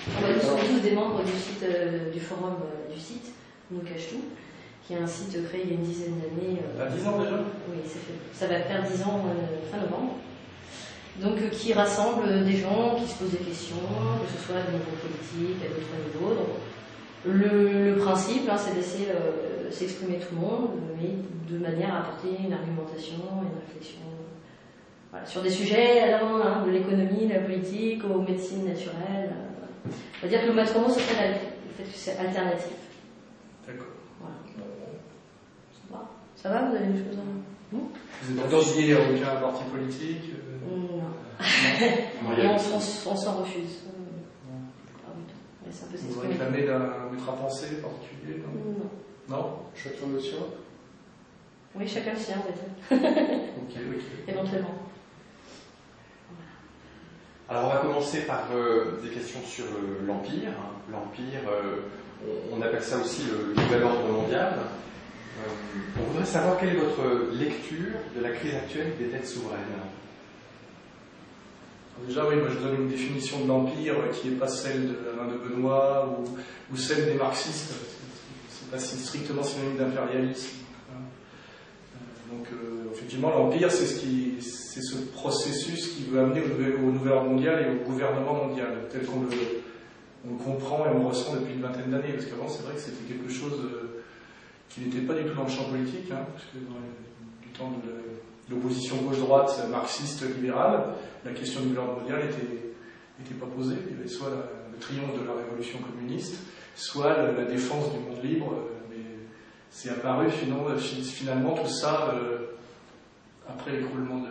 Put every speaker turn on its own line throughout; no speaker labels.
Nous sommes tous des membres du site, du forum du site, Nous Cache Tout, qui est un site créé il y a une dizaine d'années.
À 10 ans déjà?
Oui, ça va faire 10 ans fin novembre. Donc, qui rassemble des gens qui se posent des questions, que ce soit à des niveaux politiques, à d'autres niveaux. Donc, le principe, hein, c'est de laisser s'exprimer tout le monde, mais de manière à apporter une argumentation, une réflexion. Voilà, sur des sujets allant de l'économie, de la politique, aux médecines naturelles. On va dire que le maître mot, ce serait le fait que c'est alternatif.
D'accord.
Voilà. Ça va, vous avez des choses à...
Vous êtes affilié à aucun parti politique?
Non. On s'en refuse.
Vous réclamez d'un maître à penser particulier? Non.
Chacun le sien?
Oui, chacun le sien, on va dire.
Ok.
Éventuellement.
Alors on va commencer par des questions sur l'Empire. L'Empire, on appelle ça aussi le nouvel ordre mondial. On voudrait savoir quelle est votre lecture de la crise actuelle des dettes souveraines.
Déjà, oui, moi je donne une définition de l'Empire qui n'est pas celle de Alain de Benoît ou celle des marxistes. C'est pas strictement synonyme d'impérialisme. Donc, effectivement, l'Empire, c'est ce processus qui veut amener au nouvel ordre mondial et au gouvernement mondial, tel qu'on le comprend et on le ressent depuis une vingtaine d'années. Parce qu'avant, c'est vrai que c'était quelque chose qui n'était pas du tout dans le champ politique, parce que du temps de l'opposition gauche-droite, marxiste-libérale, la question du nouvel ordre mondial n'était pas posée. Il y avait soit le triomphe de la révolution communiste, soit la défense du monde libre. C'est apparu finalement tout ça après l'écroulement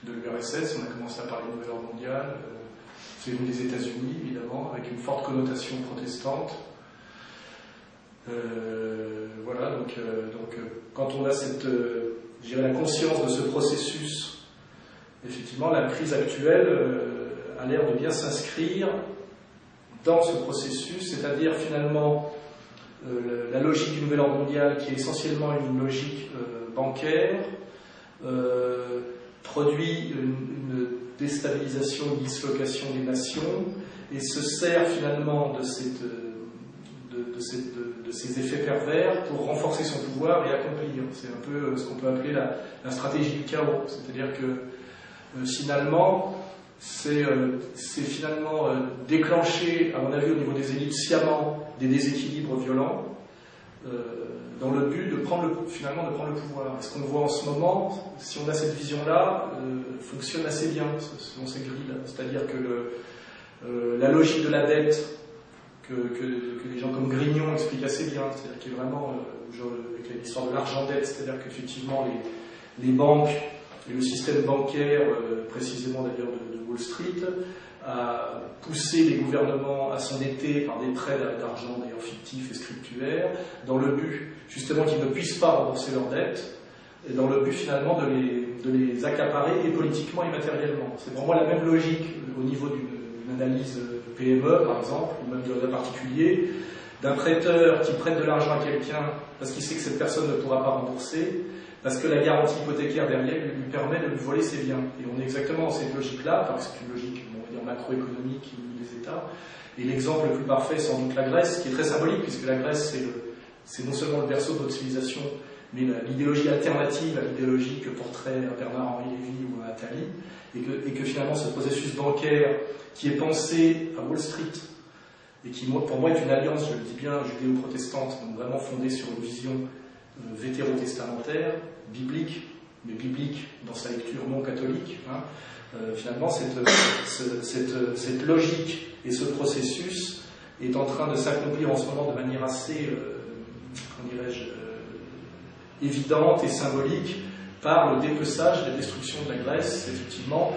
de l'URSS. On a commencé à parler du nouvel ordre mondial. C'est venu des États-Unis, évidemment, avec une forte connotation protestante. Voilà, donc quand on a la conscience de ce processus, effectivement, la crise actuelle a l'air de bien s'inscrire dans ce processus, c'est-à-dire finalement la logique du nouvel ordre mondial, qui est essentiellement une logique bancaire, produit une déstabilisation, une dislocation des nations, et se sert finalement de ces effets pervers pour renforcer son pouvoir et accomplir. C'est un peu ce qu'on peut appeler la stratégie du chaos. C'est-à-dire que finalement, c'est finalement déclencher, à mon avis, au niveau des élites, sciemment des déséquilibres violents, dans le but de finalement de prendre le pouvoir. Et ce qu'on voit en ce moment, si on a cette vision-là, fonctionne assez bien selon ces grilles-là. C'est-à-dire que la logique de la dette, que des gens comme Grignon expliquent assez bien, c'est-à-dire qu'il y a vraiment, avec l'histoire de l'argent-dette, c'est-à-dire qu'effectivement les banques et le système bancaire, précisément d'ailleurs de Wall Street, a poussé les gouvernements à s'endetter par des prêts d'argent d'ailleurs fictifs et scripturaires, dans le but justement qu'ils ne puissent pas rembourser leurs dettes, et dans le but finalement de les accaparer et politiquement et matériellement. C'est vraiment la même logique au niveau d'une analyse PME par exemple, ou même d'un particulier, d'un prêteur qui prête de l'argent à quelqu'un parce qu'il sait que cette personne ne pourra pas rembourser, parce que la garantie hypothécaire derrière lui permet de lui voler ses biens. Et on est exactement dans cette logique-là, parce que c'est une logique macroéconomique qui unit les États. Et l'exemple le plus parfait, sans doute la Grèce, qui est très symbolique, puisque la Grèce, c'est non seulement le berceau de notre civilisation, mais l'idéologie alternative à l'idéologie que porterait Bernard-Henri Lévy ou Attali, et que finalement ce processus bancaire qui est pensé à Wall Street, et qui pour moi est une alliance, je le dis bien, judéo-protestante, donc vraiment fondée sur une vision vétérotestamentaire, biblique, mais biblique dans sa lecture non catholique, finalement cette logique et ce processus est en train de s'accomplir en ce moment de manière assez, comment dirais-je, évidente et symbolique par le dépeçage, la destruction de la Grèce, effectivement,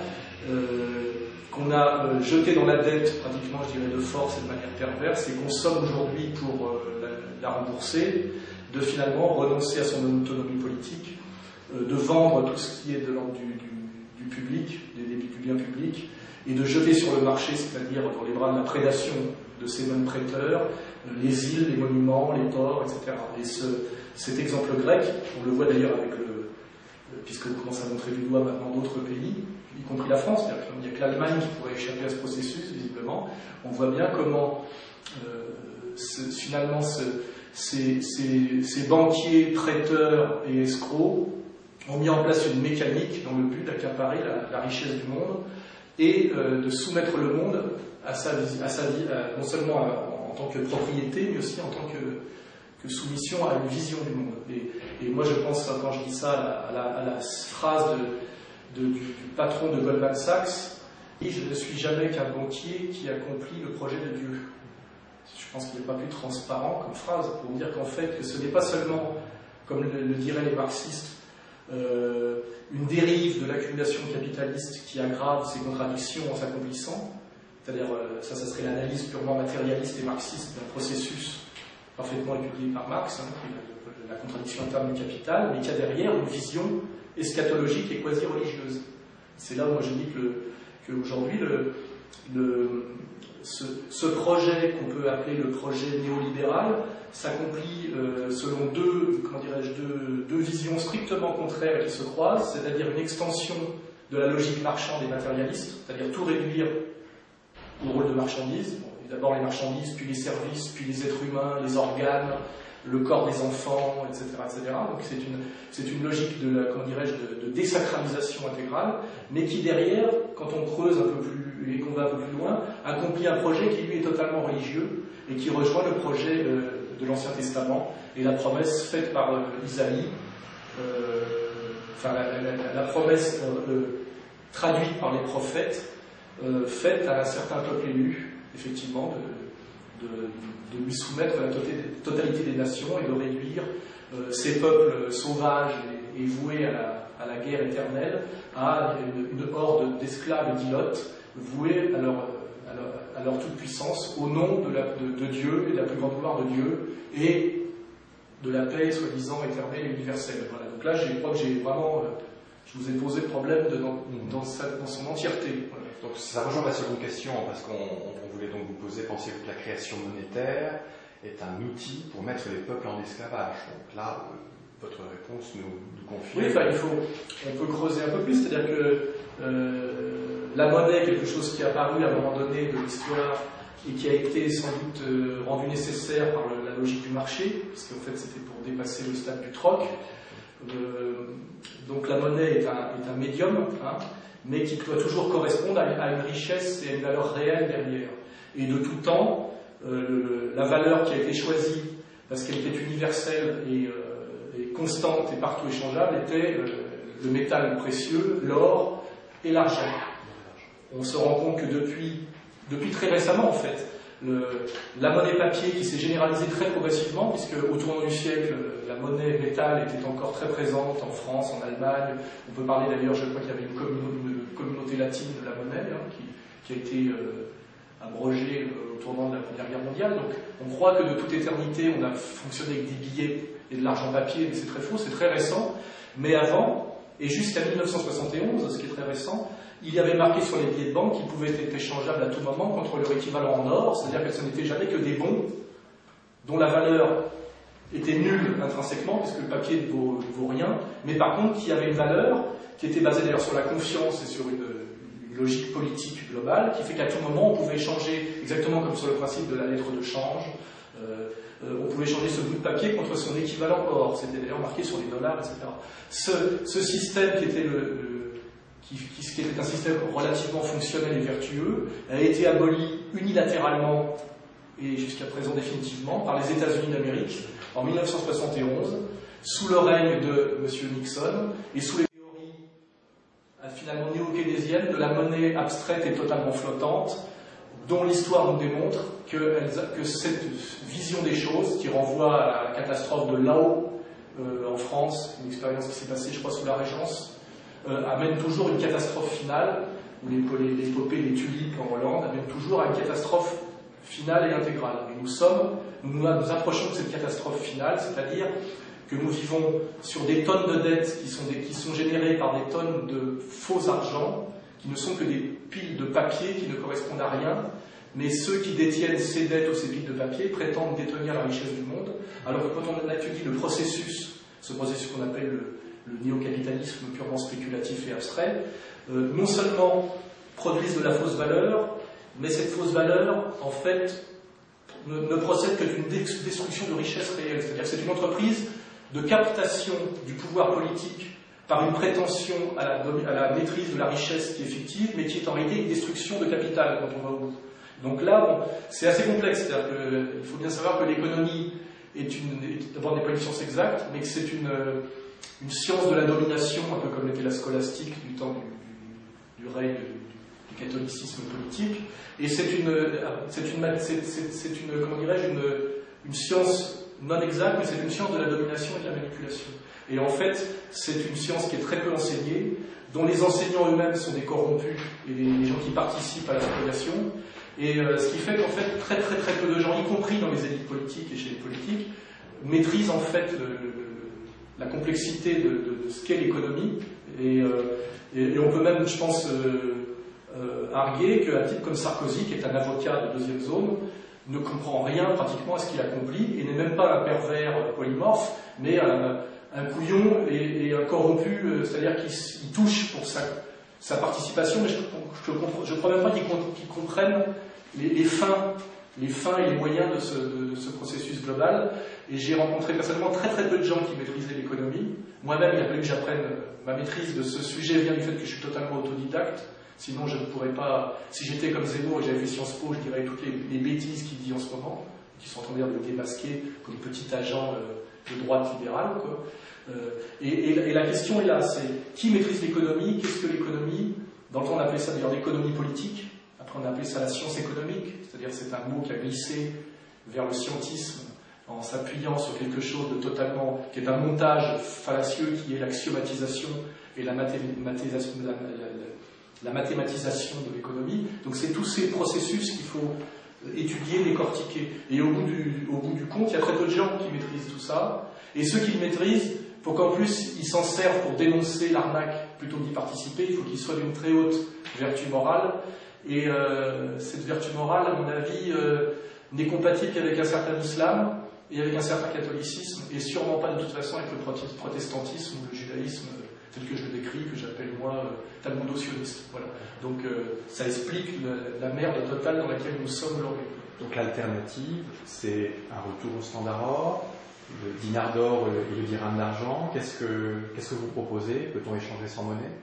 qu'on a jeté dans la dette pratiquement, je dirais, de force et de manière perverse, et qu'on somme aujourd'hui pour la rembourser, de finalement renoncer à son autonomie politique, de vendre tout ce qui est de l'ordre du public, du bien public, et de jeter sur le marché, c'est-à-dire dans les bras de la prédation de ces mêmes prêteurs, les îles, les monuments, les ports, etc. Et cet exemple grec, on le voit d'ailleurs avec puisqu'on commence à montrer du doigt maintenant d'autres pays, y compris la France, il n'y a que l'Allemagne qui pourrait échapper à ce processus, visiblement. On voit bien comment, finalement, ces banquiers, prêteurs et escrocs ont mis en place une mécanique dans le but d'accaparer la richesse du monde et de soumettre le monde à sa vie, non seulement en tant que propriété, mais aussi en tant que soumission à une vision du monde. Et moi, je pense, quand je dis ça, à la phrase du patron de Goldman Sachs, « Je ne suis jamais qu'un banquier qui accomplit le projet de Dieu ». Je pense qu'il n'est pas plus transparent comme phrase pour dire qu'en fait, que ce n'est pas seulement, comme le diraient les marxistes, une dérive de l'accumulation capitaliste qui aggrave ces contradictions en s'accomplissant, c'est-à-dire, ça serait l'analyse purement matérialiste et marxiste d'un processus parfaitement étudié par Marx, qui est la contradiction interne du capital, mais qui a derrière une vision eschatologique et quasi-religieuse. C'est là où moi je dis qu'aujourd'hui, ce projet qu'on peut appeler le projet néolibéral s'accomplit selon deux visions strictement contraires qui se croisent, c'est-à-dire une extension de la logique marchande et matérialiste, c'est-à-dire tout réduire au rôle de marchandises. D'abord les marchandises, puis les services, puis les êtres humains, les organes, le corps des enfants, etc. etc. Donc c'est une logique de désacralisation intégrale, mais qui derrière, quand on creuse un peu plus et qu'on va un peu plus loin, accomplit un projet qui lui est totalement religieux et qui rejoint le projet de l'Ancien Testament et la promesse faite par Isaïe, la promesse traduite par les prophètes, faite à un certain peuple élu, effectivement, de lui soumettre la totalité des nations et de réduire ces peuples sauvages et voués à la guerre éternelle à une horde d'esclaves dilotes voués à leur toute-puissance au nom de Dieu et de la plus grande gloire de Dieu et de la paix soi-disant éternelle et universelle. Voilà. Donc là, je crois que je vous ai posé le problème dans son entièreté. Voilà.
Donc ça rejoint ma seconde question, parce qu'on voulait donc vous poser, pensez-vous que la création monétaire est un outil pour mettre les peuples en esclavage? Donc là, votre réponse nous confirme.
Oui, on peut creuser un peu plus, c'est-à-dire que la monnaie est quelque chose qui est apparu à un moment donné de l'histoire et qui a été sans doute rendu nécessaire par la logique du marché, parce qu'en fait c'était pour dépasser le stade du troc. Donc la monnaie est un médium, mais qui doit toujours correspondre à une richesse et à une valeur réelle derrière. Et de tout temps, la valeur qui a été choisie, parce qu'elle était universelle et constante et partout échangeable, était le métal précieux, l'or et l'argent. On se rend compte que depuis très récemment, en fait, la monnaie papier qui s'est généralisée très progressivement, puisque au tournant du siècle, la monnaie métal était encore très présente en France, en Allemagne. On peut parler d'ailleurs, je crois qu'il y avait une communauté latine de la monnaie qui a été abrogée au tournant de la Première Guerre mondiale. Donc on croit que de toute éternité, on a fonctionné avec des billets et de l'argent papier, mais c'est très faux, c'est très récent. Mais avant, et jusqu'à 1971, ce qui est très récent, il y avait marqué sur les billets de banque qu'ils pouvaient être échangeables à tout moment contre leur équivalent en or, c'est-à-dire que ce n'était jamais que des bons dont la valeur était nulle intrinsèquement, puisque le papier ne vaut rien, mais par contre qui avait une valeur qui était basée d'ailleurs sur la confiance et sur une logique politique globale, qui fait qu'à tout moment on pouvait échanger, exactement comme sur le principe de la lettre de change, on pouvait échanger ce bout de papier contre son équivalent or, c'était d'ailleurs marqué sur les dollars, etc. Ce système qui était qui était un système relativement fonctionnel et vertueux, a été aboli unilatéralement et jusqu'à présent définitivement par les États-Unis d'Amérique en 1971, sous le règne de M. Nixon et sous les théories finalement néo-keynésiennes de la monnaie abstraite et totalement flottante, dont l'histoire nous démontre que cette vision des choses, qui renvoie à la catastrophe de Lao en France, une expérience qui s'est passée, je crois, sous la Régence, amène toujours une catastrophe finale, ou l'épopée des tulipes en Hollande amène toujours à une catastrophe finale et intégrale. Et nous approchons de cette catastrophe finale, c'est-à-dire que nous vivons sur des tonnes de dettes qui sont générées par des tonnes de faux argent, qui ne sont que des piles de papier qui ne correspondent à rien, mais ceux qui détiennent ces dettes ou ces piles de papier prétendent détenir la richesse du monde, alors que quand on étudie le processus, ce processus qu'on appelle le néo-capitalisme purement spéculatif et abstrait, non seulement produisent de la fausse valeur, mais cette fausse valeur, en fait, ne procède que d'une destruction de richesse réelle. C'est-à-dire que c'est une entreprise de captation du pouvoir politique par une prétention à la maîtrise de la richesse qui est fictive, mais qui est en réalité une destruction de capital quand on va au bout. Donc là, bon, c'est assez complexe. C'est-à-dire qu'il faut bien savoir que l'économie est d'abord n'est pas une science exacte, mais que c'est une science de la domination, un peu comme l'était la scolastique du temps du règne du catholicisme politique. Et c'est une comment dirais-je, une science non exacte, mais c'est une science de la domination et de la manipulation. Et en fait, c'est une science qui est très peu enseignée, dont les enseignants eux-mêmes sont des corrompus et les gens qui participent à la propagation. Et ce qui fait qu'en fait, très peu de gens, y compris dans les élites politiques et chez les politiques, maîtrisent en fait la complexité de ce qu'est l'économie. Et on peut même, je pense, arguer qu'un type comme Sarkozy, qui est un avocat de deuxième zone, ne comprend rien pratiquement à ce qu'il accomplit et n'est même pas un pervers polymorphe, mais un couillon et un corrompu, c'est-à-dire qu'il touche pour sa participation, mais je ne crois même pas qu'il comprenne les fins et les moyens de ce processus global. Et j'ai rencontré personnellement très peu de gens qui maîtrisaient l'économie. Moi-même, il a fallu que j'apprenne ma maîtrise de ce sujet vient du fait que je suis totalement autodidacte. Sinon, je ne pourrais pas... Si j'étais comme Zemmour et j'avais fait Sciences Po, je dirais toutes les bêtises qu'il dit en ce moment, qui sont en train de le démasquer comme petit agent de droite libérale, quoi. Et la question est là, c'est qui maîtrise l'économie? Qu'est-ce que l'économie? Dans le temps, on appelait ça d'ailleurs l'économie politique. Après, on appelait ça la science économique. C'est-à-dire c'est un mot qui a glissé vers le scientisme en s'appuyant sur quelque chose de totalement... qui est un montage fallacieux qui est l'axiomatisation et la mathématisation de l'économie. Donc c'est tous ces processus qu'il faut étudier, décortiquer. Et au bout du compte, il y a très peu de gens qui maîtrisent tout ça. Et ceux qui le maîtrisent, il faut qu'en plus ils s'en servent pour dénoncer l'arnaque plutôt que d'y participer. Il faut qu'ils soient d'une très haute vertu morale. Et cette vertu morale, à mon avis, n'est compatible qu'avec un certain islam et avec un certain catholicisme, et sûrement pas de toute façon avec le protestantisme ou le judaïsme tel que je le décris, que j'appelle moi talmudo-sioniste. Voilà. Donc ça explique la merde totale dans laquelle nous sommes aujourd'hui.
Donc l'alternative, c'est un retour au standard or, le dinar d'or et le dirham d'argent. Qu'est-ce que vous proposez? Peut-on échanger sans monnaie?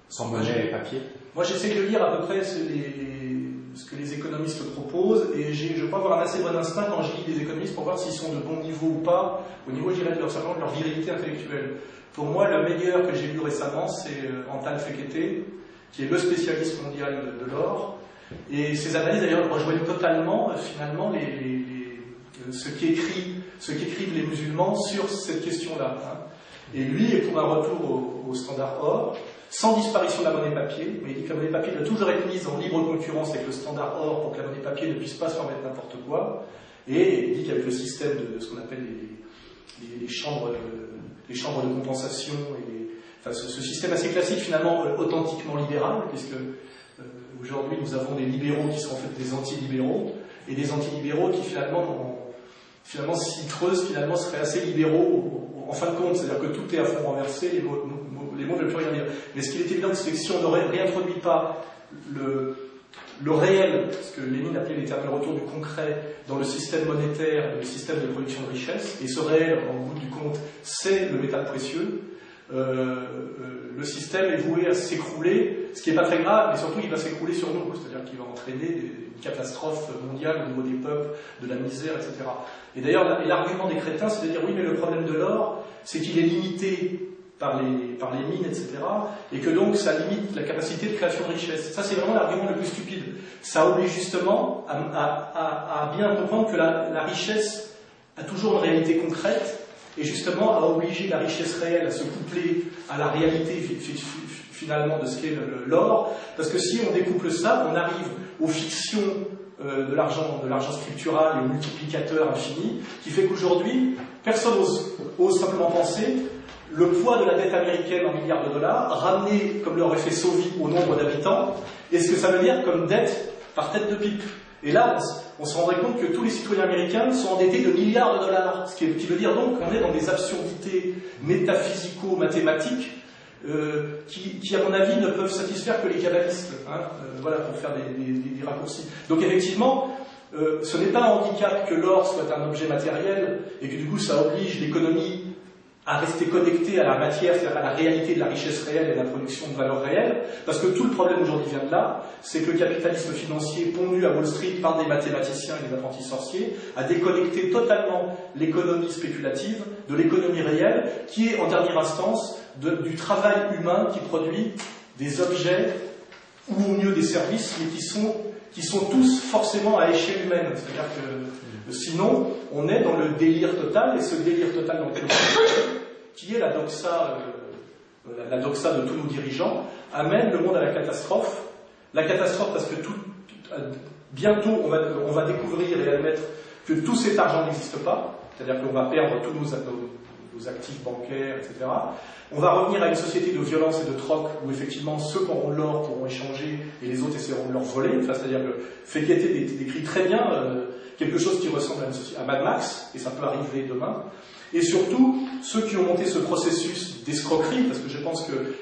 Sans monnaie et papier?
Moi j'essaie de lire à peu près ce que les économistes proposent, et je crois avoir un assez bon instinct quand je lis des économistes pour voir s'ils sont de bon niveau ou pas, au niveau, je dirais, de leur virilité intellectuelle. Pour moi, le meilleur que j'ai lu récemment, c'est Antal Fekete, qui est le spécialiste mondial de l'or, et ses analyses d'ailleurs rejoignent totalement, finalement, ce qu'écrivent les musulmans sur cette question-là. Hein. Et lui est pour un retour au standard or, sans disparition de la monnaie papier, mais il dit que la monnaie papier doit toujours être mise en libre concurrence avec le standard or pour que la monnaie papier ne puisse pas se permettre n'importe quoi, et il dit qu'avec le système de ce qu'on appelle les chambres de compensation, ce système assez classique, finalement authentiquement libéral, puisque aujourd'hui nous avons des libéraux qui sont en fait des anti-libéraux, et des anti-libéraux qui finalement s'y creusent, finalement seraient assez libéraux en fin de compte, c'est-à-dire que tout est à fond renversé, les mots ne veulent plus rien dire. Mais ce qu'il est évident, c'est que si on ne réintroduit pas le réel, ce que Lénine appelait l'éternel retour du concret, dans le système monétaire, le système de production de richesse, et ce réel, en bout du compte, c'est le métal précieux, le système est voué à s'écrouler, ce qui n'est pas très grave, mais surtout il va s'écrouler sur nous, c'est-à-dire qu'il va entraîner une catastrophe mondiale au niveau des peuples, de la misère, etc. Et d'ailleurs, l'argument des crétins, c'est de dire oui, mais le problème de l'or, c'est qu'il est limité par les mines, etc., et que donc ça limite la capacité de création de richesse. Ça, c'est vraiment l'argument le plus stupide. Ça oblige justement à bien comprendre que la richesse a toujours une réalité concrète, et justement à obliger la richesse réelle à se coupler à la réalité finalement de ce qu'est l'or, parce que si on découple ça, on arrive aux fictions de l'argent scriptural et au multiplicateur infini, qui fait qu'aujourd'hui, personne ose simplement penser le poids de la dette américaine en milliards de dollars, ramené, comme l'aurait fait Sauvy, au nombre d'habitants, et ce que ça veut dire comme dette par tête de pipe. Et là, on se rendrait compte que tous les citoyens américains sont endettés de milliards de dollars, ce qui veut dire donc qu'on est dans des absurdités métaphysico-mathématiques qui, à mon avis, ne peuvent satisfaire que les kabbalistes, voilà, pour faire des raccourcis. Donc effectivement, ce n'est pas un handicap que l'or soit un objet matériel et que du coup ça oblige l'économie à rester connectée à la matière, c'est-à-dire à la réalité de la richesse réelle et de la production de valeur réelle, parce que tout le problème aujourd'hui vient de là, c'est que le capitalisme financier pondu à Wall Street par des mathématiciens et des apprentis sorciers a déconnecté totalement l'économie spéculative de l'économie réelle, qui est en dernière instance du travail humain qui produit des objets ou au mieux des services, mais qui sont tous forcément à échelle humaine. C'est-à-dire que sinon, on est dans le délire total, et ce délire total dans lequel on est, qui est la doxa de tous nos dirigeants, amène le monde à la catastrophe. La catastrophe parce que bientôt on va découvrir et admettre que tout cet argent n'existe pas, c'est-à-dire qu'on va perdre tous nos actifs bancaires, etc. On va revenir à une société de violence et de troc où effectivement ceux qui auront de l'or pourront échanger et les autres essaieront de leur voler. Enfin, c'est-à-dire que Fekete décrit très bien quelque chose qui ressemble à Mad Max, et ça peut arriver demain. Et surtout, ceux qui ont monté ce processus d'escroquerie, parce que je pense que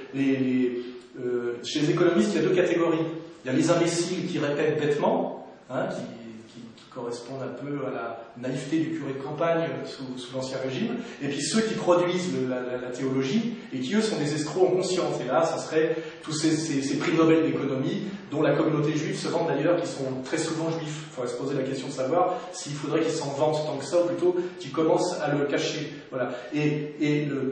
chez les économistes, il y a deux catégories. Il y a les imbéciles qui répètent bêtement, qui correspondent un peu à la naïveté du curé de campagne sous l'Ancien Régime, et puis ceux qui produisent la théologie, et qui eux sont des escrocs en conscience. Et là, ça serait tous ces prix Nobel d'économie, dont la communauté juive se vante d'ailleurs, qui sont très souvent juifs. Il faudrait se poser la question de savoir s'il faudrait qu'ils s'en vantent tant que ça, ou plutôt qu'ils commencent à le cacher. Voilà.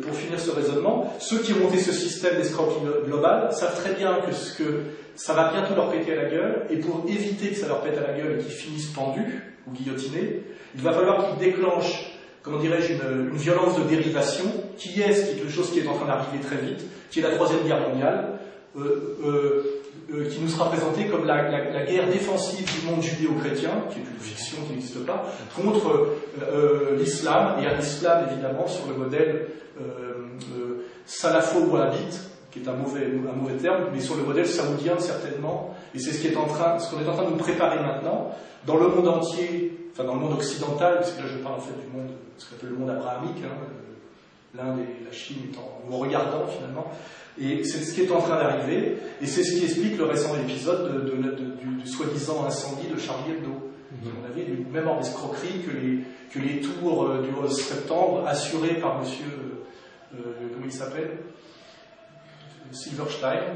Pour finir ce raisonnement, ceux qui ont monté ce système d'escroquerie globale savent très bien que ça va bientôt leur péter à la gueule, et pour éviter que ça leur pète à la gueule et qu'ils finissent pendus ou guillotinés, il va falloir qu'ils déclenchent, comment dirais-je, une violence de dérivation, qui est quelque chose qui est en train d'arriver très vite, qui est la Troisième Guerre mondiale, qui nous sera présentée comme la guerre défensive du monde judéo-chrétien, qui est une fiction qui n'existe pas, contre l'islam, et un islam évidemment sur le modèle salafo-wahhabite, qui est un mauvais terme, mais sur le modèle saoudien certainement, et c'est ce qu'on est en train de nous préparer maintenant, dans le monde entier, enfin dans le monde occidental, parce que là je parle en fait du monde, ce qu'on appelle le monde abrahamique, l'Inde et la Chine étant en regardant finalement, et c'est ce qui est en train d'arriver, et c'est ce qui explique le récent épisode du soi-disant incendie de Charlie Hebdo. On avait du même ordre d'escroquerie que les tours du 11 septembre assurés par monsieur, comment il s'appelle, Silverstein,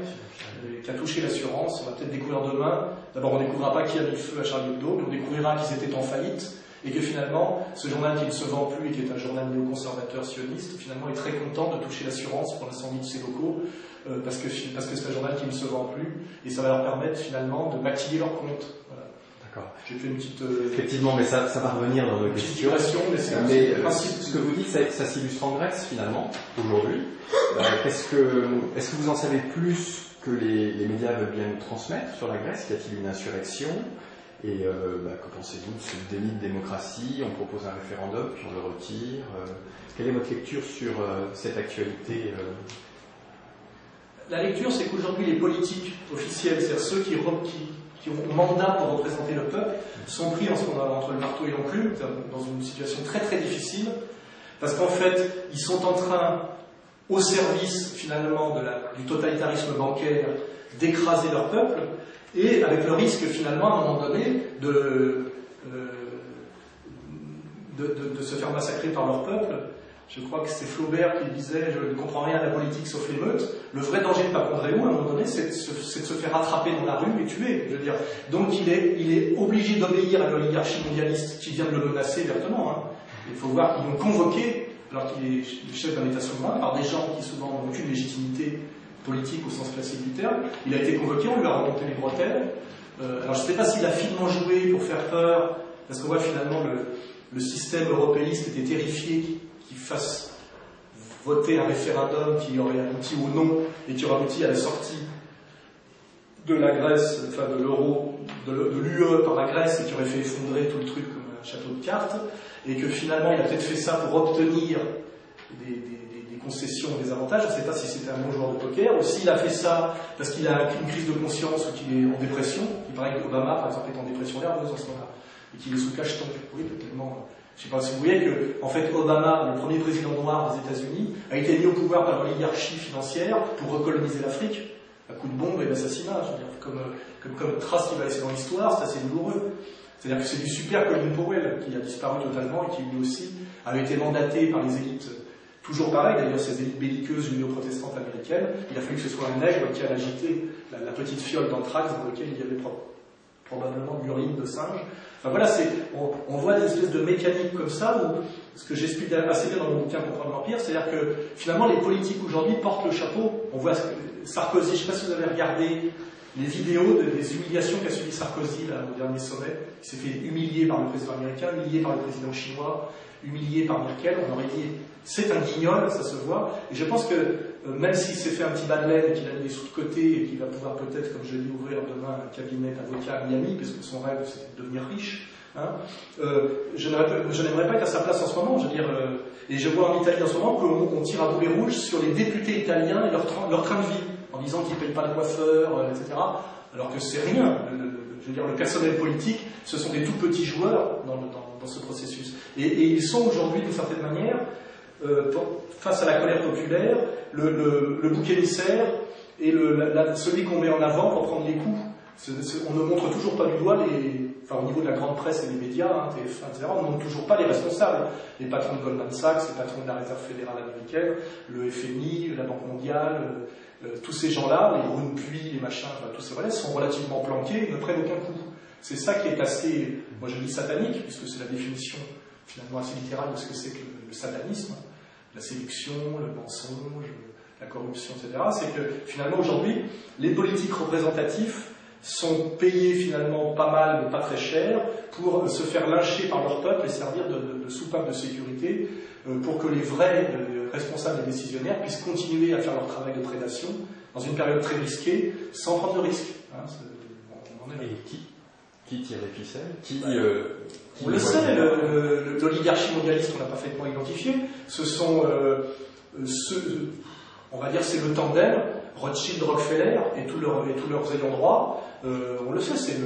qui a touché l'assurance. On va peut-être découvrir demain. D'abord, on ne découvrira pas qui a mis le feu à Charlie Hebdo, mais on découvrira qu'ils étaient en faillite, et que finalement, ce journal qui ne se vend plus et qui est un journal néoconservateur sioniste, finalement est très content de toucher l'assurance pour l'incendie de ses locaux, parce que c'est un journal qui ne se vend plus, et ça va leur permettre finalement de maquiller leur compte. Voilà. D'accord. J'ai fait une petite...
Effectivement, mais ça va revenir dans nos questions. Mais ce que vous dites, ça s'illustre en Grèce finalement, aujourd'hui. Est-ce que vous en savez plus que les médias veulent bien nous transmettre sur la Grèce? Y a-t-il une insurrection? Et que pensez-vous de ce déni de démocratie? On propose un référendum, puis on le retire. Quelle est votre lecture sur cette actualité
La lecture, c'est qu'aujourd'hui, les politiques officiels, c'est-à-dire ceux qui ont mandat pour représenter le peuple, sont pris en ce moment entre le marteau et l'enclume, dans une situation très très difficile, parce qu'en fait, ils sont en train, au service finalement du totalitarisme bancaire, d'écraser leur peuple, et avec le risque finalement à un moment donné de se faire massacrer par leur peuple. Je crois que c'est Flaubert qui disait « Je ne comprends rien à la politique sauf l'émeute ». Le vrai danger de Papandréou, à un moment donné, c'est de se faire attraper dans la rue et tuer. Je veux dire. Donc il est obligé d'obéir à l'oligarchie mondialiste qui vient de le menacer vertement. Il faut voir qu'ils l'ont convoqué, alors qu'il est le chef d'un État souverain, par des gens qui souvent n'ont aucune légitimité politique au sens classique du terme. Il a été convoqué, on lui a remonté les bretelles. Alors je ne sais pas s'il a finement joué pour faire peur, parce qu'on voit finalement le système européiste était terrifié qu'il fasse voter un référendum qui aurait abouti au non et qui aurait abouti à la sortie de la Grèce, enfin de l'euro, de l'UE par la Grèce, et qui aurait fait effondrer tout le truc comme un château de cartes, et que finalement il a peut-être fait ça pour obtenir des concessions, des avantages. Je ne sais pas si c'était un bon joueur de poker, ou s'il a fait ça parce qu'il a une crise de conscience ou qu'il est en dépression. Il paraît qu'Obama, par exemple, est en dépression nerveuse en ce moment. et qu'il est sous cacheton. Oui, tellement. Je ne sais pas si vous voyez que, en fait, Obama, le premier président noir des États-Unis, a été mis au pouvoir par l'oligarchie financière pour recoloniser l'Afrique, à coups de bombe et d'assassinat. Je veux dire, comme trace qui va laisser dans l'histoire, c'est assez douloureux. C'est-à-dire que c'est du super Colin Powell qui a disparu totalement et qui lui aussi avait été mandaté par les élites, toujours pareil d'ailleurs, ces élites belliqueuses judéo-protestantes américaines. Il a fallu que ce soit un nègre qui a agité la petite fiole d'anthrax dans laquelle il y avait probablement de l'urine de singe. Enfin voilà, on voit des espèces de mécaniques comme ça, où, ce que j'explique assez bien dans mon bouquin Comprendre l'Empire, c'est-à-dire que finalement les politiques aujourd'hui portent le chapeau. On voit Sarkozy, je ne sais pas si vous avez regardé les vidéos des humiliations qu'a subi Sarkozy là, au dernier sommet. Il s'est fait humilier par le président américain, humilié par le président chinois, humilié par Merkel. On aurait dit c'est un guignol, ça se voit. Et je pense que même s'il s'est fait un petit bas de laine et qu'il a mis des sous de côté et qu'il va pouvoir peut-être, comme je l'ai dit, ouvrir demain un cabinet d'avocat à Miami, parce que son rêve c'était de devenir riche, hein, je n'aimerais pas être à sa place en ce moment. Je veux dire, et je vois en Italie en ce moment qu'on tire à boulet rouge sur les députés italiens et leur train de vie, en disant qu'ils ne payent pas le coiffeur, etc. Alors que c'est rien. Je veux dire, le personnel politique, ce sont des tout petits joueurs dans ce processus. Et ils sont aujourd'hui, d'une certaine manière, face à la colère populaire, le bouc émissaire et celui qu'on met en avant pour prendre les coups. On ne montre toujours pas du doigt au niveau de la grande presse et des médias, hein, TF1, etc., on ne montre toujours pas les responsables. Les patrons de Goldman Sachs, les patrons de la Réserve fédérale américaine, le FMI, la Banque mondiale, tous ces gens-là, les Brune Puy, les machins, enfin, tous ces relais sont relativement planqués et ne prennent aucun coup. C'est ça qui est assez, moi je dis satanique, puisque c'est la définition finalement assez littérale de ce que c'est que le satanisme, la séduction, le mensonge, la corruption, etc. C'est que finalement aujourd'hui, les politiques représentatifs sont payés finalement pas mal, mais pas très cher, pour se faire lyncher par leur peuple et servir de soupape de sécurité pour que les vrais responsables et décisionnaires puissent continuer à faire leur travail de prédation dans une période très risquée, sans prendre de risques. Hein,
et qui tire les ficelles
on le sait, l'oligarchie mondialiste, on l'a parfaitement identifié. Ce sont on va dire, c'est le tandem Rothschild, Rockefeller et tous leurs ayants droit. On le sait, c'est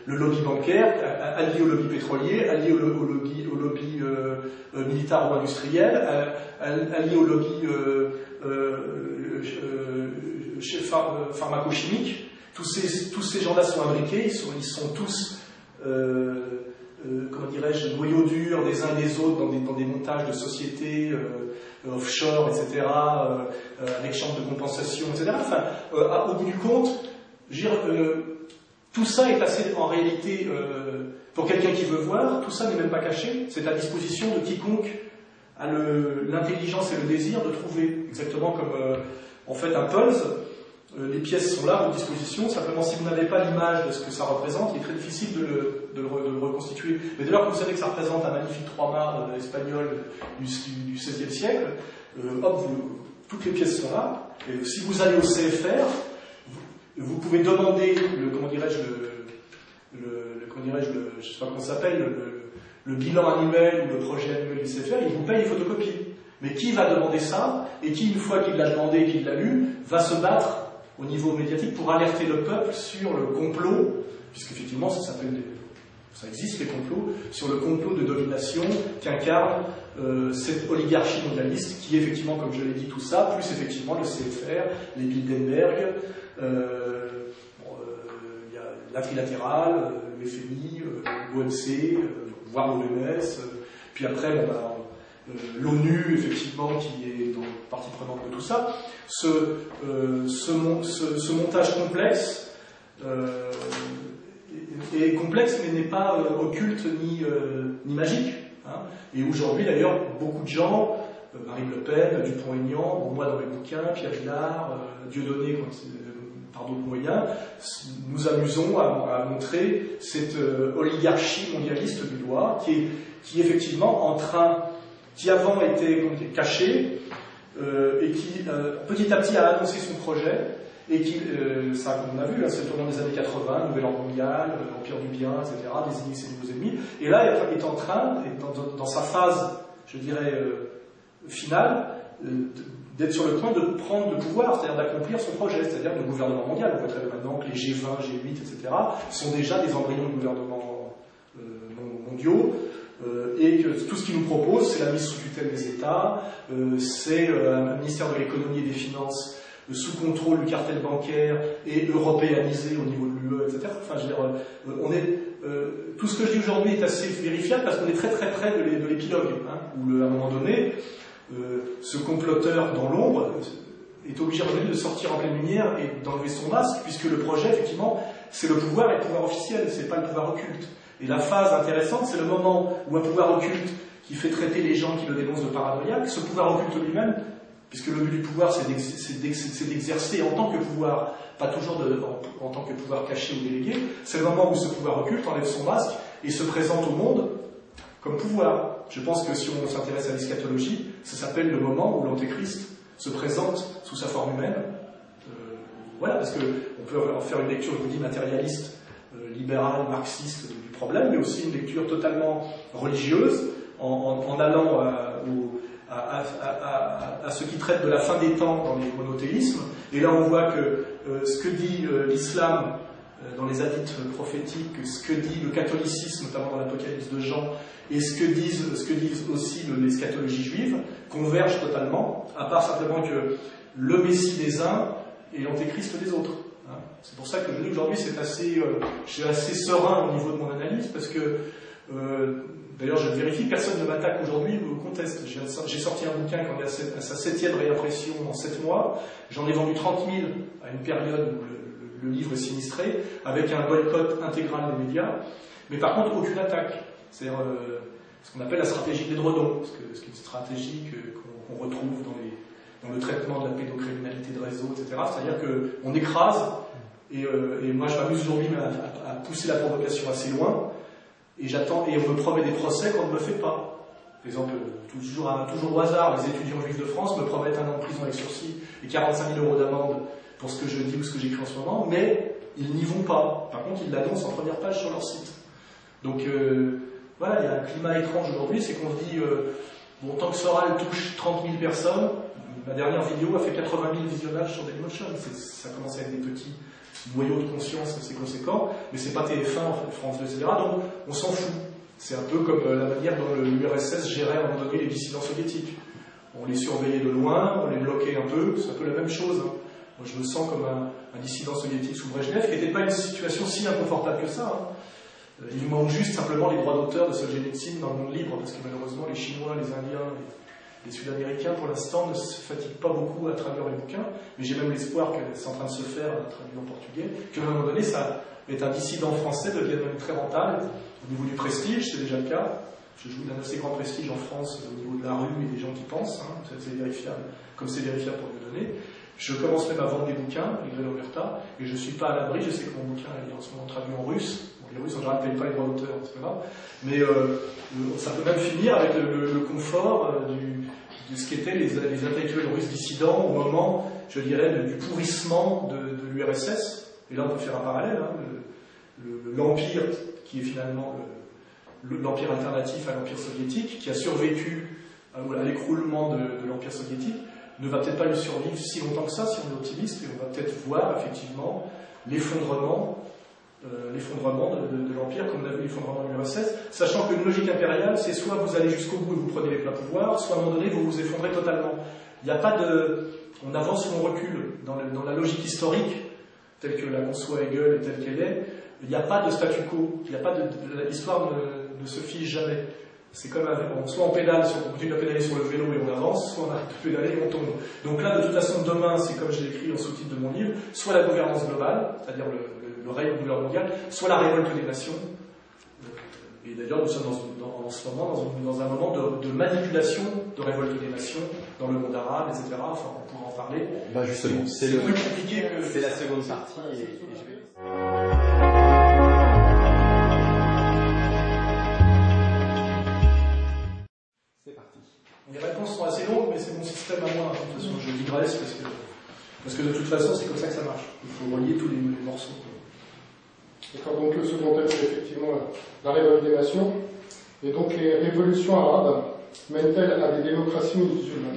le lobby bancaire, allié au lobby pétrolier, allié au lobby militaro-industriel, allié au lobby pharmacochimique. Tous ces gens-là sont imbriqués, ils sont tous, comment dirais-je, noyaux durs des uns des autres dans des montages de sociétés offshore, etc., avec chambre de compensation, etc. Enfin, au bout du compte, tout ça est passé en réalité, pour quelqu'un qui veut voir, tout ça n'est même pas caché, c'est à disposition de quiconque a l'intelligence et le désir de trouver, exactement comme en fait un puzzle. Les pièces sont là à votre disposition, simplement si vous n'avez pas l'image de ce que ça représente, il est très difficile de le reconstituer. Mais dès lors que vous savez que ça représente un magnifique trois-mâts espagnol du XVIe siècle, toutes les pièces sont là. Et si vous allez au CFR, vous pouvez demander je sais pas comment ça s'appelle, le bilan annuel ou le projet annuel du CFR, il vous paye les photocopies. Mais qui va demander ça, et qui, une fois qu'il l'a demandé et qu'il l'a lu, va se battre au niveau médiatique pour alerter le peuple sur le complot, puisqu'effectivement ça existe les complots, sur le complot de domination qu'incarne cette oligarchie mondialiste qui effectivement, comme je l'ai dit, tout ça, plus effectivement le CFR, les Bilderberg, il y a la trilatérale, le FMI, l'OMC, voire l'OMS, puis après l'ONU, effectivement, qui est partie prenante de tout ça. Ce montage complexe est complexe, mais n'est pas occulte ni magique. Hein. Et aujourd'hui, d'ailleurs, beaucoup de gens, Marine Le Pen, Dupont-Aignan, moi dans mes bouquins, Pierre Villard, Dieudonné, par d'autres moyens, nous amusons à montrer cette oligarchie mondialiste du doigt, qui est effectivement qui avant était caché, et qui petit à petit a annoncé son projet, et qui, ça on a vu, c'est le tournant des années 80, Nouvel Ordre Mondial, Empire du Bien, etc., désigner ses nouveaux ennemis, et là est en train, dans sa phase, je dirais, finale, d'être sur le point de prendre le pouvoir, c'est-à-dire d'accomplir son projet, c'est-à-dire le gouvernement mondial. On voit très bien maintenant que les G20, G8, etc., sont déjà des embryons de gouvernement mondiaux, et que tout ce qu'ils nous proposent, c'est la mise sous tutelle des États, c'est un ministère de l'économie et des finances sous contrôle du cartel bancaire et européanisé au niveau de l'UE, etc. Enfin, je veux dire, tout ce que je dis aujourd'hui est assez vérifiable parce qu'on est très très près de l'épilogue, hein, où à un moment donné, ce comploteur dans l'ombre est obligé de sortir en pleine lumière et d'enlever son masque, puisque le projet, effectivement, c'est le pouvoir et le pouvoir officiel, c'est pas le pouvoir occulte. Et la phase intéressante, c'est le moment où un pouvoir occulte qui fait traiter les gens qui le dénoncent de paranoïaque, ce pouvoir occulte lui-même, puisque le but du pouvoir, c'est d'exercer en tant que pouvoir, pas toujours en tant que pouvoir caché ou délégué, c'est le moment où ce pouvoir occulte enlève son masque et se présente au monde comme pouvoir. Je pense que si on s'intéresse à l'eschatologie, ça s'appelle le moment où l'antéchrist se présente sous sa forme humaine. Voilà, parce qu'on peut en faire une lecture, je vous dis, matérialiste, libérale, marxiste du problème, mais aussi une lecture totalement religieuse, en allant à ce qui traite de la fin des temps dans les monothéismes. Et là, on voit que ce que dit l'islam dans les hadiths prophétiques, ce que dit le catholicisme, notamment dans l'Apocalypse de Jean, et ce que disent aussi l'eschatologie juive, convergent totalement, à part simplement que le Messie des uns et l'antéchrist des autres. Hein. C'est pour ça que je dis qu'aujourd'hui, je suis assez serein au niveau de mon analyse, parce que, d'ailleurs, je vérifie, personne ne m'attaque aujourd'hui ou conteste. J'ai sorti un bouquin qui en est à sa 7e réimpression en 7 mois. J'en ai vendu 30 000 à une période où le livre est sinistré, avec un boycott intégral des médias, mais par contre, aucune attaque. C'est-à-dire ce qu'on appelle la stratégie de l'Édredon, ce qui est une stratégie qu'on retrouve dans le traitement de la pédocriminalité de réseau, etc. C'est-à-dire qu'on écrase, et moi je m'amuse aujourd'hui à pousser la provocation assez loin, et on me promet des procès qu'on ne me fait pas. Par exemple, toujours au hasard, les étudiants juifs de France me promettent 1 an de prison avec sursis et 45 000 € d'amende pour ce que je dis ou ce que j'écris en ce moment, mais ils n'y vont pas. Par contre, ils l'annoncent en première page sur leur site. Donc voilà, il y a un climat étrange aujourd'hui, c'est qu'on se dit, bon, tant que Soral touche 30 000 personnes, ma dernière vidéo a fait 80 000 visionnages sur Dailymotion, ça commence à être des petits noyaux de conscience assez conséquents, mais c'est pas TF1, France 2, etc., donc on s'en fout. C'est un peu comme la manière dont l'URSS gérait à un moment donné les dissidents soviétiques. On les surveillait de loin, on les bloquait un peu, c'est un peu la même chose. Hein. Moi je me sens comme un dissident soviétique sous Brejnev, qui n'était pas une situation si inconfortable que ça. Hein. Il manque juste simplement les droits d'auteur de Solzhenitsyn dans le monde libre, parce que malheureusement les Chinois, les Indiens, les Sud-Américains pour l'instant ne se fatiguent pas beaucoup à traduire les bouquins, mais j'ai même l'espoir que c'est en train de se faire, traduit en portugais, qu'à un moment donné, ça est un dissident français devienne même très rentable. Au niveau du prestige, c'est déjà le cas. Je joue d'un assez grand prestige en France au niveau de la rue et des gens qui pensent, hein, c'est vérifiable, comme c'est vérifiable pour me donner. Je commence même à vendre des bouquins, les Omerta, et je ne suis pas à l'abri, je sais que mon bouquin est en ce moment traduit en russe. Les Russes en général ne payent pas les droits d'auteur, c'est pas grave. Mais ça peut même finir avec le confort de ce qu'étaient les intellectuels russes dissidents au moment, je dirais, du pourrissement de l'URSS. Et là, on peut faire un parallèle. Hein, l'empire, qui est finalement l'empire alternatif à l'empire soviétique, qui a survécu à l'écroulement de l'empire soviétique, ne va peut-être pas lui survivre si longtemps que ça, si on est optimiste, et on va peut-être voir effectivement l'effondrement de l'Empire, comme on a vu l'effondrement de l'URSS, sachant qu'une logique impériale, c'est soit vous allez jusqu'au bout et vous prenez les plats pouvoirs, soit à un moment donné vous vous effondrez totalement. Il n'y a pas on avance ou on recule. Dans la logique historique, telle que la conçoit Hegel et telle qu'elle est, il n'y a pas de statu quo. L'histoire ne se fige jamais. C'est comme soit on pédale, soit on continue à pédaler sur le vélo et on avance, soit on arrête de pédaler et on tombe. Donc là, de toute façon, demain, c'est comme je l'ai écrit en sous-titre de mon livre, soit la gouvernance globale, c'est-à-dire le règne mondial, soit la révolte des nations. Et d'ailleurs, nous sommes en ce moment dans un moment de manipulation de révolte des nations dans le monde arabe, etc. Enfin, on pourra en parler.
Bah justement, c'est
plus compliqué que...
C'est la seconde partie. Et je vais... C'est parti.
Les réponses sont assez longues, mais c'est mon système à moi. De toute façon, je digresse parce que de toute façon, c'est comme ça que ça marche. Il faut relier tous les morceaux.
D'accord, donc le second thème, c'est effectivement la révolte des nations. Et donc les révolutions arabes mènent-elles à des démocraties musulmanes?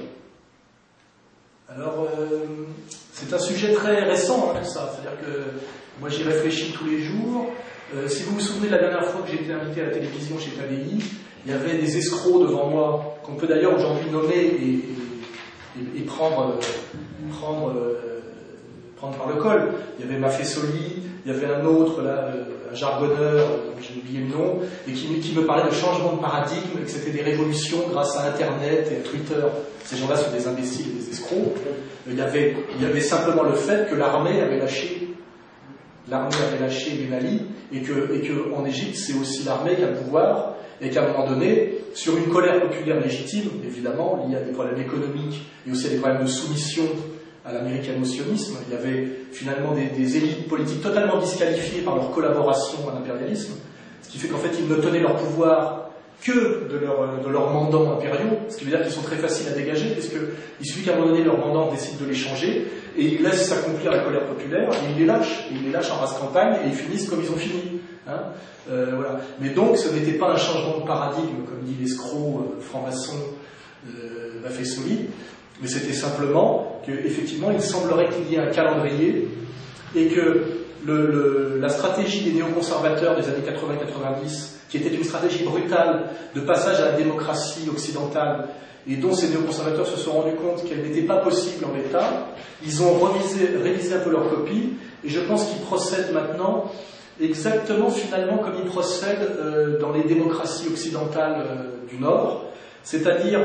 Alors, c'est un sujet très récent, hein, tout ça. C'est-à-dire que moi, j'y réfléchis tous les jours. Si vous vous souvenez de la dernière fois que j'ai été invité à la télévision chez KBI, il y avait des escrocs devant moi, qu'on peut d'ailleurs aujourd'hui nommer et prendre par le col. Il y avait Maffesoli, il y avait un autre, là, un jargonneur, dont j'ai oublié le nom, et qui me parlait de changement de paradigme, et que c'était des révolutions grâce à Internet et à Twitter. Ces gens-là sont des imbéciles et des escrocs. Il y avait simplement le fait que l'armée avait lâché Ben Ali, et que en Égypte, c'est aussi l'armée qui a le pouvoir, et qu'à un moment donné, sur une colère populaire légitime, évidemment, liée à des problèmes économiques et aussi à des problèmes de soumission à l'américano-sionisme, il y avait finalement des élites politiques totalement disqualifiées par leur collaboration à l'impérialisme, ce qui fait qu'en fait, ils ne tenaient leur pouvoir que de leurs mandants impériaux, ce qui veut dire qu'ils sont très faciles à dégager, puisqu'il suffit qu'à un moment donné, leurs mandants décident de les changer, et ils laissent s'accomplir la colère populaire, et ils les lâchent en race campagne, et ils finissent comme ils ont fini. Hein, voilà. Mais donc, ce n'était pas un changement de paradigme, comme dit l'escroc franc-maçon Maffesoli, mais c'était simplement qu'effectivement, il semblerait qu'il y ait un calendrier, et que la stratégie des néoconservateurs des années 80-90, qui était une stratégie brutale de passage à la démocratie occidentale, et dont ces néoconservateurs se sont rendus compte qu'elle n'était pas possible en l'état, ils ont révisé un peu leur copie, et je pense qu'ils procèdent maintenant exactement finalement comme ils procèdent dans les démocraties occidentales du Nord, c'est-à-dire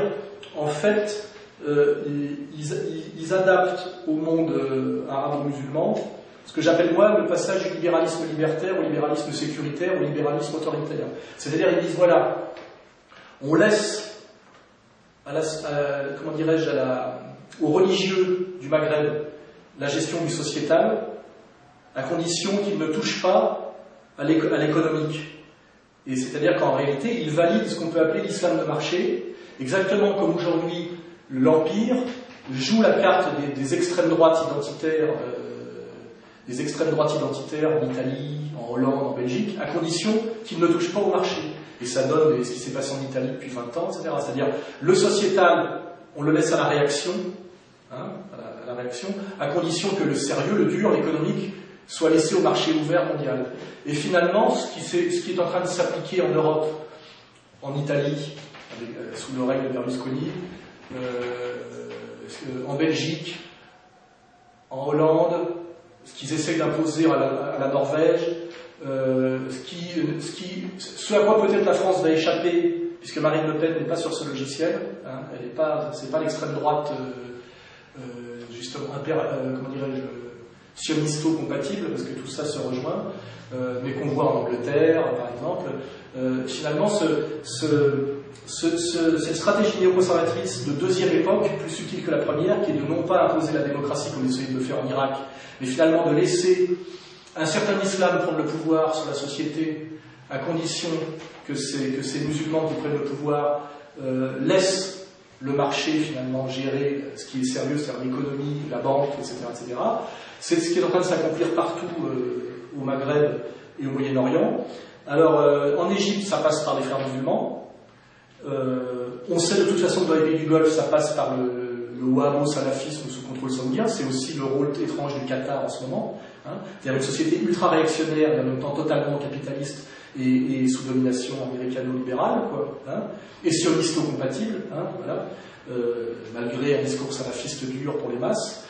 en fait ils adaptent au monde arabo-musulman ce que j'appelle moi le passage du libéralisme libertaire au libéralisme sécuritaire au libéralisme autoritaire. C'est-à-dire ils disent voilà, on laisse aux religieux du Maghreb la gestion du sociétal, à condition qu'ils ne touchent pas à l'économique. Et c'est-à-dire qu'en réalité, ils valident ce qu'on peut appeler l'islam de marché, exactement comme aujourd'hui l'Empire joue la carte des extrêmes droites identitaires, en Italie, en Hollande, en Belgique, à condition qu'ils ne touchent pas au marché. Et ça donne ce qui s'est passé en Italie depuis 20 ans, etc. C'est-à-dire, le sociétal, on le laisse à la réaction, à condition que le sérieux, le dur, l'économique, soit laissé au marché ouvert mondial. Et finalement, ce qui est en train de s'appliquer en Europe, en Italie, sous le règne de Berlusconi, en Belgique, en Hollande, ce qu'ils essayent d'imposer à la Norvège, ce à quoi peut-être la France va échapper, puisque Marine Le Pen n'est pas sur ce logiciel, hein, c'est pas l'extrême droite justement sionisto-compatible, parce que tout ça se rejoint, mais qu'on voit en Angleterre, par exemple. Finalement, cette stratégie néoconservatrice de deuxième époque, plus subtile que la première, qui est de non pas imposer la démocratie comme essayait de le faire en Irak, mais finalement de laisser un certain islam prendre le pouvoir sur la société, à condition que ces musulmans qui prennent le pouvoir laissent le marché finalement gérer ce qui est sérieux, c'est-à-dire l'économie, la banque, etc., etc. C'est ce qui est en train de s'accomplir partout au Maghreb et au Moyen-Orient. Alors, en Égypte, ça passe par les frères musulmans. On sait de toute façon que dans les pays du Golfe, ça passe par le wahhabo-salafisme sous contrôle saoudien. C'est aussi le rôle étrange du Qatar en ce moment. Hein. C'est-à-dire une société ultra-réactionnaire et en même temps totalement capitaliste et sous domination américano-libérale, quoi, hein, et sionisto-compatible, hein, voilà, malgré un discours salafiste dur pour les masses.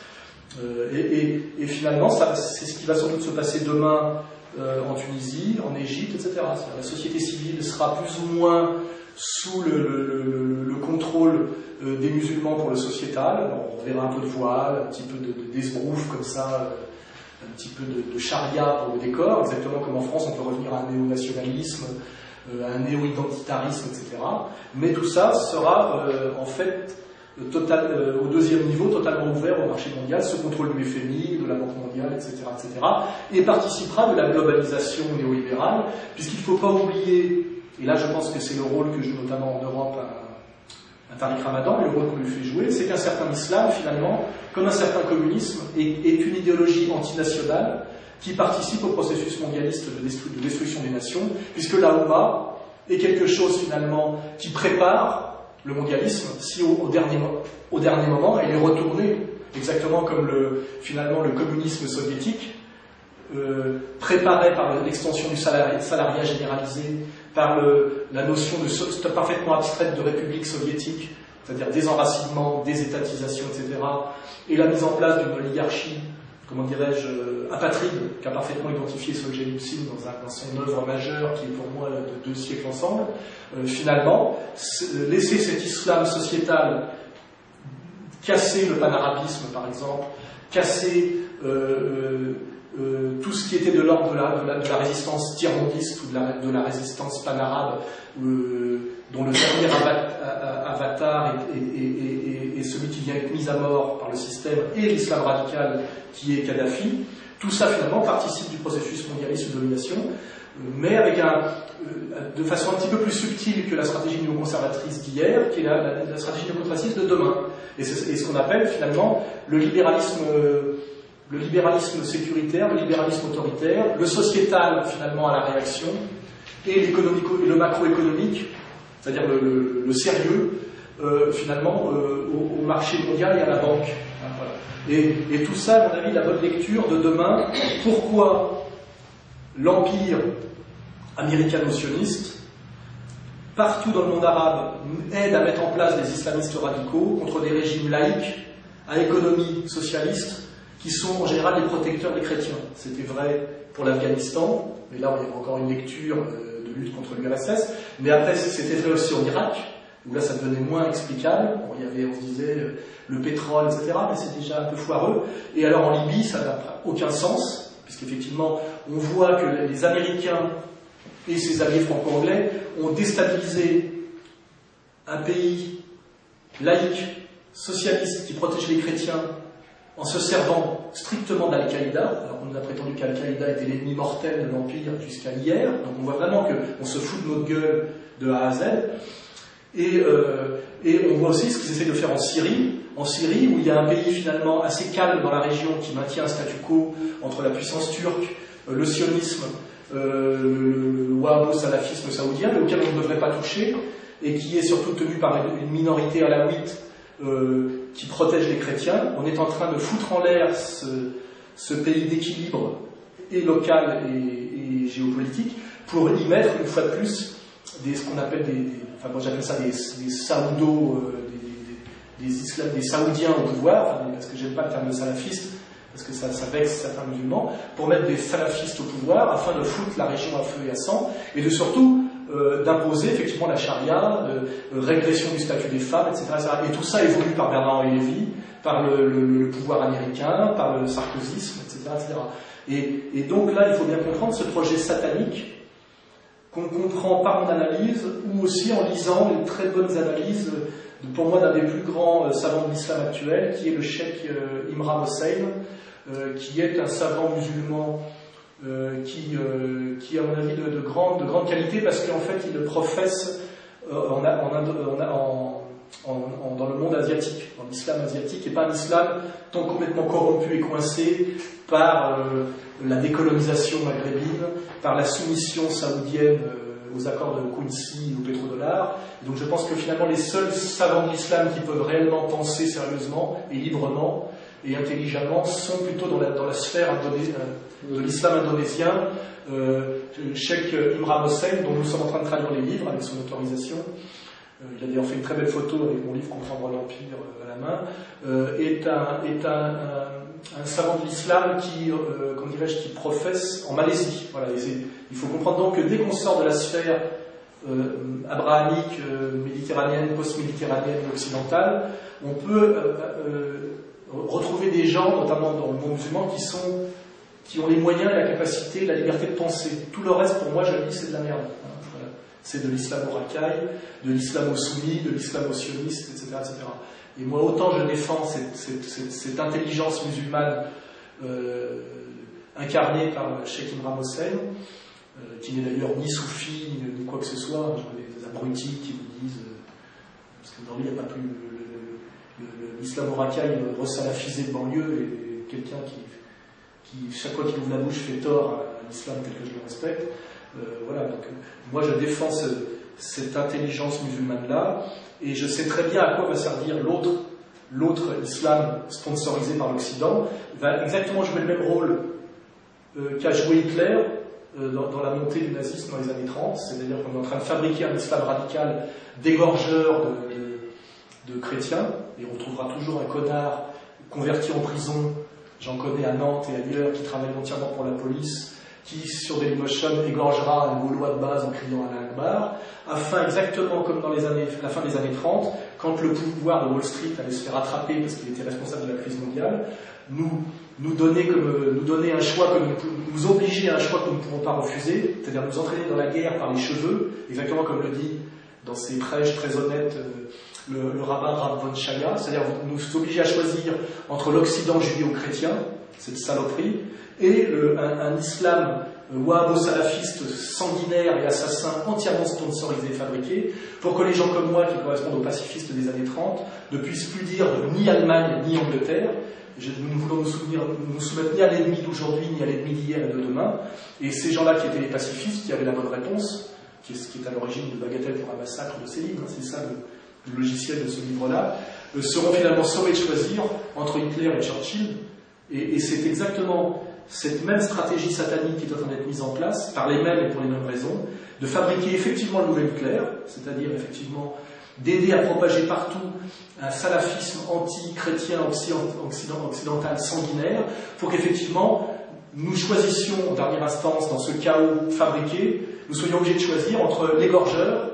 Et finalement, c'est ce qui va sans doute se passer demain en Tunisie, en Égypte, etc. La société civile sera plus ou moins sous le contrôle des musulmans pour le sociétal. Alors, on verra un peu de voile, un petit peu d'esbrouf comme ça, un petit peu de charia pour le décor, exactement comme en France on peut revenir à un néo-nationalisme, à un néo-identitarisme, etc. Mais tout ça sera en fait au deuxième niveau totalement ouvert au marché mondial, sous contrôle du FMI, de la Banque mondiale, etc., etc. Et participera de la globalisation néolibérale, puisqu'il ne faut pas oublier, et là je pense que c'est le rôle que joue notamment en Europe un Tariq Ramadan, et le rôle qu'on lui fait jouer, c'est qu'un certain islam, finalement, comme un certain communisme, est une idéologie antinationale qui participe au processus mondialiste de destruction des nations, puisque la Oumma est quelque chose, finalement, qui prépare le mondialisme, si au dernier moment, elle est retournée, exactement comme finalement le communisme soviétique, préparé par l'extension du salariat généralisé, par la notion parfaitement abstraite de république soviétique, c'est-à-dire désenracinement, désétatisation, etc., et la mise en place d'une oligarchie, comment dirais-je, apatride, qu'a parfaitement identifié Solzhenitsyn dans son œuvre majeure, qui est pour moi de 2 siècles ensemble, finalement, laisser cet islam sociétal casser le panarabisme, par exemple, casser tout ce qui était de l'ordre de la résistance tiers-mondiste ou de la résistance panarabe, dont le dernier avatar est celui qui vient être mis à mort par le système, et l'islam radical qui est Kadhafi. Tout ça, finalement, participe du processus mondialiste de domination, mais avec de façon un petit peu plus subtile que la stratégie néoconservatrice d'hier, qui est la stratégie néoconservatrice de demain. Et ce qu'on appelle, finalement, le libéralisme sécuritaire, le libéralisme autoritaire, le sociétal, finalement, à la réaction, et le macroéconomique, c'est-à-dire le sérieux, finalement, au marché mondial et à la banque. Hein, voilà. Et tout ça, à mon avis, la bonne lecture de demain, pourquoi l'empire américano-sioniste, partout dans le monde arabe, aide à mettre en place des islamistes radicaux contre des régimes laïques, à économie socialiste, qui sont en général les protecteurs des chrétiens. C'était vrai pour l'Afghanistan, mais là il y avait encore une lecture de lutte contre l'URSS, mais après c'était vrai aussi en Irak, où là ça devenait moins explicable. Bon, on se disait le pétrole, etc., mais c'est déjà un peu foireux. Et alors en Libye, ça n'a aucun sens, puisqu'effectivement on voit que les Américains et ses alliés franco-anglais ont déstabilisé un pays laïque, socialiste, qui protège les chrétiens, en se servant strictement d'Al-Qaïda. Alors on a prétendu qu'Al-Qaïda était l'ennemi mortel de l'Empire jusqu'à hier, donc on voit vraiment qu'on se fout de notre gueule de A à Z. Et on voit aussi ce qu'ils essaient de faire en Syrie, où il y a un pays finalement assez calme dans la région qui maintient un statu quo entre la puissance turque, le sionisme, le wahhabo-salafisme saoudien, mais auquel on ne devrait pas toucher, et qui est surtout tenu par une minorité alawite qui protège les chrétiens. On est en train de foutre en l'air ce pays d'équilibre et local et géopolitique pour y mettre une fois de plus ce qu'on appelle moi j'appelle ça des saoudos, des saoudiens au pouvoir, parce que j'aime pas le terme de salafiste, parce que ça vexe certains musulmans, pour mettre des salafistes au pouvoir afin de foutre la région à feu et à sang, et de surtout d'imposer effectivement la charia, régression du statut des femmes, etc., etc. Et tout ça évolue par Bernard-Henri Lévy, par le pouvoir américain, par le sarkozysme, etc., etc. Et donc là, il faut bien comprendre ce projet satanique qu'on comprend par mon analyse, ou aussi en lisant les très bonnes analyses, pour moi, d'un des plus grands savants de l'islam actuel, qui est le cheikh Imran Hossein, qui est un savant musulman qui à mon avis, de grande qualité, parce qu'en fait, il le professe dans le monde asiatique, dans l'islam asiatique, et pas un islam tant complètement corrompu et coincé par la décolonisation maghrébine, par la soumission saoudienne aux accords de Quincy, au pétrodollar. Et donc je pense que finalement les seuls savants de l'islam qui peuvent réellement penser sérieusement et librement et intelligemment sont plutôt dans la sphère de l'islam indonésien. Cheikh Imran Hossein, dont nous sommes en train de traduire les livres avec son autorisation, il a d'ailleurs fait une très belle photo avec mon livre Comprendre l'Empire à la main, est un savant de l'islam qui professe en Malaisie. Voilà, il faut comprendre donc que dès qu'on sort de la sphère abrahamique, méditerranéenne, post-méditerranéenne, occidentale, on peut retrouver des gens, notamment dans le monde musulman, qui ont les moyens et la capacité, la liberté de penser. Tout le reste, pour moi, je le dis, c'est de la merde. Voilà. C'est de l'islamo-racaille, de l'islamo-sunni, de l'islamo-sioniste, etc., etc. Et moi, autant je défends cette intelligence musulmane incarnée par le cheikh Imran Hossein, qui n'est d'ailleurs ni soufi, ni quoi que ce soit. Je connais des abrutis qui vous disent, parce qu'aujourd'hui, il n'y a pas plus l'islamo-racaille resalafisé de banlieue, et quelqu'un qui, chaque fois qu'il ouvre la bouche, fait tort à l'islam tel que je le respecte. Voilà, donc moi je défends cette intelligence musulmane-là, et je sais très bien à quoi va servir l'autre islam sponsorisé par l'Occident. Il va exactement jouer le même rôle qu'a joué Hitler dans la montée du nazisme dans les années 30, c'est-à-dire qu'on est en train de fabriquer un islam radical dégorgeur de chrétiens, et on trouvera toujours un connard converti en prison, j'en connais à Nantes et ailleurs, qui travaille entièrement pour la police, qui sur Dailymotion égorgera un Gaulois de base en criant à l'Akbar, afin, exactement comme dans la fin des années 30, quand le pouvoir de Wall Street allait se faire attraper parce qu'il était responsable de la crise mondiale, nous donner un choix, nous obliger à un choix que nous ne pouvons pas refuser, c'est-à-dire nous entraîner dans la guerre par les cheveux, exactement comme le dit dans ses prêches très honnêtes le rabbin Rav von Shaya, c'est-à-dire nous obliger à choisir entre l'Occident judéo-chrétien, cette saloperie, et un islam wahhabo-salafiste sanguinaire et assassin entièrement sponsorisé et fabriqué, pour que les gens comme moi, qui correspondent aux pacifistes des années 30, ne puissent plus dire ni Allemagne ni Angleterre. Nous ne voulons nous soumettre ni à l'ennemi d'aujourd'hui, ni à l'ennemi d'hier et de demain. Et ces gens-là qui étaient les pacifistes, qui avaient la bonne réponse, qui est à l'origine de Bagatelle pour un massacre de Céline, c'est ça le logiciel de ce livre-là, seront finalement sommés de choisir entre Hitler et Churchill. Et c'est exactement cette même stratégie satanique qui est en train d'être mise en place, par les mêmes et pour les mêmes raisons, de fabriquer effectivement le nouvel Hitler, c'est-à-dire effectivement d'aider à propager partout un salafisme anti-chrétien occidental sanguinaire, pour qu'effectivement nous choisissions en dernière instance dans ce chaos fabriqué, nous soyons obligés de choisir entre l'égorgeur,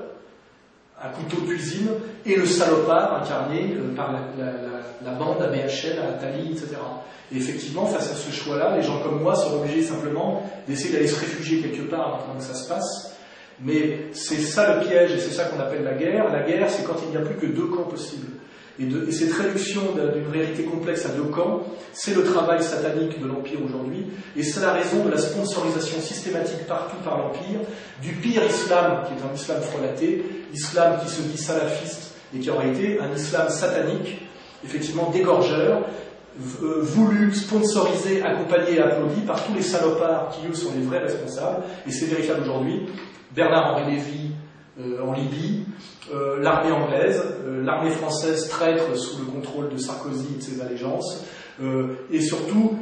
un couteau de cuisine, et le salopard incarné par la bande à BHL, à Attali, etc. Et effectivement, face à ce choix-là, les gens comme moi seront obligés simplement d'essayer d'aller se réfugier quelque part pendant que ça se passe. Mais c'est ça le piège, et c'est ça qu'on appelle la guerre. La guerre, c'est quand il n'y a plus que deux camps possibles. Et cette réduction d'une réalité complexe à deux camps, c'est le travail satanique de l'Empire aujourd'hui, et c'est la raison de la sponsorisation systématique partout par l'Empire, du pire islam, qui est un islam frelaté, l'islam qui se dit salafiste, et qui aurait été un islam satanique, effectivement dégorgeur, voulu, sponsorisé, accompagné et applaudi par tous les salopards qui, eux, sont les vrais responsables, et c'est vérifiable aujourd'hui. Bernard-Henri Lévy en Libye, l'armée anglaise, l'armée française traître sous le contrôle de Sarkozy et de ses allégeances, et surtout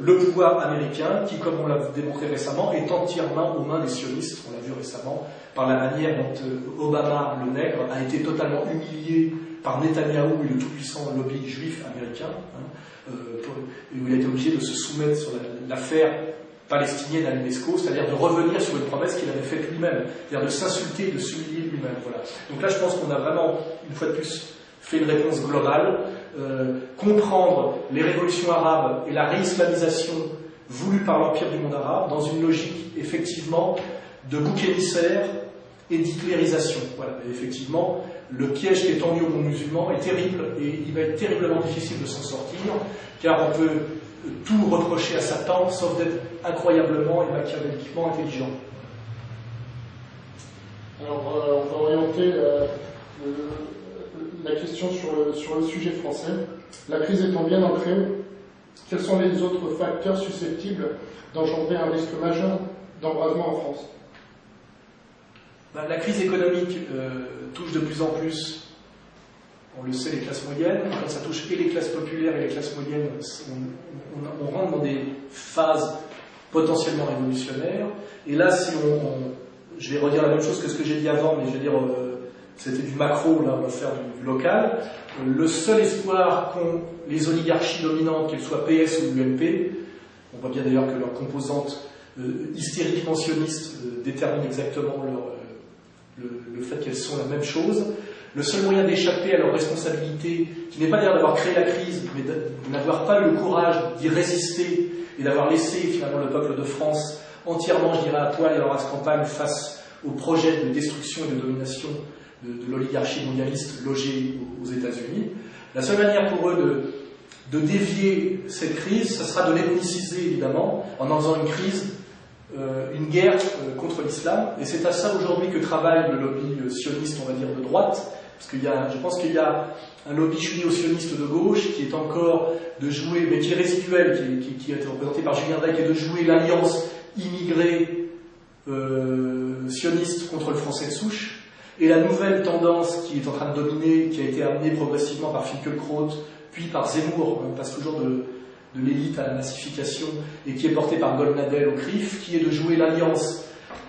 le pouvoir américain qui, comme on l'a démontré récemment, est entièrement aux mains des sionistes, on l'a vu récemment, par la manière dont Obama, le nègre, a été totalement humilié par Netanyahou et le tout-puissant lobby juif américain, où il a été obligé de se soumettre sur l'affaire palestinienne à l'UNESCO, c'est-à-dire de revenir sur une promesse qu'il avait faite lui-même, c'est-à-dire de s'insulter, de s'humilier lui-même. Voilà. Donc là, je pense qu'on a vraiment, une fois de plus, fait une réponse globale, comprendre les révolutions arabes et la réislamisation voulue par l'Empire du monde arabe dans une logique, effectivement, de bouc émissaire et d'hitlérisation. Voilà. Et effectivement, le piège qui est tendu au monde musulman est terrible, et il va être terriblement difficile de s'en sortir, car on peut tout reprocher à Satan, sauf d'être incroyablement et machiavéliquement intelligent.
Alors, on va orienter la question sur le sujet français. La crise étant bien ancrée, quels sont les autres facteurs susceptibles d'engendrer un risque majeur d'embrasement en France?
La crise économique touche de plus en plus, on le sait, les classes moyennes. Quand ça touche et les classes populaires et les classes moyennes, on rentre dans des phases potentiellement révolutionnaires. Et là, si je vais redire la même chose que ce que j'ai dit avant, mais je vais dire, c'était du macro, là on va faire du local. Le seul espoir qu'ont les oligarchies dominantes, qu'elles soient PS ou UMP, on voit bien d'ailleurs que leur composante hystériquement sioniste détermine exactement le fait qu'elles sont la même chose. Le seul moyen d'échapper à leur responsabilité, qui n'est pas d'ailleurs d'avoir créé la crise, mais de n'avoir pas eu le courage d'y résister et d'avoir laissé finalement le peuple de France entièrement, je dirais, à poil et à leur campagne face au projet de destruction et de domination de l'oligarchie mondialiste logée aux États-Unis. La seule manière pour eux de dévier cette crise, ce sera de l'ethniciser évidemment, en en faisant une crise, une guerre contre l'islam. Et c'est à ça aujourd'hui que travaille le lobby sioniste, on va dire, de droite. Parce je pense qu'il y a un lobby judéo-sioniste de gauche qui est encore de jouer, mais qui est résiduel, qui a été représenté par Julien Drey, qui est de jouer l'alliance immigrée sioniste contre le français de souche. Et la nouvelle tendance qui est en train de dominer, qui a été amenée progressivement par Finkielkraut, puis par Zemmour, on passe toujours de de l'élite à la massification, et qui est porté par Goldnadel au CRIF, qui est de jouer l'alliance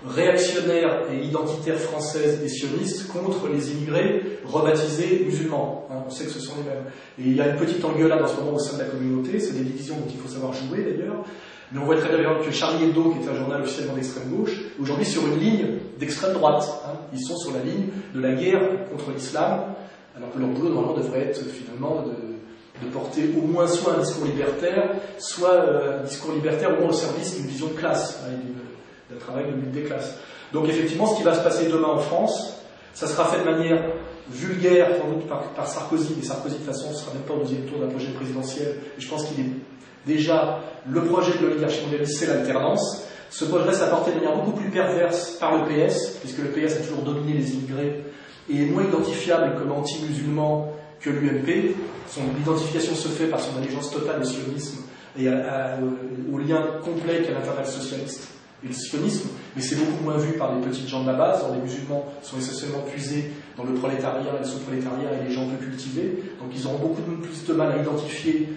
réactionnaire et identitaire française et sioniste contre les immigrés rebaptisés musulmans. On sait que ce sont les mêmes. Et il y a une petite engueulade en ce moment au sein de la communauté, c'est des divisions dont il faut savoir jouer d'ailleurs, mais on voit très bien que Charlie Hebdo, qui était un journal officiellement d'extrême gauche, aujourd'hui sur une ligne d'extrême droite. Ils sont sur la ligne de la guerre contre l'islam, alors que leur boulot normalement devrait être finalement de porter au moins soit un discours libertaire, soit un discours libertaire au moins au service d'une vision de classe, d'un travail de lutte des classes. Donc effectivement, ce qui va se passer demain en France, ça sera fait de manière vulgaire, sans doute par Sarkozy, mais Sarkozy de toute façon ne sera même pas au deuxième tour de la prochaine présidentielle, et je pense qu'il est déjà le projet de l'oligarchie mondialiste, c'est l'alternance. Ce projet s'est apporté de manière beaucoup plus perverse par le PS, puisque le PS a toujours dominé les immigrés, et est moins identifiable comme anti-musulman que l'UMP. Son identification se fait par son allégeance totale au sionisme et au lien complet qu'a l'international socialiste et le sionisme, mais c'est beaucoup moins vu par les petites gens de la base, dont les musulmans sont essentiellement puisés dans le prolétariat, le sous-prolétariat et les gens peu cultivés, donc ils auront beaucoup plus de mal à identifier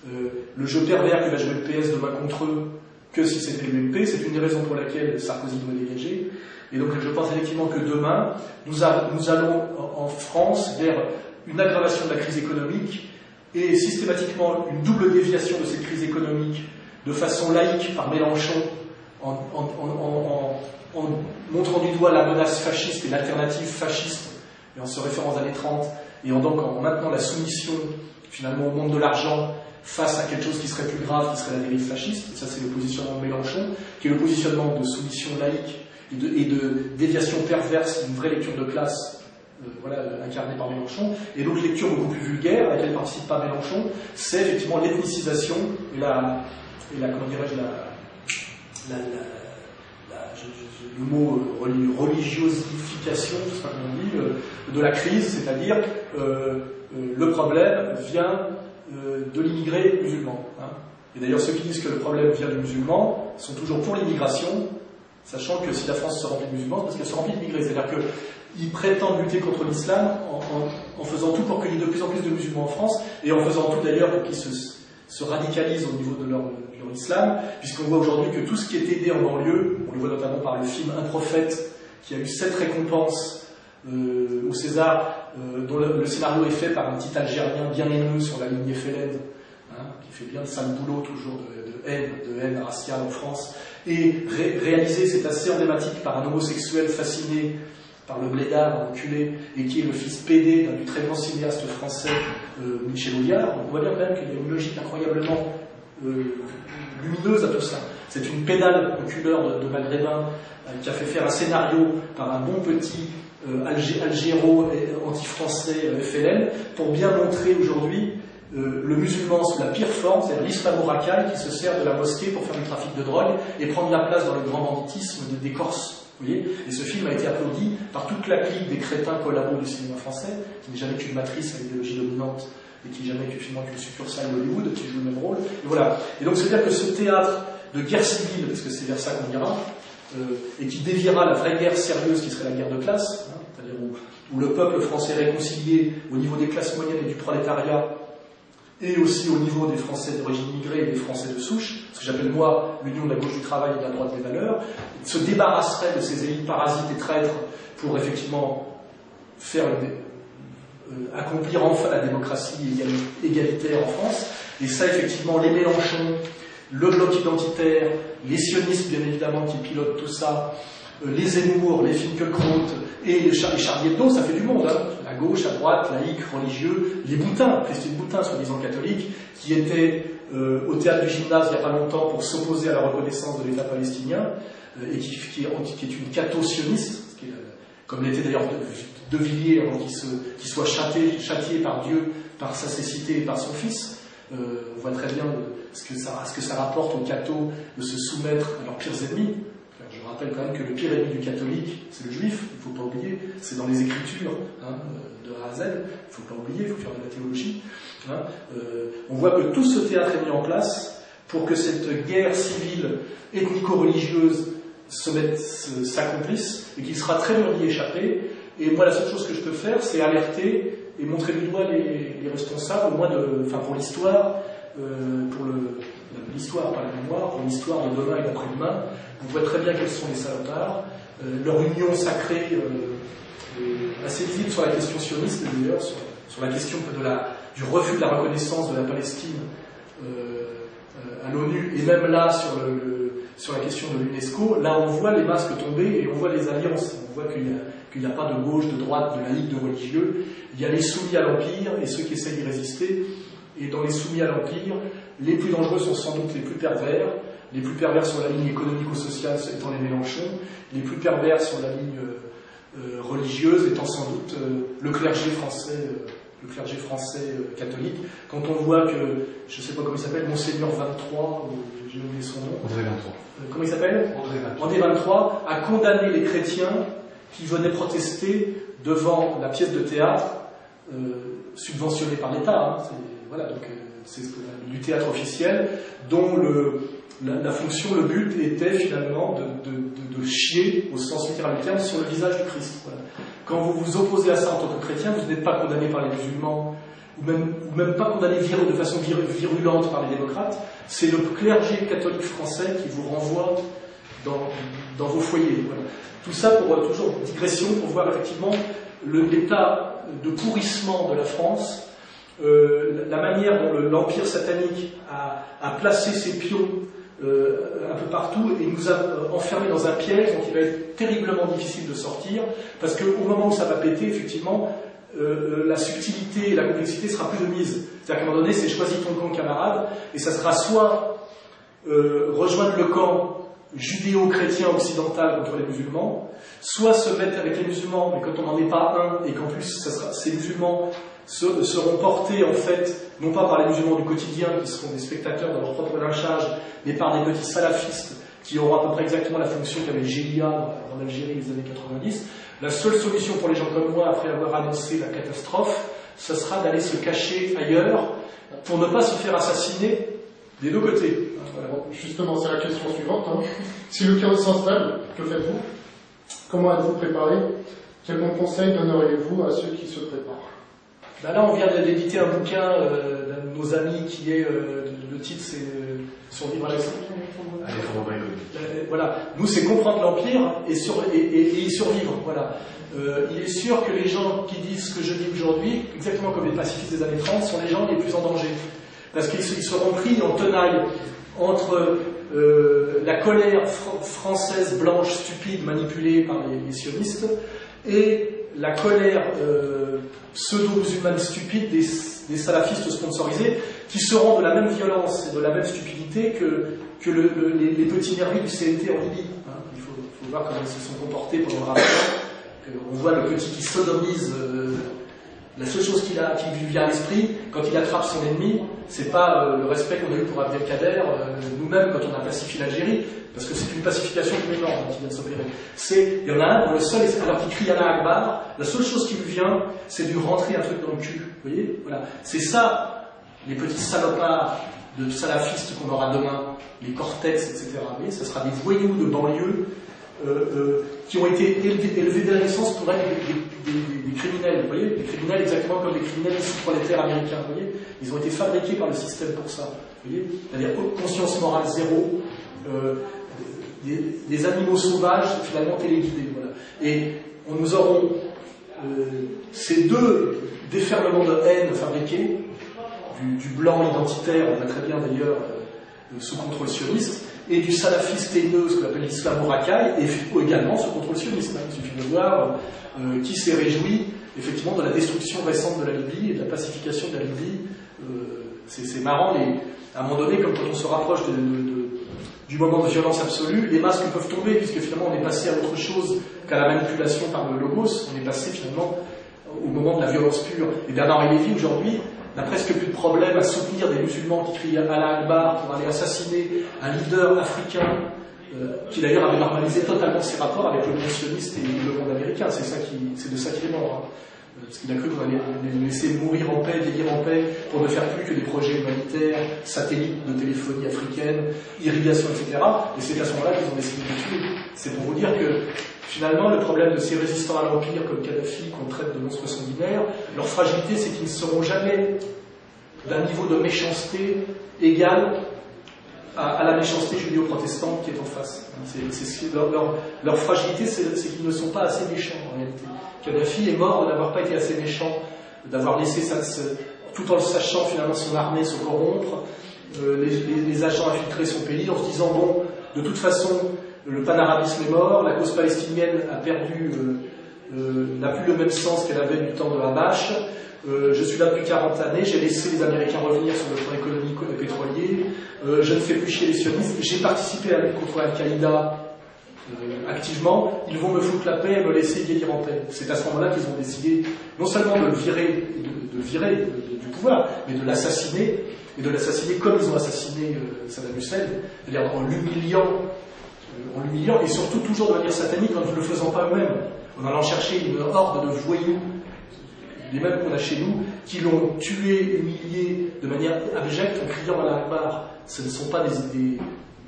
le jeu pervers que va jouer le PS demain contre eux que si c'était l'UMP. C'est une des raisons pour laquelle Sarkozy doit dégager. Et donc je pense effectivement que demain, nous allons en France vers une aggravation de la crise économique et systématiquement une double déviation de cette crise économique de façon laïque par Mélenchon en montrant du doigt la menace fasciste et l'alternative fasciste et en se référant aux années 30 et en maintenant la soumission finalement au monde de l'argent face à quelque chose qui serait plus grave, qui serait la dérive fasciste. Et ça c'est le positionnement de Mélenchon, qui est le positionnement de soumission laïque et de déviation perverse d'une vraie lecture de classe incarnée par Mélenchon. Et donc lecture beaucoup plus vulgaire, à laquelle ne participe pas Mélenchon, c'est effectivement l'ethnicisation et comment dirais-je, le mot religiosification, je ne sais pas comment on dit, de la crise, c'est-à-dire le problème vient de l'immigré musulman. Et d'ailleurs, ceux qui disent que le problème vient du musulman sont toujours pour l'immigration, sachant que si la France se remplit de musulmans, c'est parce qu'elle se remplit d'immigrés. C'est-à-dire qu'ils prétendent lutter contre l'islam en faisant tout pour qu'il y ait de plus en plus de musulmans en France, et en faisant tout d'ailleurs pour qu'ils se radicalisent au niveau de leur islam, puisqu'on voit aujourd'hui que tout ce qui est aidé en banlieue, on le voit notamment par le film Un prophète, qui a eu 7 récompenses au César, dont le scénario est fait par un petit Algérien bien haineux sur la ligne FLN, qui fait bien le sale boulot toujours de haine raciale en France, et réalisé, c'est assez emblématique, par un homosexuel fasciné par le blédard enculé, et qui est le fils PD du très grand cinéaste français Michel Audiard. Donc on voit bien quand même qu'il y a une logique incroyablement lumineuse à tout ça. C'est une pédale enculeur de maghrébin qui a fait faire un scénario par un bon petit algéro anti-français FLN pour bien montrer aujourd'hui le musulman sous la pire forme, c'est-à-dire l'islamo-racaille qui se sert de la mosquée pour faire du trafic de drogue et prendre la place dans le grand banditisme des Corses. Vous voyez, et ce film a été applaudi par toute la clique des crétins collabos du cinéma français, qui n'est jamais qu'une matrice à l'idéologie dominante et qui n'est jamais qu'une succursale d'Hollywood qui joue le même rôle. Et voilà. Et donc c'est-à-dire que ce théâtre de guerre civile, parce que c'est vers ça qu'on ira, et qui déviera la vraie guerre sérieuse qui serait la guerre de classe, c'est-à-dire où le peuple français réconcilié au niveau des classes moyennes et du prolétariat, et aussi au niveau des Français d'origine immigrée et des Français de souche, ce que j'appelle moi l'union de la gauche du travail et de la droite des valeurs, se débarrasserait de ces élites parasites et traîtres pour effectivement faire accomplir enfin la démocratie égalitaire en France. Et ça, effectivement, les Mélenchon, le bloc identitaire, les sionistes, bien évidemment, qui pilotent tout ça, les Zemmour, les Finkielkraut et les Charlie Hebdo, ça fait du monde, à gauche, à droite, laïque, religieux, les Boutins, Christine Boutin, soi-disant catholique, qui était au théâtre du Gymnase il n'y a pas longtemps pour s'opposer à la reconnaissance de l'État palestinien, et qui est une catho-sioniste, comme l'était d'ailleurs De Villiers avant qu'il soit châtié par Dieu, par sa cécité et par son fils. On voit très bien ce que ça rapporte aux cathos de se soumettre à leurs pires ennemis. Je rappelle quand même que le pire ennemi du catholique, c'est le juif, il ne faut pas oublier, c'est dans les Écritures, de A à Z, il ne faut pas oublier, il faut faire de la théologie. On voit que tout ce théâtre est mis en place pour que cette guerre civile ethnico-religieuse s'accomplisse, et qu'il sera très dur d'y échapper. Et moi, la seule chose que je peux faire, c'est alerter et montrer du doigt les responsables, au moins pour l'histoire, pour l'histoire, pas la mémoire, pour l'histoire de demain et d'après-demain. On voit très bien quels sont les salopards. Leur union sacrée, assez visible sur la question sioniste d'ailleurs, sur la question du refus de la reconnaissance de la Palestine à l'ONU, et même là sur la question de l'UNESCO, là on voit les masques tomber et on voit les alliances. On voit qu'il n'y a pas de gauche, de droite, de laïque, de religieux. Il y a les soumis à l'Empire et ceux qui essaient d'y résister. Et dans les soumis à l'Empire, les plus dangereux sont sans doute les plus pervers. Les plus pervers sur la ligne économico-sociale étant les Mélenchon, les plus pervers sur la ligne religieuse étant sans doute le clergé français catholique. Quand on voit que, je ne sais pas comment il s'appelle, Monseigneur 23, j'ai oublié son nom.
André 23.
Comment il s'appelle ? André 23 a condamné les chrétiens qui venaient protester devant la pièce de théâtre subventionnée par l'État. Hein. C'est du théâtre officiel dont la fonction, le but était finalement de chier, au sens littéral du terme, sur le visage du Christ. Voilà. Quand vous vous opposez à ça en tant que chrétien, vous n'êtes pas condamné par les musulmans, ou même pas condamné de façon virulente par les démocrates. C'est le clergé catholique français qui vous renvoie dans vos foyers. Voilà. Tout ça pour toujours digression, pour voir effectivement l'état de pourrissement de la France, la manière dont l'empire satanique a placé ses pions un peu partout et nous a enfermés dans un piège dont il va être terriblement difficile de sortir, parce qu'au moment où ça va péter, effectivement, la subtilité et la complexité sera plus de mise. C'est-à-dire qu'à un moment donné, c'est choisis ton camp, camarade, et ça sera soit rejoindre le camp judéo-chrétien occidental contre les musulmans, soit se mettre avec les musulmans, mais quand on n'en est pas un, et qu'en plus ces musulmans seront portés en fait, non pas par les musulmans du quotidien qui seront des spectateurs de leur propre lynchage, mais par des petits salafistes qui auront à peu près exactement la fonction qu'avait Gélia en Algérie des années 90. La seule solution pour les gens comme moi, après avoir annoncé la catastrophe, ce sera d'aller se cacher ailleurs pour ne pas se faire assassiner des deux côtés.
Voilà. Justement, c'est la question suivante. Hein. Si le chaos s'installe, que faites-vous ? Comment êtes-vous préparé ? Quel bon conseil donneriez-vous à ceux qui se préparent ?
Ben là, on vient d'éditer un bouquin d'un de nos amis qui est, le titre c'est Survivre à l'effondrement économique. Voilà, nous c'est comprendre l'Empire et y survivre. Voilà. Il est sûr que les gens qui disent ce que je dis aujourd'hui, exactement comme les pacifistes des années 30, sont les gens les plus en danger. Parce qu'ils seront pris en tenaille entre la colère française, blanche, stupide, manipulée par les sionistes, et la colère pseudo-musulmane stupide des salafistes sponsorisés, qui seront de la même violence et de la même stupidité que les petits nervis du CNT en Libye. Hein. Il faut voir comment ils se sont comportés pendant le rapport. On voit le petit qui sodomise. La seule chose qui lui vient à l'esprit, quand il attrape son ennemi, c'est pas le respect qu'on a eu pour Abdelkader, nous-mêmes, quand on a pacifié l'Algérie, parce que c'est une pacification énorme qui vient de s'opérer. Il y en a un dont le seul, alors qu'il crie Allah Akbar, la seule chose qui lui vient, c'est de lui rentrer un truc dans le cul. Vous voyez, voilà. C'est ça, les petits salopards de salafistes qu'on aura demain, les Cortex, etc. Vous voyez, ce sera des voyous de banlieue qui ont été élevés dès la naissance pour être des criminels, vous voyez, des criminels exactement comme les criminels sous-prolétaires américains, vous voyez, ils ont été fabriqués par le système pour ça, vous voyez, c'est-à-dire conscience morale zéro, des animaux sauvages finalement téléguidés, voilà. Et nous aurons ces deux déferlements de haine fabriqués, du blanc identitaire, on voit très bien d'ailleurs sous contrôle sioniste, et du salafiste haineux, ce qu'on appelle l'islamo-racaille, et également sous contrôle sioniste. Il suffit de voir qui s'est réjoui effectivement de la destruction récente de la Libye et de la pacification de la Libye. C'est marrant, mais à un moment donné, comme quand on se rapproche du moment de violence absolue, les masques peuvent tomber, puisque finalement on est passé à autre chose qu'à la manipulation par le logos, on est passé finalement au moment de la violence pure. Et Bernard Lévy aujourd'hui n'a presque plus de problème à soutenir des musulmans qui crient Allah Akbar pour aller assassiner un leader africain qui d'ailleurs avait normalisé totalement ses rapports avec le monde sioniste et le monde américain. C'est de ça qu'il est mort. Hein. Parce qu'il a cru qu'on allait les laisser mourir en paix, vieillir en paix, pour ne faire plus que des projets humanitaires, satellites de téléphonie africaine, irrigation, etc. Et c'est à ce moment-là qu'ils ont décidé de tuer. C'est pour vous dire que finalement, le problème de ces résistants à l'Empire comme Kadhafi, qu'on traite de monstres sanguinaires, leur fragilité, c'est qu'ils ne seront jamais d'un niveau de méchanceté égal à la méchanceté judéo-protestante qui est en face. Leur fragilité, c'est qu'ils ne sont pas assez méchants en réalité. Kadhafi est mort d'avoir pas été assez méchant, d'avoir laissé tout en sachant finalement son armée se corrompre, les agents infiltrer son pays en se disant bon, de toute façon, le panarabisme est mort, la cause palestinienne a perdu, n'a plus le même sens qu'elle avait du temps de Habash. Je suis là depuis 40 années, j'ai laissé les Américains revenir sur le plan économique et pétrolier, je ne fais plus chier les sionistes, j'ai participé à la lutte contre Al-Qaïda activement, ils vont me foutre la paix et me laisser vieillir en paix. C'est à ce moment-là qu'ils ont décidé non seulement de le virer, du pouvoir, mais de l'assassiner, et de l'assassiner comme ils ont assassiné Saddam Hussein, c'est-à-dire en l'humiliant, et surtout toujours de manière satanique en ne le faisant pas eux-mêmes, en allant chercher une horde de voyous, les mêmes qu'on a chez nous, qui l'ont tué, humilié de manière abjecte en criant à la Akbar. Ce ne sont pas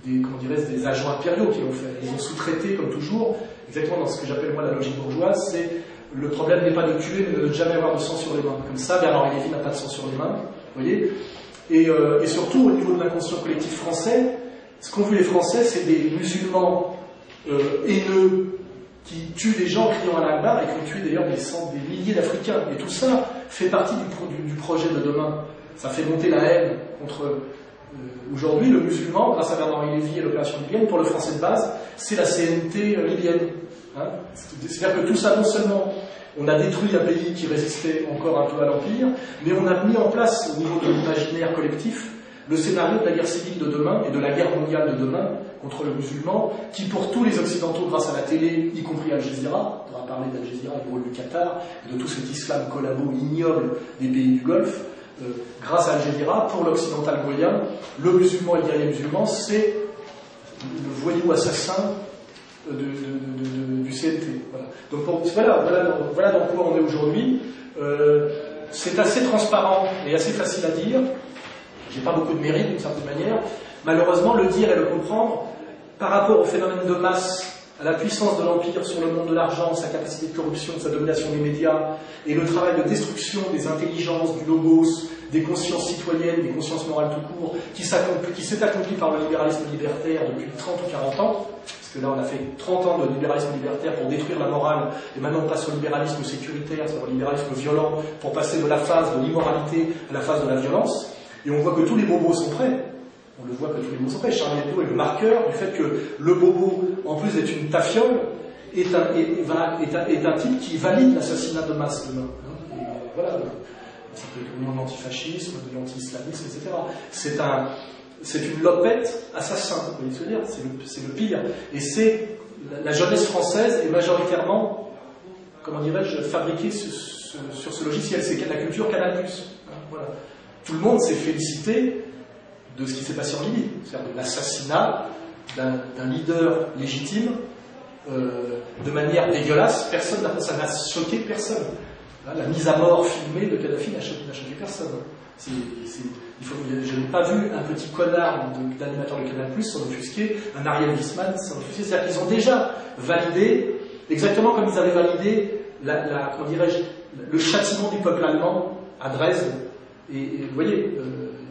des agents impériaux qui l'ont fait. Ils ont sous-traité, comme toujours, exactement dans ce que j'appelle moi la logique bourgeoise, c'est le problème n'est pas de tuer, mais de ne jamais avoir de sang sur les mains. Comme ça, Bernard Lévy n'a pas de sang sur les mains, vous voyez. Et surtout, au niveau de l'inconscient collectif français, ce qu'ont vu les Français, c'est des musulmans haineux, qui tuent des gens en criant à l'Akbar et qui ont tué d'ailleurs des milliers d'Africains. Et tout ça fait partie du projet de demain. Ça fait monter la haine contre... aujourd'hui, le musulman, grâce à Bernard Lévy et l'opération libyenne, pour le français de base, c'est la CNT libyenne. Hein, c'est-à-dire que tout ça, non seulement on a détruit un pays qui résistait encore un peu à l'Empire, mais on a mis en place, au niveau de l'imaginaire collectif, le scénario de la guerre civile de demain et de la guerre mondiale de demain contre le musulman, qui pour tous les Occidentaux, grâce à la télé, y compris Al Jazeera, on va parler d'Al Jazeera et du rôle du Qatar, et de tout cet islam collabo ignoble des pays du Golfe, grâce à Al Jazeera, pour l'occidental moyen, le musulman et le guerrier musulman, c'est le voyou assassin du CNT. Voilà. Donc voilà dans quoi on est aujourd'hui. C'est assez transparent et assez facile à dire. J'ai pas beaucoup de mérite d'une certaine manière. Malheureusement, le dire et le comprendre, par rapport au phénomène de masse, à la puissance de l'Empire sur le monde de l'argent, sa capacité de corruption, sa domination des médias, et le travail de destruction des intelligences, du logos, des consciences citoyennes, des consciences morales tout court, qui s'est accompli par le libéralisme libertaire depuis 30 ou 40 ans, parce que là on a fait 30 ans de libéralisme libertaire pour détruire la morale, et maintenant on passe au libéralisme sécuritaire, c'est-à-dire au libéralisme violent, pour passer de la phase de l'immoralité à la phase de la violence. Et on voit que tous les bobos sont prêts. On le voit que tous les bobos sont prêts. Charlie Hebdo est le marqueur du fait que le bobo, en plus d'être une tafiole, est un type qui valide l'assassinat de masse demain. Et voilà, ça peut être de l'antifascisme, de l'anti-islamisme, etc. C'est une lopette assassin, vous voyez ce que je veux dire, c'est le pire. Et c'est la jeunesse française est majoritairement, comment dirais-je, fabriquée sur ce logiciel. C'est la culture Canal+. Voilà. Tout le monde s'est félicité de ce qui s'est passé en Libye, c'est-à-dire de l'assassinat d'un leader légitime de manière dégueulasse. Ça n'a choqué personne. La mise à mort filmée de Kadhafi n'a choqué personne. Je n'ai pas vu un petit connard d'animateur de Canal+ s'en offusquer, un Ariel Wiesman s'en offusquer. C'est-à-dire qu'ils ont déjà validé, exactement comme ils avaient validé comment dirais-je, le châtiment du peuple allemand à Dresde. Et vous voyez,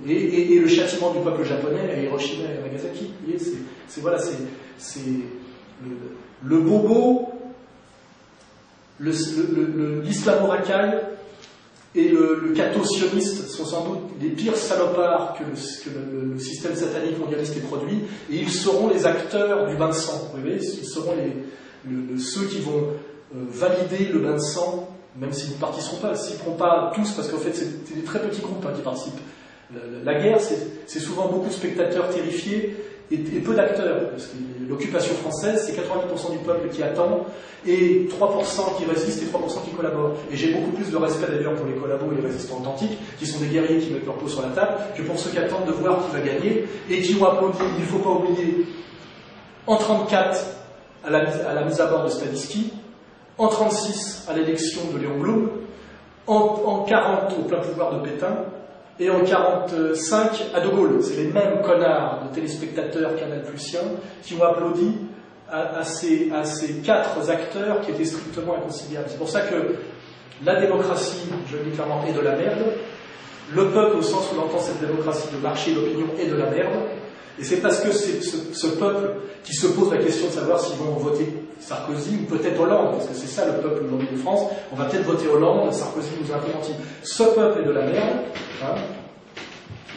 et le châtiment du peuple japonais à Hiroshima et à Nagasaki. Vous voyez, c'est le bobo, l'islamo-racaille et le catho-sioniste sont sans doute les pires salopards que le système satanique mondialiste ait produit, et ils seront les acteurs du bain de sang. Vous voyez, ils seront ceux qui vont valider le bain de sang. Même s'ils ne participeront pas, s'ils ne feront pas tous, parce qu'en fait c'est des très petits groupes qui participent. La guerre, c'est souvent beaucoup de spectateurs terrifiés et peu d'acteurs. Parce que l'occupation française, c'est 90% du peuple qui attend, et 3% qui résistent et 3% qui collaborent. Et j'ai beaucoup plus de respect d'ailleurs pour les collabos et les résistants authentiques, qui sont des guerriers qui mettent leur peau sur la table, que pour ceux qui attendent de voir qui va gagner, et qui ont applaudi, il ne faut pas oublier, en 1934, à la mise à bord de Stavisky, en 1936, à l'élection de Léon Blum, en 1940, au plein pouvoir de Pétain, et en 1945, à De Gaulle. C'est les mêmes connards de téléspectateurs canal-plusiens qui ont applaudi à ces 4 acteurs qui étaient strictement inconciliables. C'est pour ça que la démocratie, je le dis clairement, est de la merde. le peuple au sens où on entend cette démocratie de marché, l'opinion est de la merde. Et c'est parce que c'est ce peuple qui se pose la question de savoir s'ils vont voter Sarkozy ou peut-être Hollande, parce que c'est ça le peuple aujourd'hui de France, on va peut-être voter Hollande, Sarkozy nous a un peu menti. Ce peuple est de la merde, hein.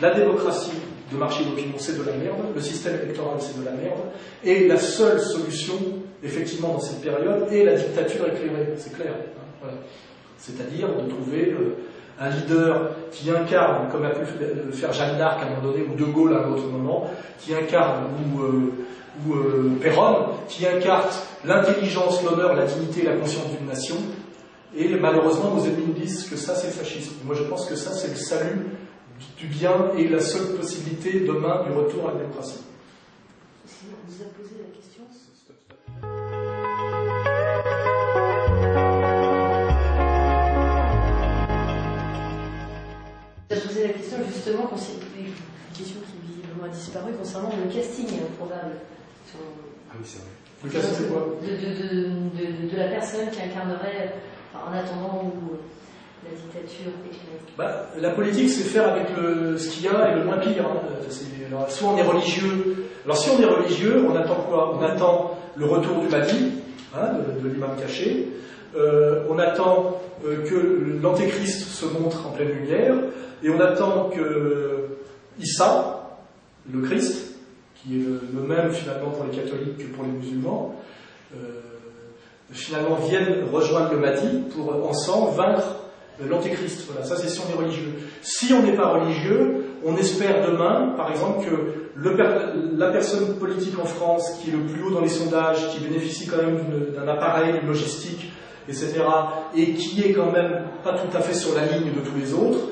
La démocratie de marché d'opinion c'est de la merde, le système électoral c'est de la merde, et la seule solution, effectivement, dans cette période, est la dictature éclairée, c'est clair. Hein, voilà. C'est-à-dire de trouver un leader qui incarne, comme a pu le faire Jeanne d'Arc à un moment donné, ou De Gaulle à un autre moment, qui incarne, ou Péronne, qui incarne l'intelligence, l'honneur, la dignité et la conscience d'une nation. Et malheureusement, nos ennemis nous disent que ça, c'est le fascisme. Et moi, je pense que ça, c'est le salut du bien et la seule possibilité demain du retour à la démocratie.
On vous a posé la question. On vous a posé la question justement, une question qui visiblement a disparu concernant le casting probable.
Ah oui, c'est vrai.
Le casting, c'est quoi ?
De la personne qui incarnerait, enfin, en attendant où la dictature éclairée.
La politique, c'est faire avec ce qu'il y a et le moins pire. Hein. Alors, soit on est religieux. Alors si on est religieux, on attend quoi? On attend le retour du Mahdi, hein, de l'imam caché. On attend que l'antéchrist se montre en pleine lumière. Et on attend que Issa, le Christ, qui est le même finalement pour les catholiques que pour les musulmans, finalement vienne rejoindre le Mahdi pour ensemble vaincre l'antéchrist. Voilà, ça c'est si on est religieux. Si on n'est pas religieux, on espère demain, par exemple, que la personne politique en France qui est le plus haut dans les sondages, qui bénéficie quand même d'un appareil, d'une logistique, etc., et qui est quand même pas tout à fait sur la ligne de tous les autres,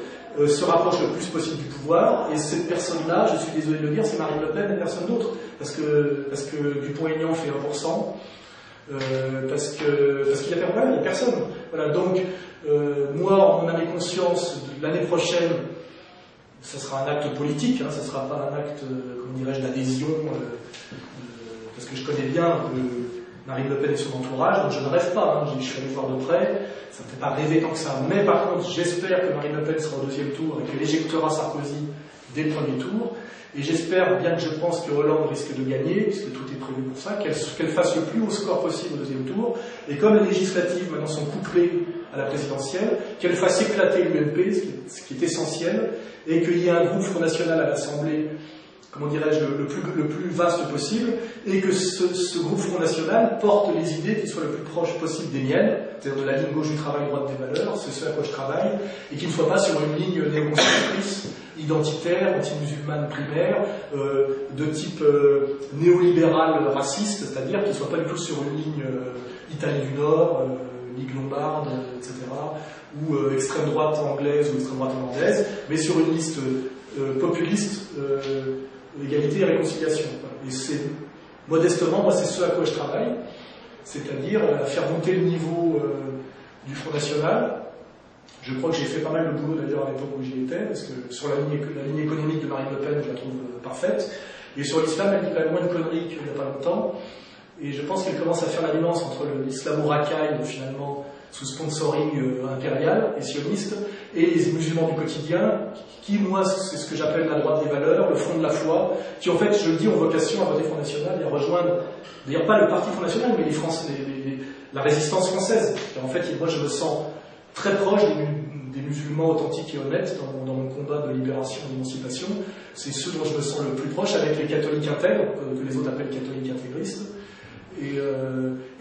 se rapproche le plus possible du pouvoir, et cette personne-là, je suis désolé de le dire, c'est Marine Le Pen et personne d'autre, parce que Dupont-Aignan fait 1%, parce qu'il n'y a personne. Voilà, donc, moi, en mon âme et conscience, l'année prochaine, ça sera un acte politique, hein, ça ne sera pas un acte, comment dirais-je, d'adhésion, parce que je connais bien Marine Le Pen et son entourage, donc je ne rêve pas, hein, je suis allé voir de près, ça ne me fait pas rêver tant que ça, mais par contre, j'espère que Marine Le Pen sera au deuxième tour et qu'elle éjectera Sarkozy dès le premier tour, et j'espère, bien que je pense que Hollande risque de gagner, puisque tout est prévu pour ça, qu'elle fasse le plus haut score possible au deuxième tour, et comme les législatives maintenant sont couplées à la présidentielle, qu'elle fasse éclater l'UMP, ce qui est essentiel, et qu'il y ait un groupe Front National à l'Assemblée, comment dirais-je, le plus vaste possible, et que ce groupe Front National porte les idées qui soient le plus proches possible des miennes, c'est-à-dire de la ligne gauche du travail, droite des valeurs, c'est ce à quoi je travaille, et qui ne soit pas sur une ligne néoconservatrice, identitaire, anti-musulmane primaire, de type néolibéral raciste, c'est-à-dire qu'il ne soit pas du tout sur une ligne Italie du Nord, Ligue lombarde, etc., ou extrême droite anglaise ou extrême droite hollandaise, mais sur une liste populiste, égalité et réconciliation. Et c'est, modestement, moi c'est ce à quoi je travaille, c'est-à-dire à faire monter le niveau du Front National. Je crois que j'ai fait pas mal de boulot d'ailleurs à l'époque où j'y étais, parce que sur la ligne économique de Marine Le Pen, je la trouve parfaite, et sur l'islam, elle dit quand même moins de conneries qu'il n'y a pas longtemps, et je pense qu'elle commence à faire la nuance entre l'islamo-racaille, finalement, sous sponsoring impérial et sioniste, et les musulmans du quotidien, qui, moi, c'est ce que j'appelle la droite des valeurs, le front de la foi, qui, en fait, je le dis, ont vocation à voter Front National et à rejoindre, d'ailleurs pas le parti Front National, mais les Français, la résistance française. Et en fait, moi, je me sens très proche des musulmans authentiques et honnêtes dans mon combat de libération et d'émancipation. C'est ceux dont je me sens le plus proche, avec les catholiques intègres, que les autres appellent catholiques intégristes,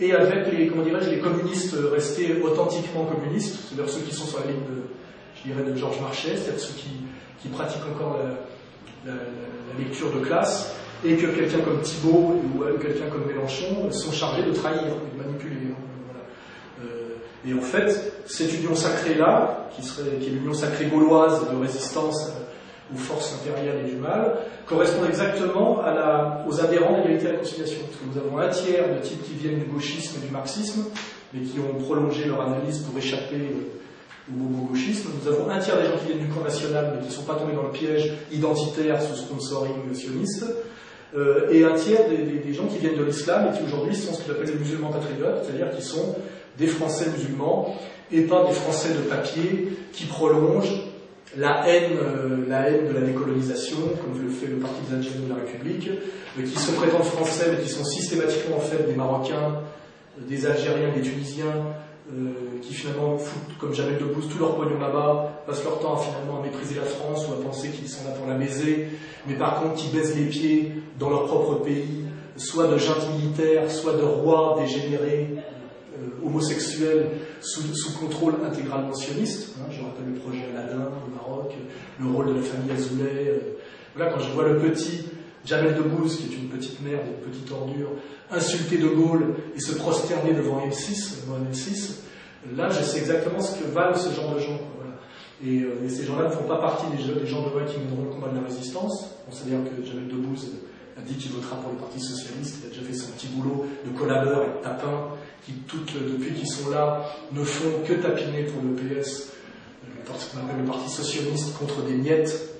et avec les, comment dirais-je, les communistes restés authentiquement communistes, c'est-à-dire ceux qui sont sur la ligne de Georges Marchais, c'est-à-dire ceux qui pratiquent encore la lecture de classe, et que quelqu'un comme Thibault ou quelqu'un comme Mélenchon sont chargés de trahir et de manipuler. Et en fait, cette union sacrée-là, qui est l'union sacrée gauloise de résistance aux forces impériales et du mal, correspond exactement aux adhérents d'égalité à la conciliation. Parce que nous avons un tiers de types qui viennent du gauchisme et du marxisme, mais qui ont prolongé leur analyse pour échapper au bobo-gauchisme. Nous avons un tiers des gens qui viennent du Front National, mais qui ne sont pas tombés dans le piège identitaire sous sponsoring sioniste, et un tiers des gens qui viennent de l'islam et qui aujourd'hui sont ce qu'ils appellent les musulmans patriotes, c'est-à-dire qui sont des Français musulmans et pas des Français de papier qui prolongent la haine de la décolonisation, comme le fait le Parti des Algériens de la République, qui se prétendent français, mais qui sont systématiquement en fait des Marocains, des Algériens, des Tunisiens, qui finalement foutent, comme Jamel Debbouze, tout leur pognon là-bas, passent leur temps finalement à mépriser la France ou à penser qu'ils sont là pour la baiser, mais par contre qui baisent les pieds dans leur propre pays, soit de juntes militaires, soit de rois dégénérés, homosexuels, sous contrôle intégralement sioniste. Hein, je rappelle le projet Aladdin au Maroc, le rôle de la famille Azoulay. Voilà, quand je vois le petit Jamel Debbouze, qui est une petite merde, une petite ordure, insulter De Gaulle et se prosterner devant M6, là je sais exactement ce que valent ce genre de gens. Voilà. Et ces gens-là ne font pas partie des gens de qui mèneront le combat de la résistance. On sait bien que Jamel Debbouze a dit qu'il votera pour le Parti Socialiste, il a déjà fait son petit boulot de collabeur et de tapin, qui depuis qu'ils sont là ne font que tapiner pour le PS, ce qu'on appelle le Parti Socialiste, contre des miettes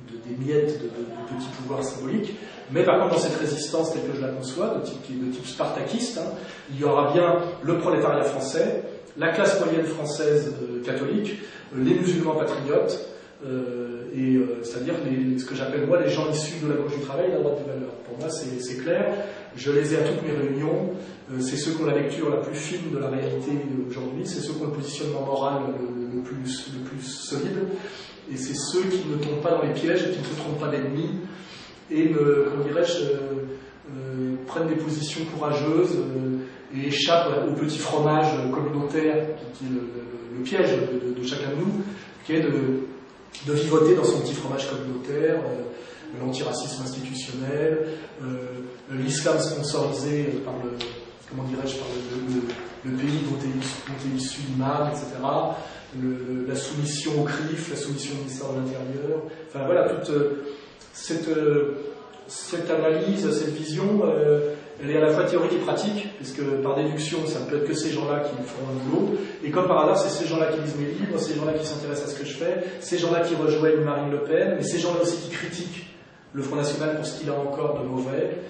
de petits pouvoirs symboliques. Mais par contre, dans cette résistance telle que je la conçois, de type spartakiste, hein, il y aura bien le prolétariat français, la classe moyenne française catholique, les musulmans patriotes, c'est-à-dire ce que j'appelle moi les gens issus de la gauche du travail et de la droite des valeurs. Pour moi, c'est clair. Je les ai à toutes mes réunions. C'est ceux qui ont la lecture la plus fine de la réalité aujourd'hui. C'est ceux qui ont le positionnement moral le plus solide. Et c'est ceux qui ne tombent pas dans les pièges et qui ne se trompent pas d'ennemis et, comment dirais-je, prennent des positions courageuses et échappent au petit fromage communautaire qui est le piège de chacun de nous, qui est de vivoter dans son petit fromage communautaire, l'antiracisme institutionnel, l'islam sponsorisé par le pays dont est issu l'imam, etc., la soumission au CRIF, la soumission au ministère de l'Intérieur. Enfin voilà, toute cette analyse, cette vision, elle est à la fois théorique et pratique, puisque par déduction, ça ne peut être que ces gens-là qui feront un boulot. Et comme par hasard, c'est ces gens-là qui lisent mes livres, ces gens-là qui s'intéressent à ce que je fais, ces gens-là qui rejoignent Marine Le Pen, mais ces gens-là aussi qui critiquent le Front National pour ce qu'il a encore de mauvais.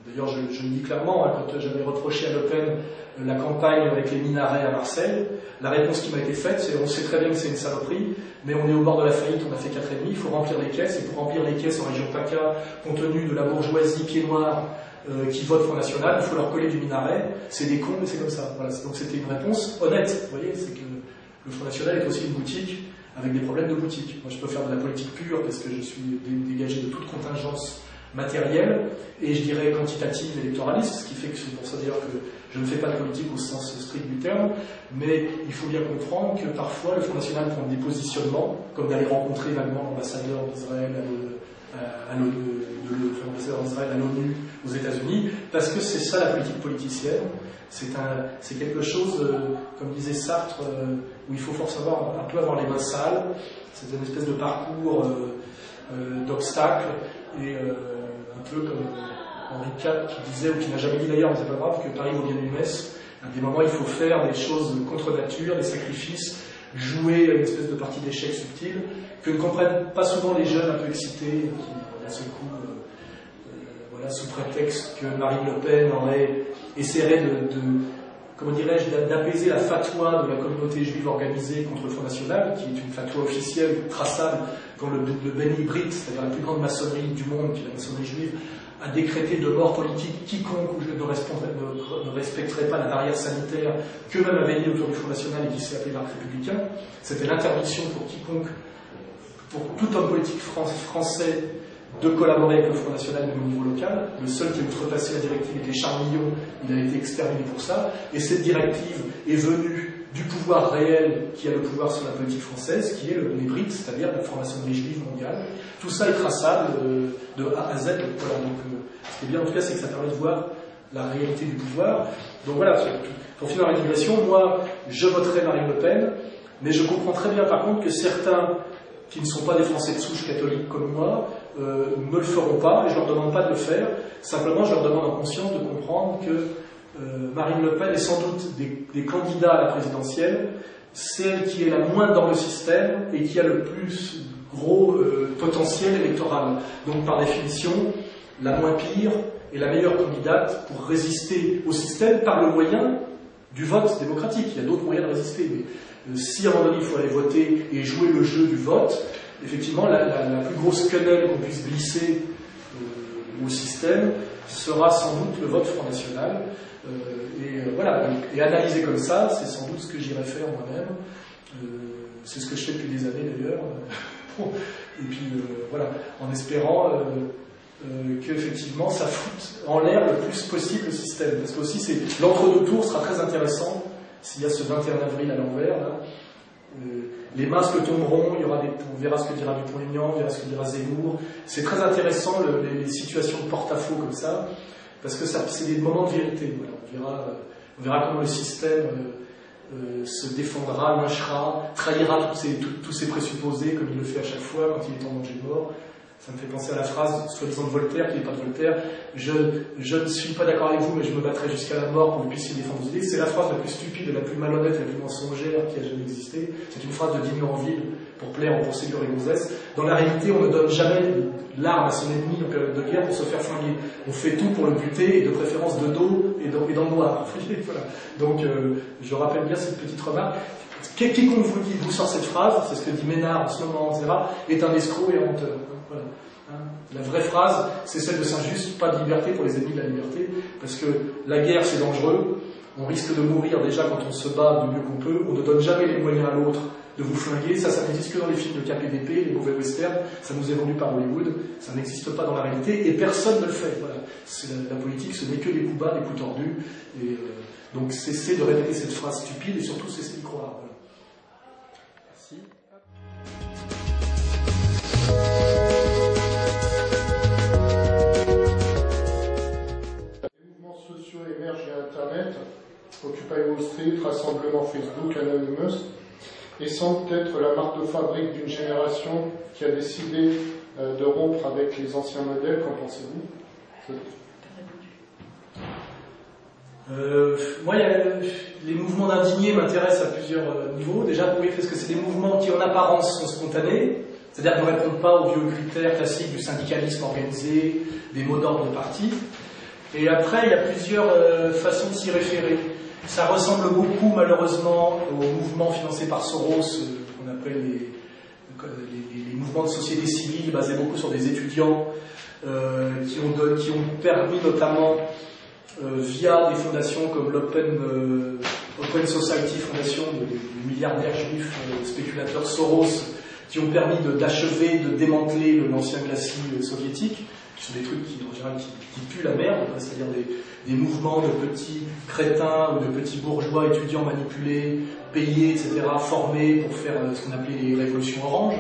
D'ailleurs, je le dis clairement, hein, quand j'avais reproché à Le Pen la campagne avec les minarets à Marseille, la réponse qui m'a été faite, c'est on sait très bien que c'est une saloperie, mais on est au bord de la faillite, on a fait 4,5, il faut remplir les caisses, et pour remplir les caisses en région PACA, compte tenu de la bourgeoisie pied noir qui vote Front National, il faut leur coller du minaret, c'est des cons, mais c'est comme ça. Voilà. Donc c'était une réponse honnête, vous voyez, c'est que le Front National est aussi une boutique avec des problèmes de boutique. Moi je peux faire de la politique pure parce que je suis dégagé de toute contingence matérielle et je dirais quantitative électoraliste, ce qui fait que c'est pour ça d'ailleurs que je ne fais pas de politique au sens strict du terme, mais il faut bien comprendre que parfois le Front National prend des positionnements, comme d'aller rencontrer vaguement l'ambassadeur d'Israël à l'ONU aux États-Unis, parce que c'est ça la politique politicienne. C'est quelque chose, comme disait Sartre, où il faut forcément un peu avoir les mains sales. C'est une espèce de parcours d'obstacles et un peu comme Henri IV qui disait, ou qui n'a jamais dit d'ailleurs, mais c'est pas grave, que Paris vaut bien une messe. À des moments, il faut faire des choses contre nature, des sacrifices, jouer à une espèce de partie d'échecs subtile, que ne comprennent pas souvent les jeunes un peu excités, qui, d'un seul coup, voilà, sous prétexte que Marine Le Pen essaierait comment dirais-je, d'apaiser la fatwa de la communauté juive organisée contre le Front National, qui est une fatwa officielle, traçable, quand le Beni Brit, c'est-à-dire la plus grande maçonnerie du monde, qui est la maçonnerie juive, a décrété de mort politique quiconque ne respecterait pas la barrière sanitaire qu'eux-mêmes avaient mis autour du Front National et qui s'est appelé l'Arc républicain. C'était l'interdiction pour quiconque, pour tout homme politique français, de collaborer avec le Front National même au niveau local. Le seul qui a outrepassé la directive était Charles Millon, il a été exterminé pour ça. Et cette directive est venue du pouvoir réel qui a le pouvoir sur la politique française, qui est le Beni, c'est-à-dire la franc-maçonnerie juive mondiale. Tout ça est traçable de A à Z. Voilà, donc, ce qui est bien en tout cas, c'est que ça permet de voir la réalité du pouvoir. Donc voilà, pour finir la digression, moi, je voterai Marine Le Pen, mais je comprends très bien par contre que certains qui ne sont pas des Français de souche catholiques comme moi, ne le feront pas, et je ne leur demande pas de le faire. Simplement, je leur demande en conscience de comprendre que Marine Le Pen est sans doute des candidats à la présidentielle, celle qui est la moins dans le système et qui a le plus gros potentiel électoral. Donc, par définition, la moins pire et la meilleure candidate pour résister au système par le moyen du vote démocratique. Il y a d'autres moyens de résister. Mais si à un moment donné il faut aller voter et jouer le jeu du vote, effectivement, la plus grosse quenelle qu'on puisse glisser au système sera sans doute le vote Front National. Voilà. Et analyser comme ça, c'est sans doute ce que j'irai faire moi-même. C'est ce que je fais depuis des années d'ailleurs. Et puis voilà, en espérant qu'effectivement ça foute en l'air le plus possible le système. Parce que aussi l'entre-deux tours sera très intéressant s'il y a ce 21 avril à l'envers. Les masques tomberont, on verra ce que dira Dupont-Aignan, on verra ce que dira Zemmour. C'est très intéressant les situations de porte-à-faux comme ça, parce que c'est des moments de vérité. Voilà. On verra comment le système se défendra, lynchera, trahira tous ses présupposés, comme il le fait à chaque fois quand il est en danger de mort. Ça me fait penser à la phrase soi-disant de Voltaire, qui n'est pas de Voltaire, je ne suis pas d'accord avec vous, mais je me battrai jusqu'à la mort pour que vous puissiez défendre vos idées. C'est la phrase la plus stupide, la plus malhonnête, la plus mensongère qui a jamais existé. C'est une phrase de Dignon-en-Ville pour plaire en procédure et gonzesse. Dans la réalité, on ne donne jamais l'arme à son ennemi en période de guerre pour se faire flinguer. On fait tout pour le buter, et de préférence de dos et dans le noir. Voilà. Donc, je rappelle bien cette petite remarque. Quiconque vous sort cette phrase, c'est ce que dit Ménard en ce moment, etc., est un escroc et un menteur. Voilà. La vraie phrase, c'est celle de Saint-Just, pas de liberté pour les ennemis de la liberté, parce que la guerre c'est dangereux, on risque de mourir déjà quand on se bat du mieux qu'on peut, on ne donne jamais les moyens à l'autre de vous flinguer, ça n'existe que dans les films de KPDP, les mauvais westerns, ça nous est vendu par Hollywood, ça n'existe pas dans la réalité, et personne ne le fait. Voilà. La politique, ce n'est que des coups bas, des coups tordus, et donc cessez de répéter cette phrase stupide, et surtout cessez d'y croire. Voilà. Merci.
Émerge via Internet, Occupy Wall Street, Rassemblement Facebook, Anonymous, et semble être la marque de fabrique d'une génération qui a décidé de rompre avec les anciens modèles. Qu'en pensez-vous?
Moi, les mouvements d'indignés m'intéressent à plusieurs niveaux. Déjà, oui, parce que c'est des mouvements qui, en apparence, sont spontanés, c'est-à-dire qu'ils ne répondent pas aux vieux critères classiques du syndicalisme organisé, des mots d'ordre de parti. Et après, il y a plusieurs façons de s'y référer. Ça ressemble beaucoup, malheureusement, aux mouvements financés par Soros, qu'on appelle les mouvements de société civile, basés beaucoup sur des étudiants, qui ont permis notamment, via des fondations comme l'Open Society Foundation, du milliardaire juif spéculateur Soros, qui ont permis d'achever, de démanteler l'ancien glacis soviétique, qui sont des trucs qui, en général, qui puent la merde, c'est-à-dire des mouvements de petits crétins ou de petits bourgeois étudiants manipulés, payés, etc., formés pour faire ce qu'on appelait les révolutions oranges,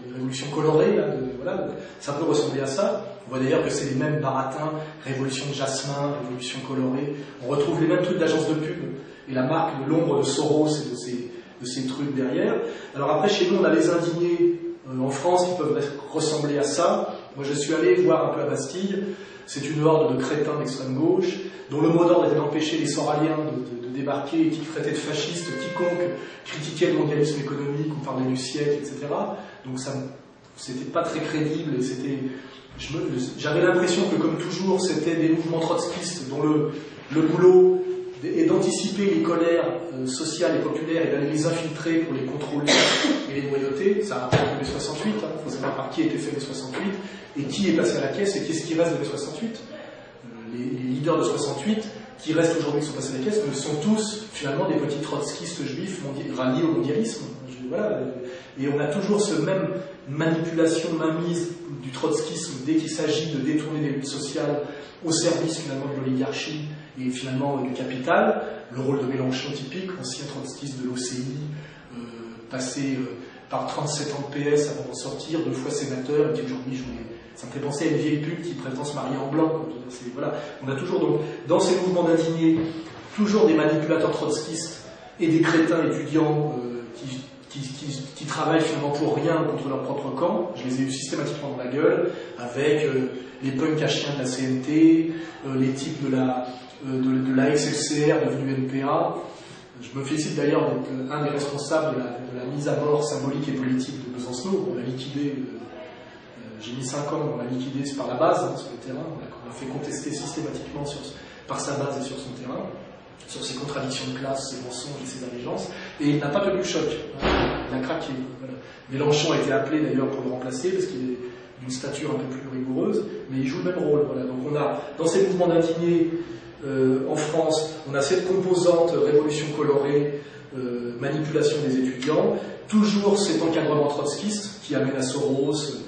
les révolutions colorées, là, voilà, ça peut ressembler à ça. On voit d'ailleurs que c'est les mêmes baratins, révolution de jasmin, révolution colorée, on retrouve les mêmes trucs d'agence de pub, et la marque de l'ombre de Soros et de ces trucs derrière. Alors après, chez nous, on a les indignés en France qui peuvent ressembler à ça. Moi, je suis allé voir un peu à Bastille. C'est une horde de crétins d'extrême gauche, dont le mot d'ordre était d'empêcher les Soraliens de débarquer et qui traitaient de fascistes quiconque critiquait le mondialisme économique ou parlait du siècle, etc. Donc c'était pas très crédible. J'avais l'impression que, comme toujours, c'était des mouvements trotskistes dont le boulot est d'anticiper les colères sociales et populaires et d'aller les infiltrer pour les contrôler et les noyauter. Ça rappelle mai 68, il faut savoir par qui a été fait mai 68 et qui est passé à la caisse et qu'est-ce qui reste de mai 68. Les leaders de 68 qui restent aujourd'hui, qui sont passés à la caisse, sont tous finalement des petits trotskistes juifs ralliés au mondialisme. Voilà. Et on a toujours ce même manipulation, mainmise du trotskisme dès qu'il s'agit de détourner des luttes sociales au service finalement de l'oligarchie et finalement du capital. Le rôle de Mélenchon typique, ancien trotskiste de l'OCI, passé par 37 ans de PS avant d'en sortir, 2 fois sénateur, et qui aujourd'hui ça me fait penser à une vieille pub qui prétend se marier en blanc. Voilà. On a toujours donc, dans ces mouvements d'indignés, toujours des manipulateurs trotskistes et des crétins étudiants qui travaillent finalement pour rien contre leur propre camp. Je les ai eu systématiquement dans la gueule, avec les punks à chiens de la CNT, les types de la ex-FCR devenue NPA. Je me félicite d'ailleurs d'être un des responsables de la mise à mort symbolique et politique de Besancenot. On l'a liquidé, j'ai mis 5 ans, on l'a liquidé par la base, sur le terrain. On l'a fait contester systématiquement par sa base et sur son terrain. sur ses contradictions de classe, ses mensonges et ses allégeances, et il n'a pas tenu le choc. Il a craqué. Voilà. Mélenchon a été appelé d'ailleurs pour le remplacer, parce qu'il est d'une stature un peu plus rigoureuse, mais il joue le même rôle. Voilà. Donc on a, dans ces mouvements d'indignés en France, on a cette composante révolution colorée, manipulation des étudiants, toujours cet encadrement trotskiste qui amène à Soros,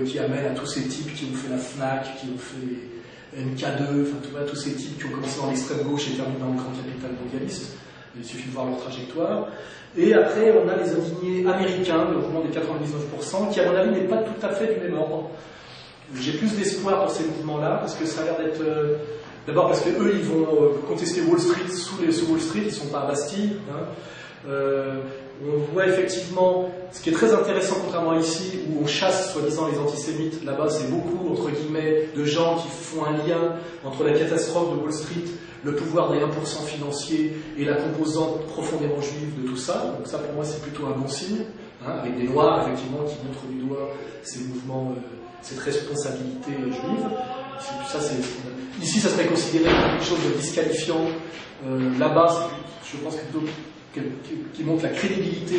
qui amène à tous ces types qui ont fait la FNAC, qui ont fait MK2, enfin tu vois, tous ces types qui ont commencé dans l'extrême gauche et terminé dans le grand capital mondialiste. Il suffit de voir leur trajectoire. Et après, on a les indignés américains, le mouvement des 99%, qui à mon avis n'est pas tout à fait du même ordre. J'ai plus d'espoir pour ces mouvements-là, parce que ça a l'air d'être... D'abord parce qu'eux, ils vont contester Wall Street sous Wall Street, ils ne sont pas à Bastille. Hein. On voit effectivement, ce qui est très intéressant contrairement à ici, où on chasse soi-disant les antisémites, là-bas c'est beaucoup, entre guillemets, de gens qui font un lien entre la catastrophe de Wall Street, le pouvoir des 1% financiers et la composante profondément juive de tout ça. Donc ça pour moi c'est plutôt un bon signe, hein, avec des Noirs effectivement qui montrent du doigt ces mouvements, cette responsabilité juive. Ça, ici ça serait considéré comme quelque chose de disqualifiant, là-bas je pense que plutôt qui montre la crédibilité,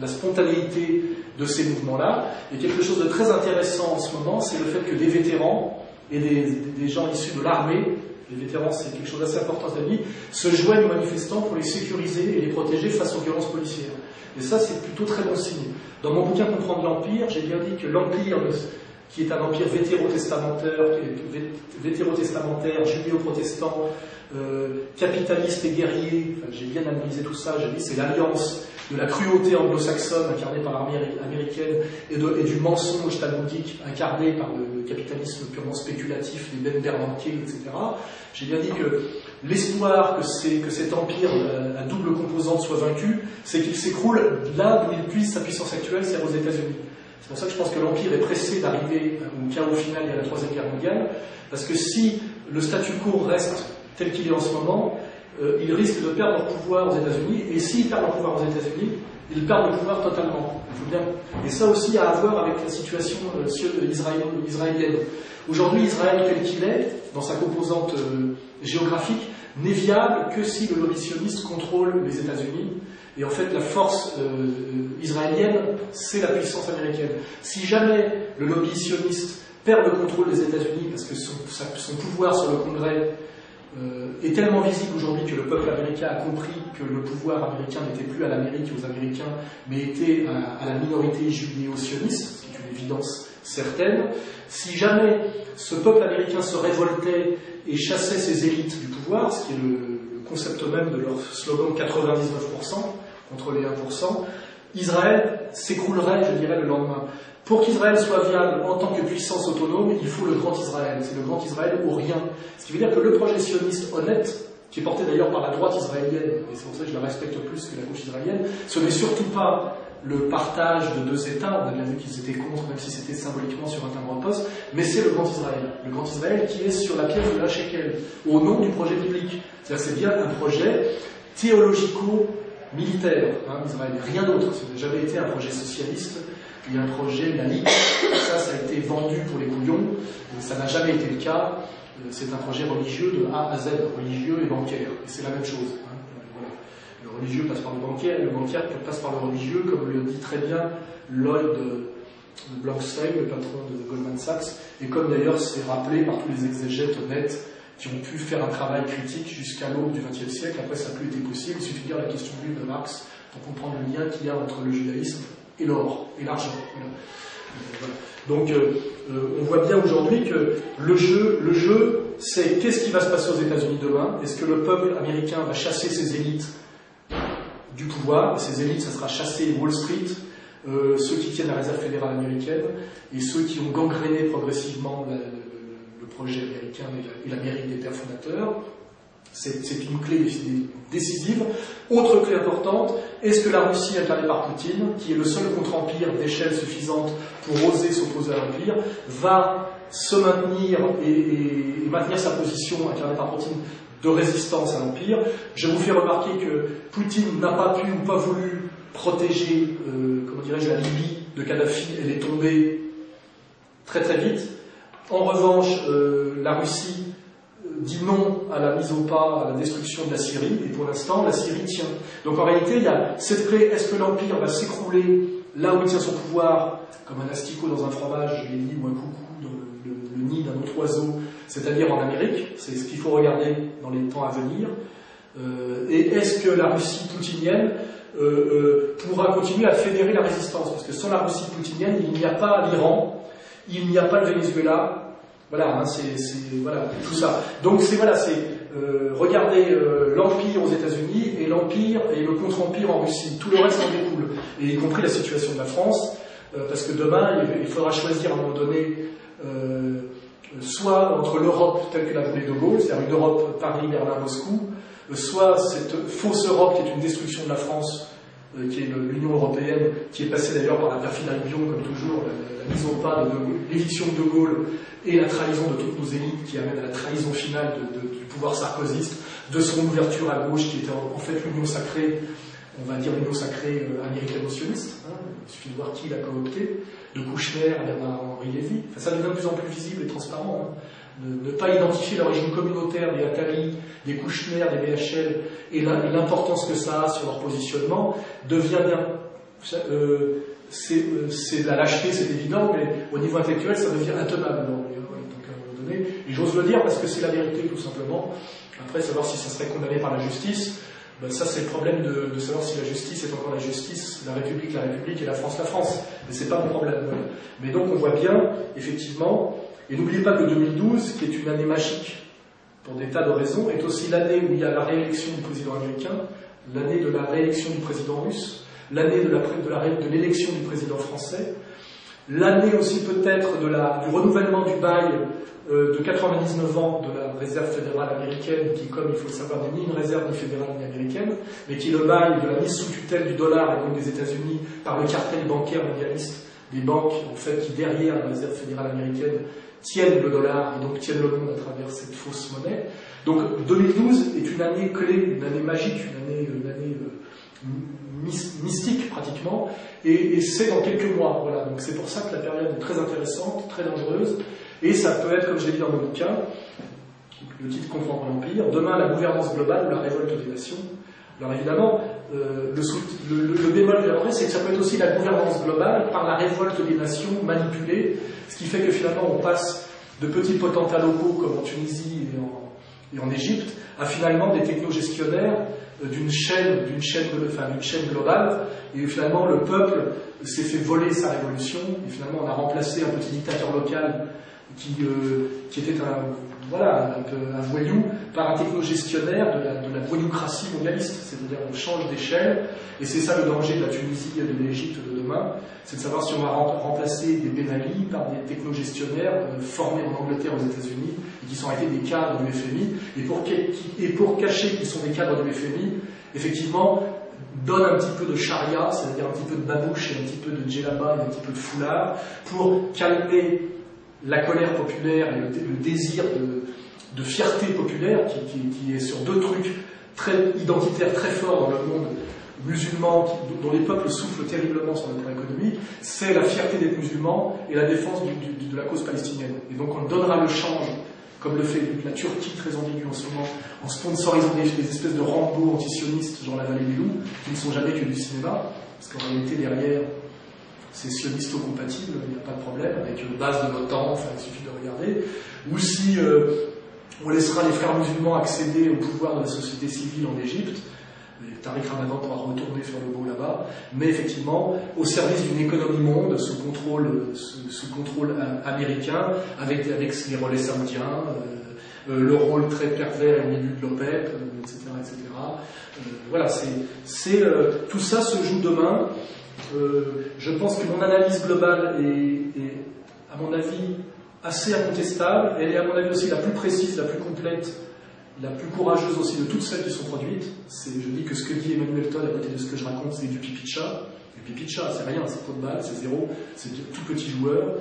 la spontanéité de ces mouvements-là. Et quelque chose de très intéressant en ce moment, c'est le fait que des vétérans et des gens issus de l'armée, les vétérans c'est quelque chose d'assez important aux États-Unis, se joignent aux manifestants pour les sécuriser et les protéger face aux violences policières. Et ça c'est plutôt très bon signe. Dans mon bouquin Comprendre l'Empire, j'ai bien dit que l'Empire, qui est un empire vétérotestamentaire, judéo-protestant, capitaliste et guerrier, enfin, j'ai bien analysé tout ça, j'ai dit c'est l'alliance de la cruauté anglo-saxonne incarnée par l'armée américaine et du mensonge talmudique incarné par le capitalisme purement spéculatif des Ben Bernanke, etc. J'ai bien dit que l'espoir que cet empire à double composante soit vaincu, c'est qu'il s'écroule là d'où il puise sa puissance actuelle, c'est-à-dire aux États-Unis. C'est pour ça que je pense que l'Empire est pressé d'arriver au chaos final et à la Troisième Guerre mondiale, parce que si le statu quo reste tel qu'il est en ce moment, ils risquent de perdre leur pouvoir aux États-Unis, et s'ils perdent leur pouvoir aux États-Unis, ils perdent le pouvoir totalement. Et ça aussi a à voir avec la situation israélienne. Aujourd'hui, Israël tel qu'il est, dans sa composante géographique, n'est viable que si le lobby sioniste contrôle les États-Unis. Et en fait, la force israélienne, c'est la puissance américaine. Si jamais le lobby sioniste perd le contrôle des États-Unis, parce que son pouvoir sur le Congrès est tellement visible aujourd'hui que le peuple américain a compris que le pouvoir américain n'était plus à l'Amérique et aux Américains, mais était à la minorité judéo-sioniste, ce qui est une évidence certaine. Si jamais ce peuple américain se révoltait et chassait ses élites du pouvoir, ce qui est le concept même de leur slogan 99% contre les 1%, Israël s'écroulerait, je dirais, le lendemain. Pour qu'Israël soit viable en tant que puissance autonome, il faut le grand Israël. C'est le grand Israël ou rien. Ce qui veut dire que le projet sioniste honnête, qui est porté d'ailleurs par la droite israélienne, et c'est pour ça que je la respecte plus que la gauche israélienne, ce n'est surtout pas le partage de deux États, on a bien vu qu'ils étaient contre, même si c'était symboliquement sur un timbre-poste, mais c'est le grand Israël. Le grand Israël qui est sur la pièce de la shekel, au nom du projet biblique. C'est-à-dire que c'est bien un projet théologico-militaire, Israël, rien d'autre. Ça n'a jamais été un projet socialiste, il y a un projet laïque, ça a été vendu pour les couillons, ça n'a jamais été le cas, c'est un projet religieux de A à Z, religieux et bancaire, et c'est la même chose. Voilà. Le religieux passe par le bancaire, et le bancaire passe par le religieux, comme le dit très bien Lloyd Blankstein, le patron de Goldman Sachs, et comme d'ailleurs c'est rappelé par tous les exégètes honnêtes qui ont pu faire un travail critique jusqu'à l'aube du XXe siècle. Après ça n'a plus été possible, il suffit de lire la question juive de Marx pour comprendre le lien qu'il y a entre le judaïsme et l'or, et l'argent. Voilà. Donc on voit bien aujourd'hui que le jeu, c'est qu'est-ce qui va se passer aux États-Unis demain? Est-ce que le peuple américain va chasser ses élites du pouvoir? Et ces élites, ça sera chasser Wall Street, ceux qui tiennent la réserve fédérale américaine, et ceux qui ont gangréné progressivement le projet américain et l'Amérique des pères fondateurs. C'est une clé décisive. Autre clé importante, est-ce que la Russie, incarnée par Poutine, qui est le seul contre-empire d'échelle suffisante pour oser s'opposer à l'empire, va se maintenir et maintenir sa position, incarnée par Poutine, de résistance à l'empire? Je vous fais remarquer que Poutine n'a pas pu ou pas voulu protéger, la Libye de Kadhafi. Elle est tombée très très vite. En revanche, la Russie dit non à la mise au pas, à la destruction de la Syrie, et pour l'instant, la Syrie tient. Donc en réalité, il y a cette clé, est-ce que l'Empire va s'écrouler là où il tient son pouvoir, comme un asticot dans un fromage, je l'ai dit, ou un coucou dans le nid d'un autre oiseau, c'est-à-dire en Amérique, c'est ce qu'il faut regarder dans les temps à venir. Et est-ce que la Russie poutinienne pourra continuer à fédérer la résistance? Parce que sans la Russie poutinienne, il n'y a pas l'Iran, il n'y a pas le Venezuela, voilà, hein, voilà, tout ça. Donc regardez l'Empire aux États-Unis et l'Empire et le contre-empire en Russie. Tout le reste en découle, et y compris la situation de la France, parce que demain, il faudra choisir à un moment donné soit entre l'Europe telle que l'a voulu De Gaulle, c'est-à-dire une Europe Paris, Berlin, Moscou, soit cette fausse Europe qui est une destruction de la France, qui est l'Union européenne, qui est passée d'ailleurs par la perfide Albion, comme toujours, la mise au pas de l'éviction de De Gaulle et la trahison de toutes nos élites qui amène à la trahison finale du pouvoir sarkozyste, de son ouverture à gauche qui était en fait l'union sacrée, on va dire l'union sacrée américano-sioniste, hein, il suffit de voir qui l'a coopté, de Kouchner à Bernard-Henri Lévy, enfin, ça devient de plus en plus visible et transparent. Hein. Ne pas identifier l'origine communautaire des Attali, des Kouchner, des BHL et l'importance que ça a sur leur positionnement devient bien. C'est de la lâcheté, c'est évident, mais au niveau intellectuel, ça devient intenable. Donc, à un moment donné, et j'ose le dire parce que c'est la vérité, tout simplement. Après, savoir si ça serait condamné par la justice, ben ça c'est le problème de savoir si la justice est encore la justice, la République et la France. Mais c'est pas mon problème. Mais donc on voit bien, effectivement, et n'oubliez pas que 2012, qui est une année magique pour des tas de raisons, est aussi l'année où il y a la réélection du président américain, l'année de la réélection du président russe, l'année de l'élection du président français, l'année aussi peut-être du renouvellement du bail de 99 ans de la réserve fédérale américaine, qui, comme il faut le savoir, n'est ni une réserve ni fédérale ni américaine, mais qui est le bail de la mise sous tutelle du dollar et donc des États-Unis par le cartel bancaire mondialiste des banques, en fait, qui derrière la réserve fédérale américaine tiennent le dollar et donc tiennent le monde à travers cette fausse monnaie. Donc 2012 est une année clé, une année magique, une année mystique pratiquement, et c'est dans quelques mois. Voilà. Donc c'est pour ça que la période est très intéressante, très dangereuse, et ça peut être, comme je l'ai dit dans mon bouquin, le titre Comprendre l'Empire, demain la gouvernance globale ou la révolte des nations. Alors évidemment, le bémol que j'aimerais, c'est que ça peut être aussi la gouvernance globale par la révolte des nations manipulées, ce qui fait que finalement on passe de petits potentats locaux comme en Tunisie et en Égypte à finalement des technogestionnaires d'une chaîne globale, et finalement le peuple s'est fait voler sa révolution, et finalement on a remplacé un petit dictateur local qui était un voyou par un technogestionnaire de la voyoucratie mondialiste, c'est-à-dire on change d'échelle, et c'est ça le danger de la Tunisie et de l'Égypte de demain, c'est de savoir si on va remplacer des Ben Ali par des technogestionnaires formés en Angleterre, aux États-Unis, et qui sont arrêtés des cadres du FMI, et pour cacher qu'ils sont des cadres du FMI, effectivement, donne un petit peu de charia, c'est-à-dire un petit peu de babouche et un petit peu de djellaba et un petit peu de foulard, pour calmer la colère populaire et le désir de fierté populaire qui est sur deux trucs très identitaires, très forts dans le monde musulman, dont les peuples souffrent terriblement sur le plan économique, c'est la fierté des musulmans et la défense de la cause palestinienne. Et donc on donnera le change, comme le fait la Turquie très ambiguë en ce moment, en sponsorisant des espèces de Rambo antisionistes, genre la vallée des loups, qui ne sont jamais que du cinéma, parce qu'en réalité derrière c'est sionisto-compatible, il n'y a pas de problème, avec une base de l'OTAN, enfin il suffit de regarder, ou si on laissera les frères musulmans accéder au pouvoir de la société civile en Égypte, Tariq Ramadan pourra retourner faire le beau là-bas, mais effectivement au service d'une économie monde sous contrôle américain, avec les relais saoudiens, le rôle très pervers et ambigu de l'OPEP, etc. Voilà, tout ça se joue demain. Je pense que mon analyse globale est, à mon avis, assez incontestable. Elle est, à mon avis, aussi la plus précise, la plus complète, la plus courageuse aussi de toutes celles qui sont produites. Je dis que ce que dit Emmanuel Todd à côté de ce que je raconte, c'est du pipi de chat. Du pipi de chat, c'est rien, c'est pas de balle, c'est zéro, c'est tout petit joueur.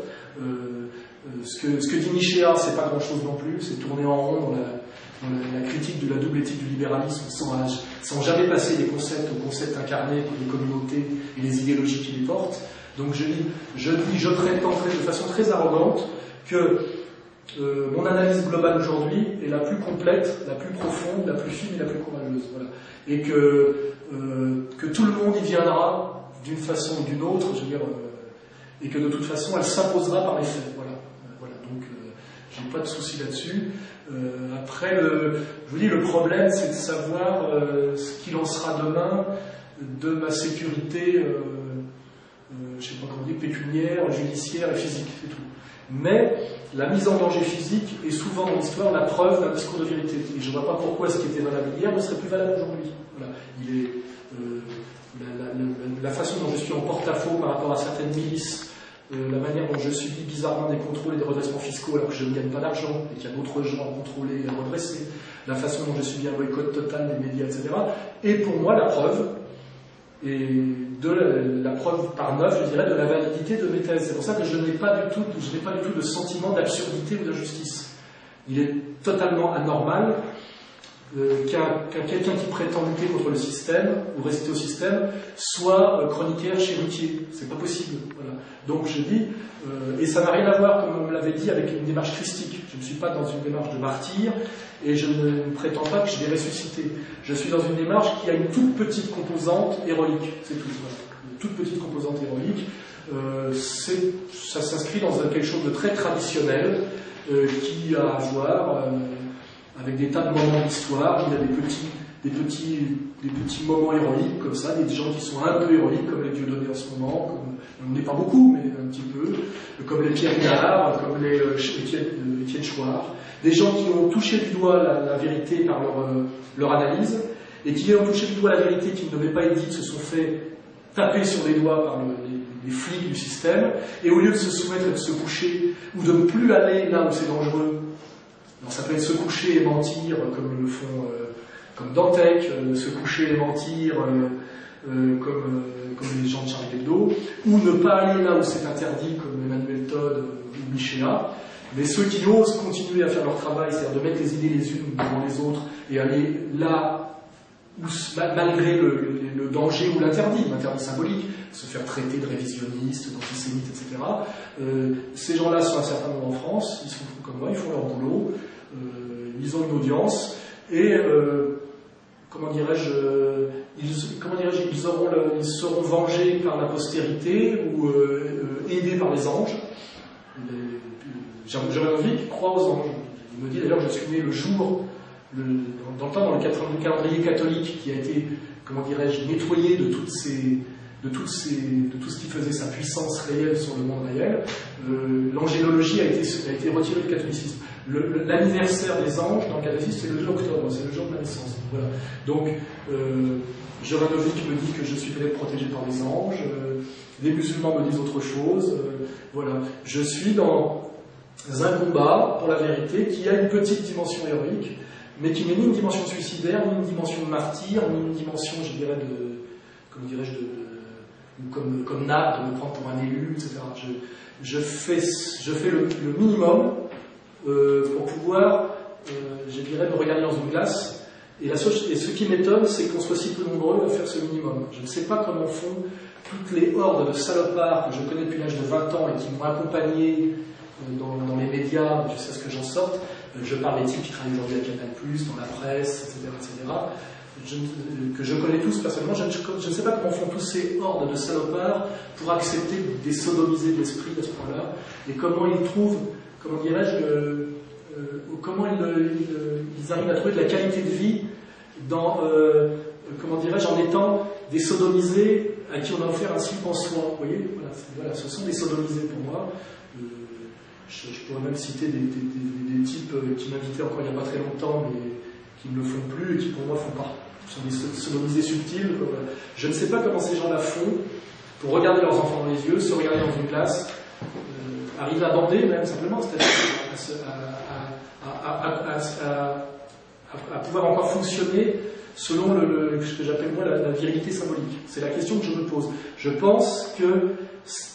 Ce que dit Nichéa, c'est pas grand-chose non plus, c'est tourner en rond dans la critique de la double éthique du libéralisme sans jamais passer des concepts aux concepts incarnés par les communautés et les idéologies qui les portent. Donc je prétends de façon très arrogante que mon analyse globale aujourd'hui est la plus complète, la plus profonde, la plus fine et la plus courageuse. Voilà. Et que tout le monde y viendra d'une façon ou d'une autre, je veux dire, et que de toute façon elle s'imposera par les faits. Voilà. Donc j'ai pas de souci là-dessus. Après, je vous dis, le problème, c'est de savoir ce qu'il en sera demain de ma sécurité, je sais pas comment dire, pécuniaire, judiciaire et physique, c'est tout. Mais la mise en danger physique est souvent dans l'histoire la preuve d'un discours de vérité. Et je ne vois pas pourquoi ce qui était valable hier ne serait plus valable aujourd'hui. Voilà. Il est, la façon dont je suis en porte-à-faux par rapport à certaines milices, la manière dont je subis bizarrement des contrôles et des redressements fiscaux alors que je ne gagne pas d'argent et qu'il y a d'autres gens à contrôler et à redresser, la façon dont je subis un boycott total des médias, etc., est pour moi la preuve, et la preuve par neuf, je dirais, de la validité de mes thèses. C'est pour ça que je n'ai pas du tout de sentiment d'absurdité ou d'injustice. Il est totalement anormal qu'un quelqu'un qui prétend lutter contre le système ou résister au système soit chroniqueur chez Routier. C'est pas possible. Voilà. Donc je dis, et ça n'a rien à voir, comme on me l'avait dit, avec une démarche christique. Je ne suis pas dans une démarche de martyr et je ne prétends pas que je vais ressusciter. Je suis dans une démarche qui a une toute petite composante héroïque. C'est tout. Voilà. Une toute petite composante héroïque. Ça s'inscrit dans quelque chose de très traditionnel qui a à voir avec des tas de moments d'histoire. Il y a des petits moments héroïques comme ça, des gens qui sont un peu héroïques, comme les Dieudonné en ce moment, on n'est pas beaucoup, mais un petit peu, comme les Pierre Gard, comme les Étienne Chouard, des gens qui ont touché du doigt la vérité par leur analyse, et qui ont touché du doigt la vérité qui ne devait pas être dite, se sont fait taper sur les doigts par les flics du système, et au lieu de se soumettre et de se coucher, ou de ne plus aller là où c'est dangereux, alors ça peut être se coucher et mentir, comme le font comme Dantec, se coucher et mentir, comme les gens de Charlie Hebdo, ou ne pas aller là où c'est interdit, comme Emmanuel Todd ou Michéa, mais ceux qui osent continuer à faire leur travail, c'est-à-dire de mettre les idées les unes devant les autres, et aller là où, malgré le danger ou l'interdit symbolique, se faire traiter de révisionniste, d'antisémite, etc. Ces gens-là sont un certain nombre en France, ils sont comme moi, ils font leur boulot, ils ont une audience, et ils seront vengés par la postérité ou aidés par les anges. J'aurais envie qu'ils croient aux anges. Il me dit d'ailleurs que je suis né le jour, dans le temps, dans le calendrier catholique qui a été, nettoyé de tout ce qui faisait sa puissance réelle sur le monde réel. L'angélologie a été retirée du catholicisme. L'anniversaire des anges dans le catéchisme, c'est le 2 octobre, c'est le jour de ma naissance. Voilà. Donc, Jovanovic me dit que je suis peut-être protégé par les anges, les musulmans me disent autre chose. Voilà. Je suis dans un combat pour la vérité qui a une petite dimension héroïque, mais qui n'est ni une dimension suicidaire, ni une dimension de martyr, ni une dimension, je dirais, comme Nab, de me prendre pour un élu, etc. Je fais le minimum pour pouvoir, je dirais, me regarder dans une glace. Et ce qui m'étonne, c'est qu'on soit si peu nombreux à faire ce minimum. Je ne sais pas comment font toutes les hordes de salopards que je connais depuis l'âge de 20 ans et qui m'ont accompagné dans les médias, je sais ce que j'en sorte. Je parle des types qui travaillent aujourd'hui à Canal+, dans la presse, etc., que je connais tous personnellement. Je ne sais pas comment font tous ces hordes de salopards pour accepter des sodomisés de l'esprit à ce point-là, et comment ils trouvent, comment ils arrivent à trouver de la qualité de vie dans, en étant des sodomisés à qui on a offert un slip en soie. Vous voyez, voilà, ce sont des sodomisés pour moi. Je pourrais même citer des types qui m'invitaient encore il n'y a pas très longtemps, mais qui ne le font plus et qui pour moi sont des sodomisés subtils. Je ne sais pas comment ces gens-là font pour regarder leurs enfants dans les yeux, se regarder dans une glace, arriver à bander même simplement, c'est-à-dire à pouvoir encore fonctionner selon ce que j'appelle moi la virilité symbolique. C'est la question que je me pose. Je pense que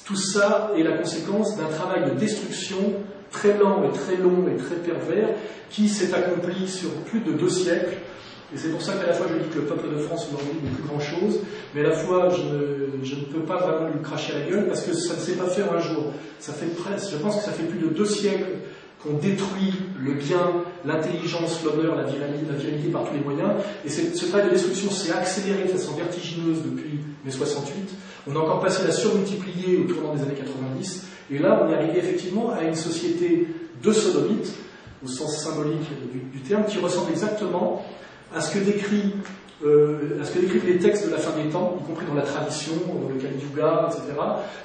tout ça est la conséquence d'un travail de destruction très lent et très long et très pervers qui s'est accompli sur plus de 2 siècles. Et c'est pour ça qu'à la fois je dis que le peuple de France aujourd'hui n'est plus grand-chose, mais à la fois je ne peux pas vraiment lui cracher à la gueule parce que ça ne s'est pas fait en un jour. Je pense que ça fait plus de 2 siècles qu'on détruit le bien, l'intelligence, l'honneur, la viralité par tous les moyens. Et ce travail de destruction s'est accéléré de façon vertigineuse depuis mai 68. On a encore passé la surmultiplier au tournant des années 90. Et là, on est arrivé effectivement à une société de sodomites, au sens symbolique du terme, qui ressemble exactement à ce que décrivent les textes de la fin des temps, y compris dans la tradition, dans le Kali Yuga, etc.,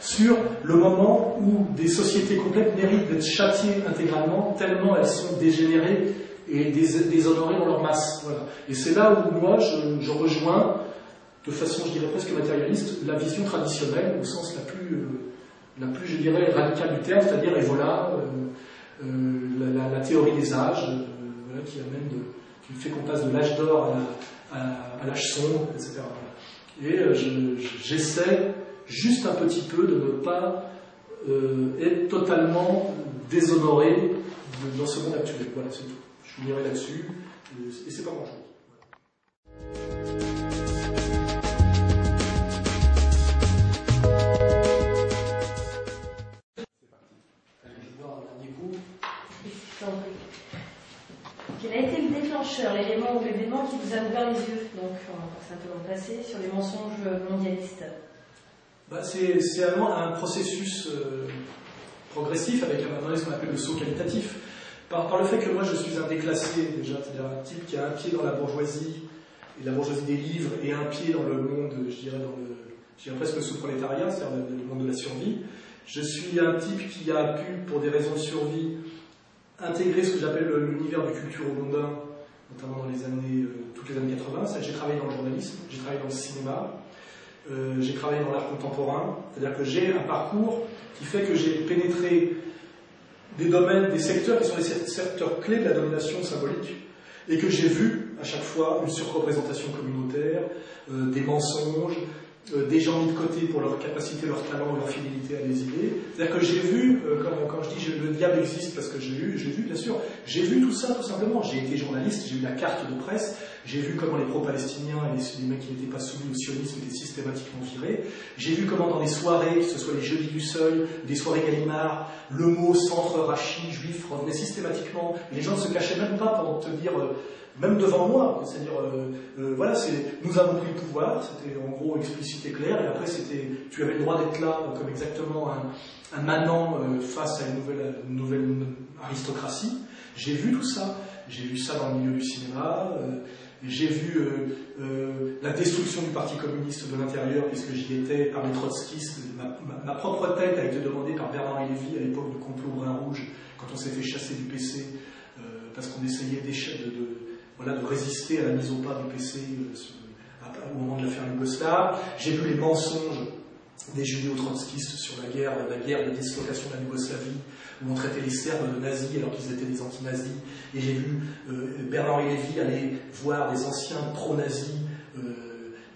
sur le moment où des sociétés complètes méritent d'être châtiées intégralement, tellement elles sont dégénérées et déshonorées dans leur masse. Voilà. Et c'est là où moi, je rejoins, de façon, je dirais, presque matérialiste, la vision traditionnelle, au sens la plus je dirais, radicale du terme, c'est-à-dire Evola, la théorie des âges, voilà, qui fait qu'on passe de l'âge d'or à l'âge sombre, etc. Et j'essaie juste un petit peu de ne pas être totalement déshonoré dans ce monde actuel. Voilà, c'est tout. Je finirai là-dessus, et c'est pas grand-chose.
Quel a été le déclencheur, l'élément ou l'événement qui vous a ouvert les yeux? Donc, on va passer un peu dans le passé, sur les mensonges mondialistes.
C'est un processus progressif avec ce qu'on appelle le saut qualitatif. Par le fait que moi je suis un déclassé, déjà, c'est-à-dire un type qui a un pied dans la bourgeoisie, et la bourgeoisie des livres, et un pied dans le monde, je dirais presque le sous-prolétariat, c'est-à-dire le monde de la survie. Je suis un type qui a pu, pour des raisons de survie, intégrer ce que j'appelle l'univers du culturo-mondain, notamment dans toutes les années 80. J'ai travaillé dans le journalisme, j'ai travaillé dans le cinéma, j'ai travaillé dans l'art contemporain. C'est-à-dire que j'ai un parcours qui fait que j'ai pénétré des domaines, des secteurs qui sont les secteurs clés de la domination symbolique, et que j'ai vu à chaque fois une surreprésentation communautaire, des mensonges, des gens mis de côté pour leur capacité, leur talent, leur fidélité à des idées. C'est-à-dire que j'ai vu, quand je dis le diable existe parce que j'ai vu, bien sûr, j'ai vu tout ça tout simplement. J'ai été journaliste, j'ai eu la carte de presse, j'ai vu comment les pro-palestiniens et les mecs qui n'étaient pas soumis au sionisme étaient systématiquement virés. J'ai vu comment dans des soirées, que ce soit les jeudis du seuil, des soirées Gallimard, le mot centre rachi, juif revenait systématiquement. Les gens ne se cachaient même pas pour te dire... même devant moi, c'est-à-dire, voilà, nous avons pris le pouvoir, c'était en gros explicite et clair, et après tu avais le droit d'être là comme exactement un manant face à une nouvelle aristocratie. J'ai vu tout ça, j'ai vu ça dans le milieu du cinéma, j'ai vu la destruction du Parti communiste de l'intérieur, puisque j'y étais par les trotskistes. Ma propre tête a été demandée par Bernard Lévy à l'époque du complot brun-rouge, quand on s'est fait chasser du PC, parce qu'on essayait de résister à la mise au pas du PC au moment de l'affaire yougoslave. J'ai vu les mensonges des judéo-trotskistes sur la guerre de dislocation de la Yougoslavie, où on traitait les Serbes de nazis alors qu'ils étaient des anti-nazis. Et j'ai vu Bernard Lévy aller voir des anciens pro-nazis.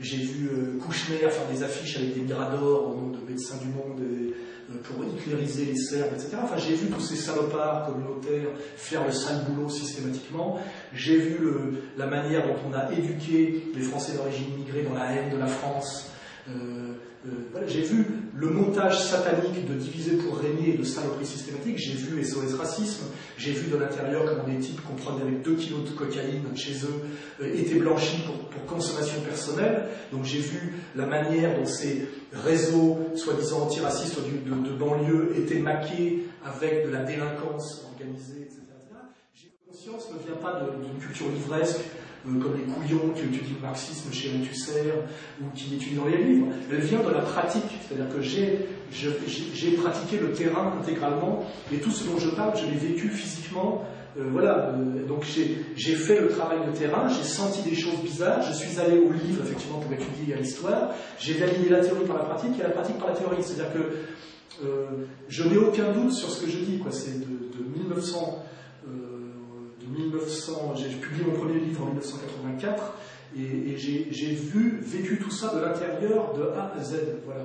J'ai vu Kouchner faire des affiches avec des miradors au nom de Médecins du Monde pour hitlériser les Serbes, etc. Enfin, j'ai vu tous ces salopards communautaires faire le sale boulot systématiquement. J'ai vu la manière dont on a éduqué les Français d'origine immigrée dans la haine de la France. Voilà, j'ai vu le montage satanique de diviser pour régner et de saloperie systématique. J'ai vu SOS Racisme. J'ai vu de l'intérieur comment des types qu'on prenait avec 2 kilos de cocaïne chez eux étaient blanchis pour consommation personnelle. Donc j'ai vu la manière dont ces réseaux soi-disant antiracistes de banlieue étaient maqués avec de la délinquance organisée, etc. J'ai conscience ne vient pas d'une culture livresque, comme les couillons qui étudient le marxisme chez Althusser ou qui étudient dans les livres. Elle vient de la pratique, c'est-à-dire que j'ai pratiqué le terrain intégralement, et tout ce dont je parle, je l'ai vécu physiquement. Donc j'ai fait le travail de terrain, j'ai senti des choses bizarres, je suis allé au livre effectivement pour étudier l'histoire, j'ai validé la théorie par la pratique et la pratique par la théorie. C'est-à-dire que je n'ai aucun doute sur ce que je dis, quoi. C'est de 1900, j'ai publié mon premier livre en 1984 et j'ai vécu tout ça de l'intérieur de A à Z. Voilà,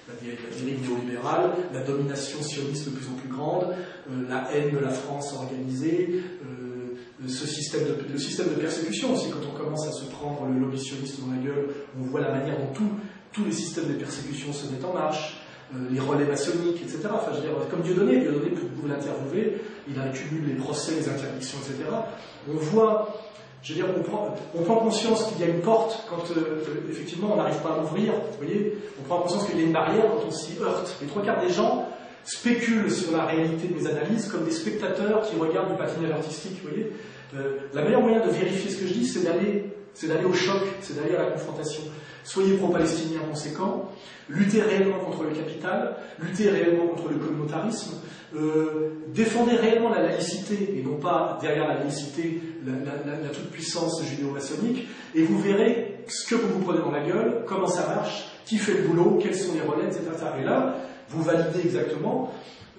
la dérive néolibérale, la domination sioniste de plus en plus grande, la haine de la France organisée, le système de persécution aussi. Quand on commence à se prendre le lobby sioniste dans la gueule, on voit la manière dont tous les systèmes de persécution se mettent en marche. Les relais maçonniques, etc. Enfin, je veux dire, comme Dieudonné pouvait l'interviewer, il accumule les procès, les interdictions, etc. On voit, je veux dire, on prend conscience qu'il y a une porte quand effectivement on n'arrive pas à l'ouvrir, vous voyez, on prend conscience qu'il y a une barrière quand on s'y heurte. Les 3/4 des gens spéculent sur la réalité de mes analyses comme des spectateurs qui regardent du patinage artistique, vous voyez. La meilleure moyen de vérifier ce que je dis, c'est d'aller au choc, c'est d'aller à la confrontation. Soyez pro-palestiniens conséquents, luttez réellement contre le capital, luttez réellement contre le communautarisme, défendez réellement la laïcité, et non pas derrière la laïcité la toute-puissance judéo-maçonnique, et vous verrez ce que vous vous prenez dans la gueule, comment ça marche, qui fait le boulot, quels sont les relais, etc. Et là, vous validez exactement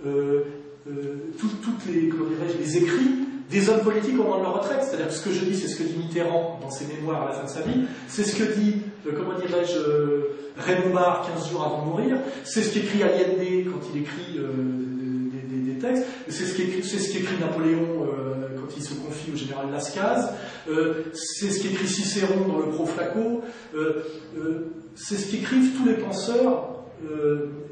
toutes les, comment dirais-je, les écrits des hommes politiques au moment de leur retraite. C'est-à-dire que ce que je dis, c'est ce que dit Mitterrand dans ses mémoires à la fin de sa vie, c'est ce que dit, comment dirais-je, Raymond Barre 15 jours avant de mourir, c'est ce qu'écrit Allende quand il écrit des textes, c'est ce qu'écrit Napoléon quand il se confie au général Lascaz, c'est ce qu'écrit Cicéron dans le Pro-Flacco, c'est ce qu'écrivent tous les penseurs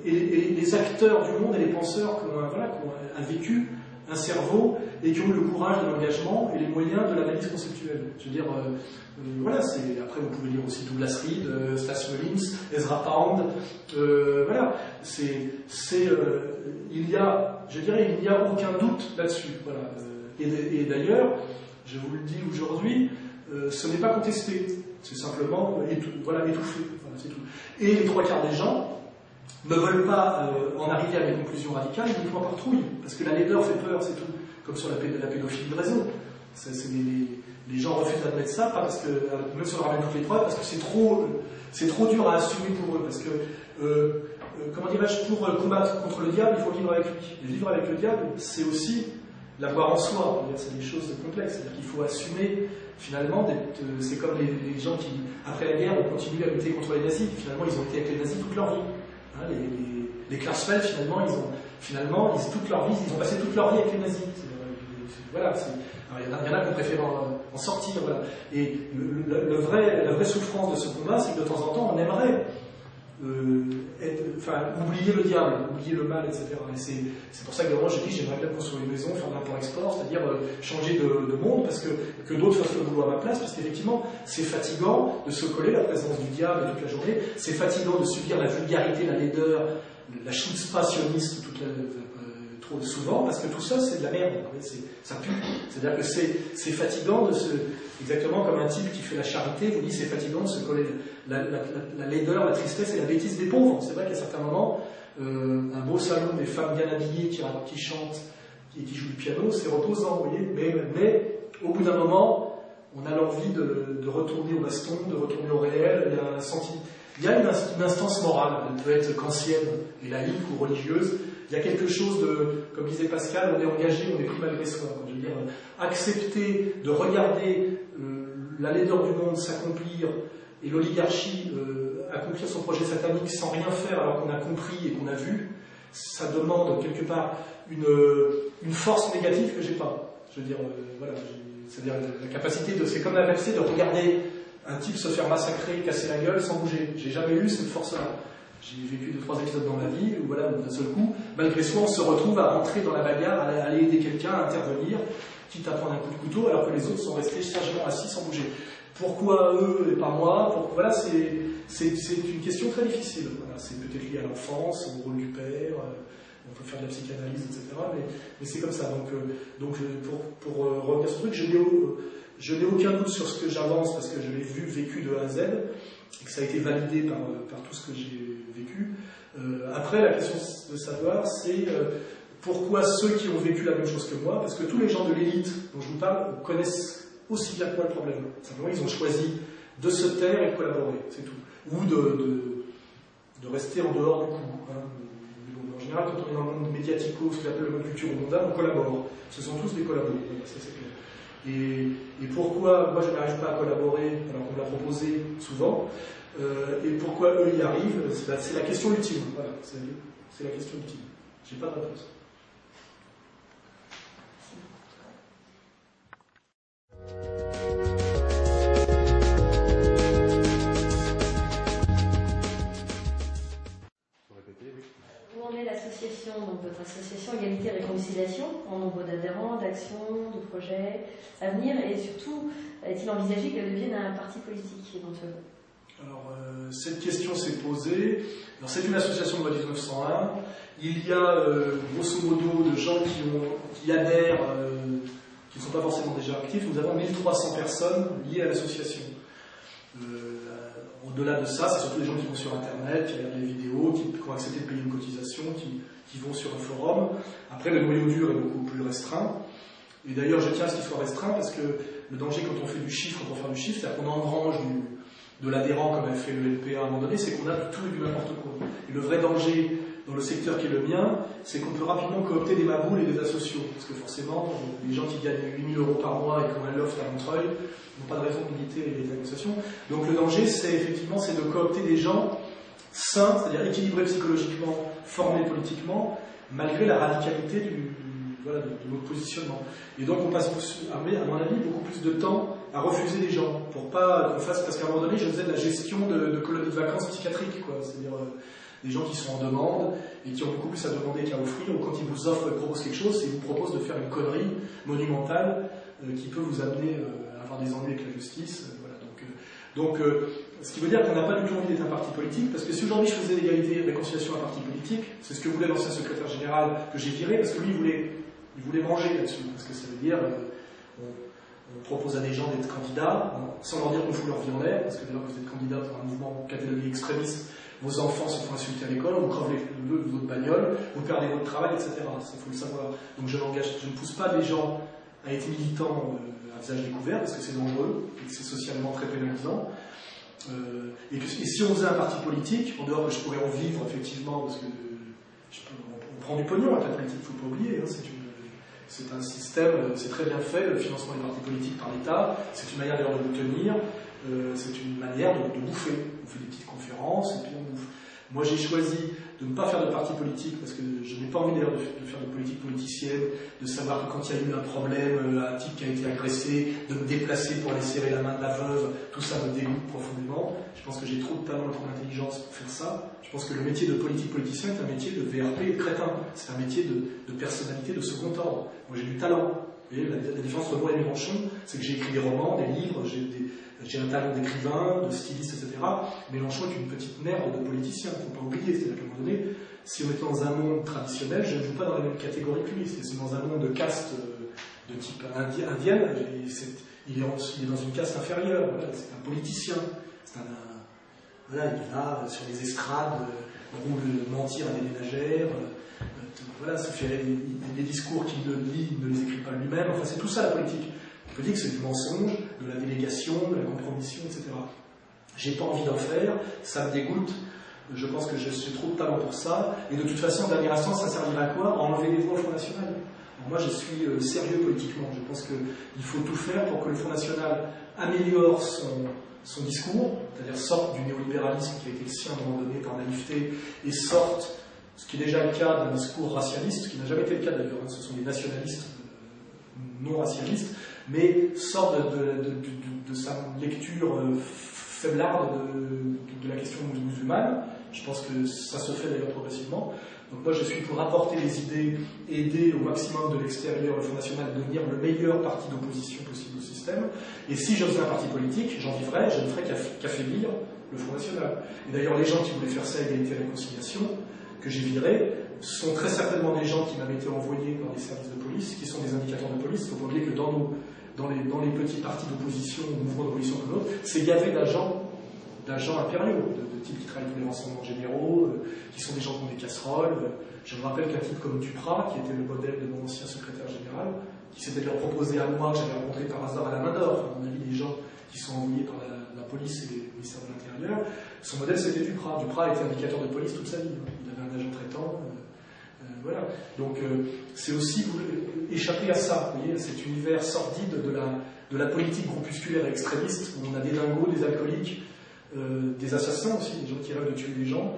et les acteurs du monde et les penseurs qui ont un vécu, un cerveau, et qui ont le courage de l'engagement et les moyens de l'analyse conceptuelle. Je veux dire, voilà, après vous pouvez lire aussi Douglas Reed, Stas Mullins, Ezra Pound, voilà, il y a aucun doute là-dessus, voilà. Et d'ailleurs, je vous le dis aujourd'hui, ce n'est pas contesté, c'est simplement étouffé, voilà, c'est tout. Et les 3/4 des gens ne veulent pas en arriver à des conclusions radicales uniquement par trouille, parce que la laideur fait peur, c'est tout, comme sur la pédophilie de réseau. Les gens refusent d'admettre ça, pas parce que, même si on ramène toutes les preuves, parce que c'est trop dur à assumer pour eux, parce que, comment dirais-je, pour combattre contre le diable, il faut vivre avec lui. Et vivre avec le diable, c'est aussi l'avoir en soi, c'est des choses complexes, c'est-à-dire qu'il faut assumer, finalement, c'est comme les gens qui, après la guerre, ont continué à lutter contre les nazis, finalement ils ont été avec les nazis toute leur vie. Hein, les Klarsfeld, finalement, toute leur vie, ils ont passé toute leur vie avec les nazis. Voilà, il y en a qui préfèrent en sortir. Voilà. Et la vraie souffrance de ce combat, c'est que de temps en temps, on aimerait oublier le diable, oublier le mal, etc. Et c'est pour ça que moi je dis j'aimerais bien construire une maison, faire de l'import-export, c'est-à-dire changer de monde, parce que d'autres fassent le boulot à ma place, parce qu'effectivement c'est fatigant de se coller la présence du diable toute la journée, c'est fatigant de subir la vulgarité, la laideur, la chutzpah sioniste trop souvent, parce que tout ça c'est de la merde, ça pue. C'est-à-dire que c'est fatigant de se... Exactement comme un type qui fait la charité vous dit c'est fatigant de se coller la laideur, la tristesse et la bêtise des pauvres. C'est vrai qu'à certains moments, un beau salon, des femmes bien habillées qui chantent et qui jouent du piano, c'est reposant, vous voyez. Mais au bout d'un moment, on a l'envie de retourner au baston, de retourner au réel. Il y a une instance morale, elle peut être kantienne et laïque ou religieuse. Il y a quelque chose de, comme disait Pascal, on est engagé, on est pris malgré soi. Je veux dire, accepter de regarder la laideur du monde s'accomplir et l'oligarchie accomplir son projet satanique sans rien faire alors qu'on a compris et qu'on a vu, ça demande quelque part une force négative que j'ai pas. Je veux dire, voilà, c'est-à-dire la capacité c'est comme la capacité de regarder un type se faire massacrer, casser la gueule sans bouger. J'ai jamais eu cette force-là. J'ai vécu 2-3 épisodes dans ma vie où, voilà, d'un seul coup, malgré soi, on se retrouve à rentrer dans la bagarre, à aller aider quelqu'un, à intervenir, quitte à prendre un coup de couteau, alors que les autres sont restés sagement assis sans bouger. Pourquoi eux et pas moi? Voilà, c'est une question très difficile. Voilà, c'est peut-être lié à l'enfance, au rôle du père, on peut faire de la psychanalyse, etc. Mais c'est comme ça. Donc pour revenir sur le truc, je n'ai aucun doute sur ce que j'avance parce que je l'ai vécu de A à Z et que ça a été validé par tout ce que j'ai vécu. Après, la question de savoir, c'est pourquoi ceux qui ont vécu la même chose que moi, parce que tous les gens de l'élite dont je vous parle connaissent aussi bien que moi le problème. Simplement, ils ont choisi de se taire et de collaborer, c'est tout. Ou de rester en dehors du coup. Hein. En général, quand on est dans le monde médiatico, ce qu'on appelle le monde culture mondial, on collabore. Ce sont tous des collaborateurs, ça c'est clair. Et pourquoi moi je n'arrive pas à collaborer alors qu'on me l'a proposé souvent, et pourquoi eux y arrivent, c'est la question ultime. Voilà, c'est la question ultime. J'ai pas de réponse.
Où en est l'association, donc votre association Égalité et Réconciliation, en nombre d'adhérents? d'actions, de projets à venir, et surtout, est-il envisagé qu'elle devienne un parti politique éventuellement?
Alors, cette question s'est posée. Alors, c'est une association de loi 1901. Il y a grosso modo de gens qui adhèrent, qui ne sont pas forcément déjà actifs. Nous avons 1300 personnes liées à l'association. Au-delà de ça, c'est surtout des gens qui vont sur Internet, qui regardent les vidéos, qui ont accepté de payer une cotisation, qui vont sur un forum. Après, le noyau dur est beaucoup plus restreint. Et d'ailleurs, je tiens à ce qu'il soit restreint parce que le danger quand on fait du chiffre, quand on fait du chiffre, c'est-à-dire qu'on engrange de l'adhérent comme a fait le LPA à un moment donné, c'est qu'on a du tout et du n'importe quoi. Et le vrai danger dans le secteur qui est le mien, c'est qu'on peut rapidement coopter des maboules et des asociaux. Parce que forcément, les gens qui gagnent 8 000 € par mois et qui ont un loft à Montreuil n'ont pas de raison de militer les associations. Donc le danger, c'est effectivement de coopter des gens sains, c'est-à-dire équilibrés psychologiquement, formés politiquement, malgré la radicalité de notre positionnement. Et donc on passe, à mon avis, beaucoup plus de temps à refuser des gens, pour pas qu'on fasse, parce qu'à un moment donné, je faisais de la gestion de colonies de vacances psychiatriques, quoi. C'est-à-dire des gens qui sont en demande et qui ont beaucoup plus à demander qu'à offrir, ou quand ils vous offrent, proposent quelque chose, ils vous proposent de faire une connerie monumentale qui peut vous amener à avoir des ennuis avec la justice. Ce qui veut dire qu'on n'a pas du tout envie d'être un parti politique, parce que si aujourd'hui je faisais l'égalité et réconciliation un parti politique, c'est ce que voulait l'ancien secrétaire général que j'ai viré, parce que lui il voulait manger là-dessus, parce que ça veut dire on propose à des gens d'être candidats, sans leur dire qu'on fout leur vie en l'air, parce que dès lors que vous êtes candidat pour un mouvement catégorie extrémiste, vos enfants se font insulter à l'école, on vous creve votre bagnole, vous perdez votre travail, etc. Ça, il faut le savoir. Donc je ne pousse pas des gens à être militants à visage découvert, parce que c'est dangereux, et que c'est socialement très pénalisant. Et si on faisait un parti politique, en dehors que je pourrais en vivre, effectivement, parce que on prend du pognon avec la politique, il ne faut pas oublier, hein, c'est un système, c'est très bien fait, le financement des partis politiques par l'État, c'est une manière d'ailleurs de vous tenir, c'est une manière de bouffer. On fait des petites conférences et puis on bouffe. Moi j'ai choisi de ne pas faire de parti politique parce que je n'ai pas envie d'ailleurs de faire de politique politicienne, de savoir que quand il y a eu un problème, un type qui a été agressé, de me déplacer pour aller serrer la main de la veuve, tout ça me dégoûte profondément. Je pense que j'ai trop de talent et trop d'intelligence pour faire ça. Je pense que le métier de politique politicien est un métier de VRP et de crétin. C'est un métier de personnalité de second ordre. Moi j'ai du talent. Et la différence entre moi et Mélenchon, c'est que j'ai écrit des romans, des livres, j'ai un talent d'écrivain, de styliste, etc. Mélenchon est une petite merde de politicien, il ne faut pas oublier. C'est-à-dire qu'à un moment donné, si on était dans un monde traditionnel, je ne joue pas dans la même catégorie que lui. C'est dans un monde de caste de type indienne, il est dans une caste inférieure. Voilà, c'est un politicien. Voilà, il va sur les estrades, roule mentir à des ménagères. Voilà, se fait des discours qu'il lit, il ne les écrit pas lui-même. Enfin, c'est tout ça la politique. La politique, c'est du mensonge, de la délégation, de la compromission, etc. J'ai pas envie d'en faire, ça me dégoûte. Je pense que j'ai trop de talent pour ça. Et de toute façon, en dernière instance, ça servira à quoi? À enlever les voix au Front National. Alors moi, je suis sérieux politiquement. Je pense qu'il faut tout faire pour que le Front National améliore son discours, c'est-à-dire sorte du néolibéralisme qui a été le sien à un moment donné par naïveté, et sorte, ce qui est déjà le cas d'un discours racialiste, ce qui n'a jamais été le cas d'ailleurs, ce sont des nationalistes non racialistes, mais sort de sa lecture faiblarde de la question musulmane. Je pense que ça se fait d'ailleurs progressivement. Donc moi je suis pour apporter les idées, aider au maximum de l'extérieur le Front National à devenir le meilleur parti d'opposition possible au système. Et si je faisais un parti politique, je ne ferais qu'affaiblir le Front National. Et d'ailleurs les gens qui voulaient faire ça, égalité et réconciliation, que j'ai viré, sont très certainement des gens qui m'avaient été envoyés par les services de police, qui sont des indicateurs de police. Il ne faut pas oublier que dans les petits partis d'opposition, mouvements d'opposition comme l'autre, c'est gavé d'agents impériaux, de types qui travaillent pour les renseignements généraux, qui sont des gens qui ont des casseroles. Je me rappelle qu'un type comme Duprat, qui était le modèle de mon ancien secrétaire général, qui s'était d'ailleurs proposé à moi, que j'avais rencontré par hasard à la main d'or, à mon avis, des gens qui sont envoyés par la police et les ministères de l'Intérieur, son modèle c'était Duprat. Duprat était indicateur de police toute sa vie. Il avait un agent traitant. Voilà. Donc c'est aussi échapper à ça, vous voyez, cet univers sordide de la politique groupusculaire et extrémiste, où on a des dingos, des alcooliques, des assassins aussi, des gens qui rêvent de tuer des gens,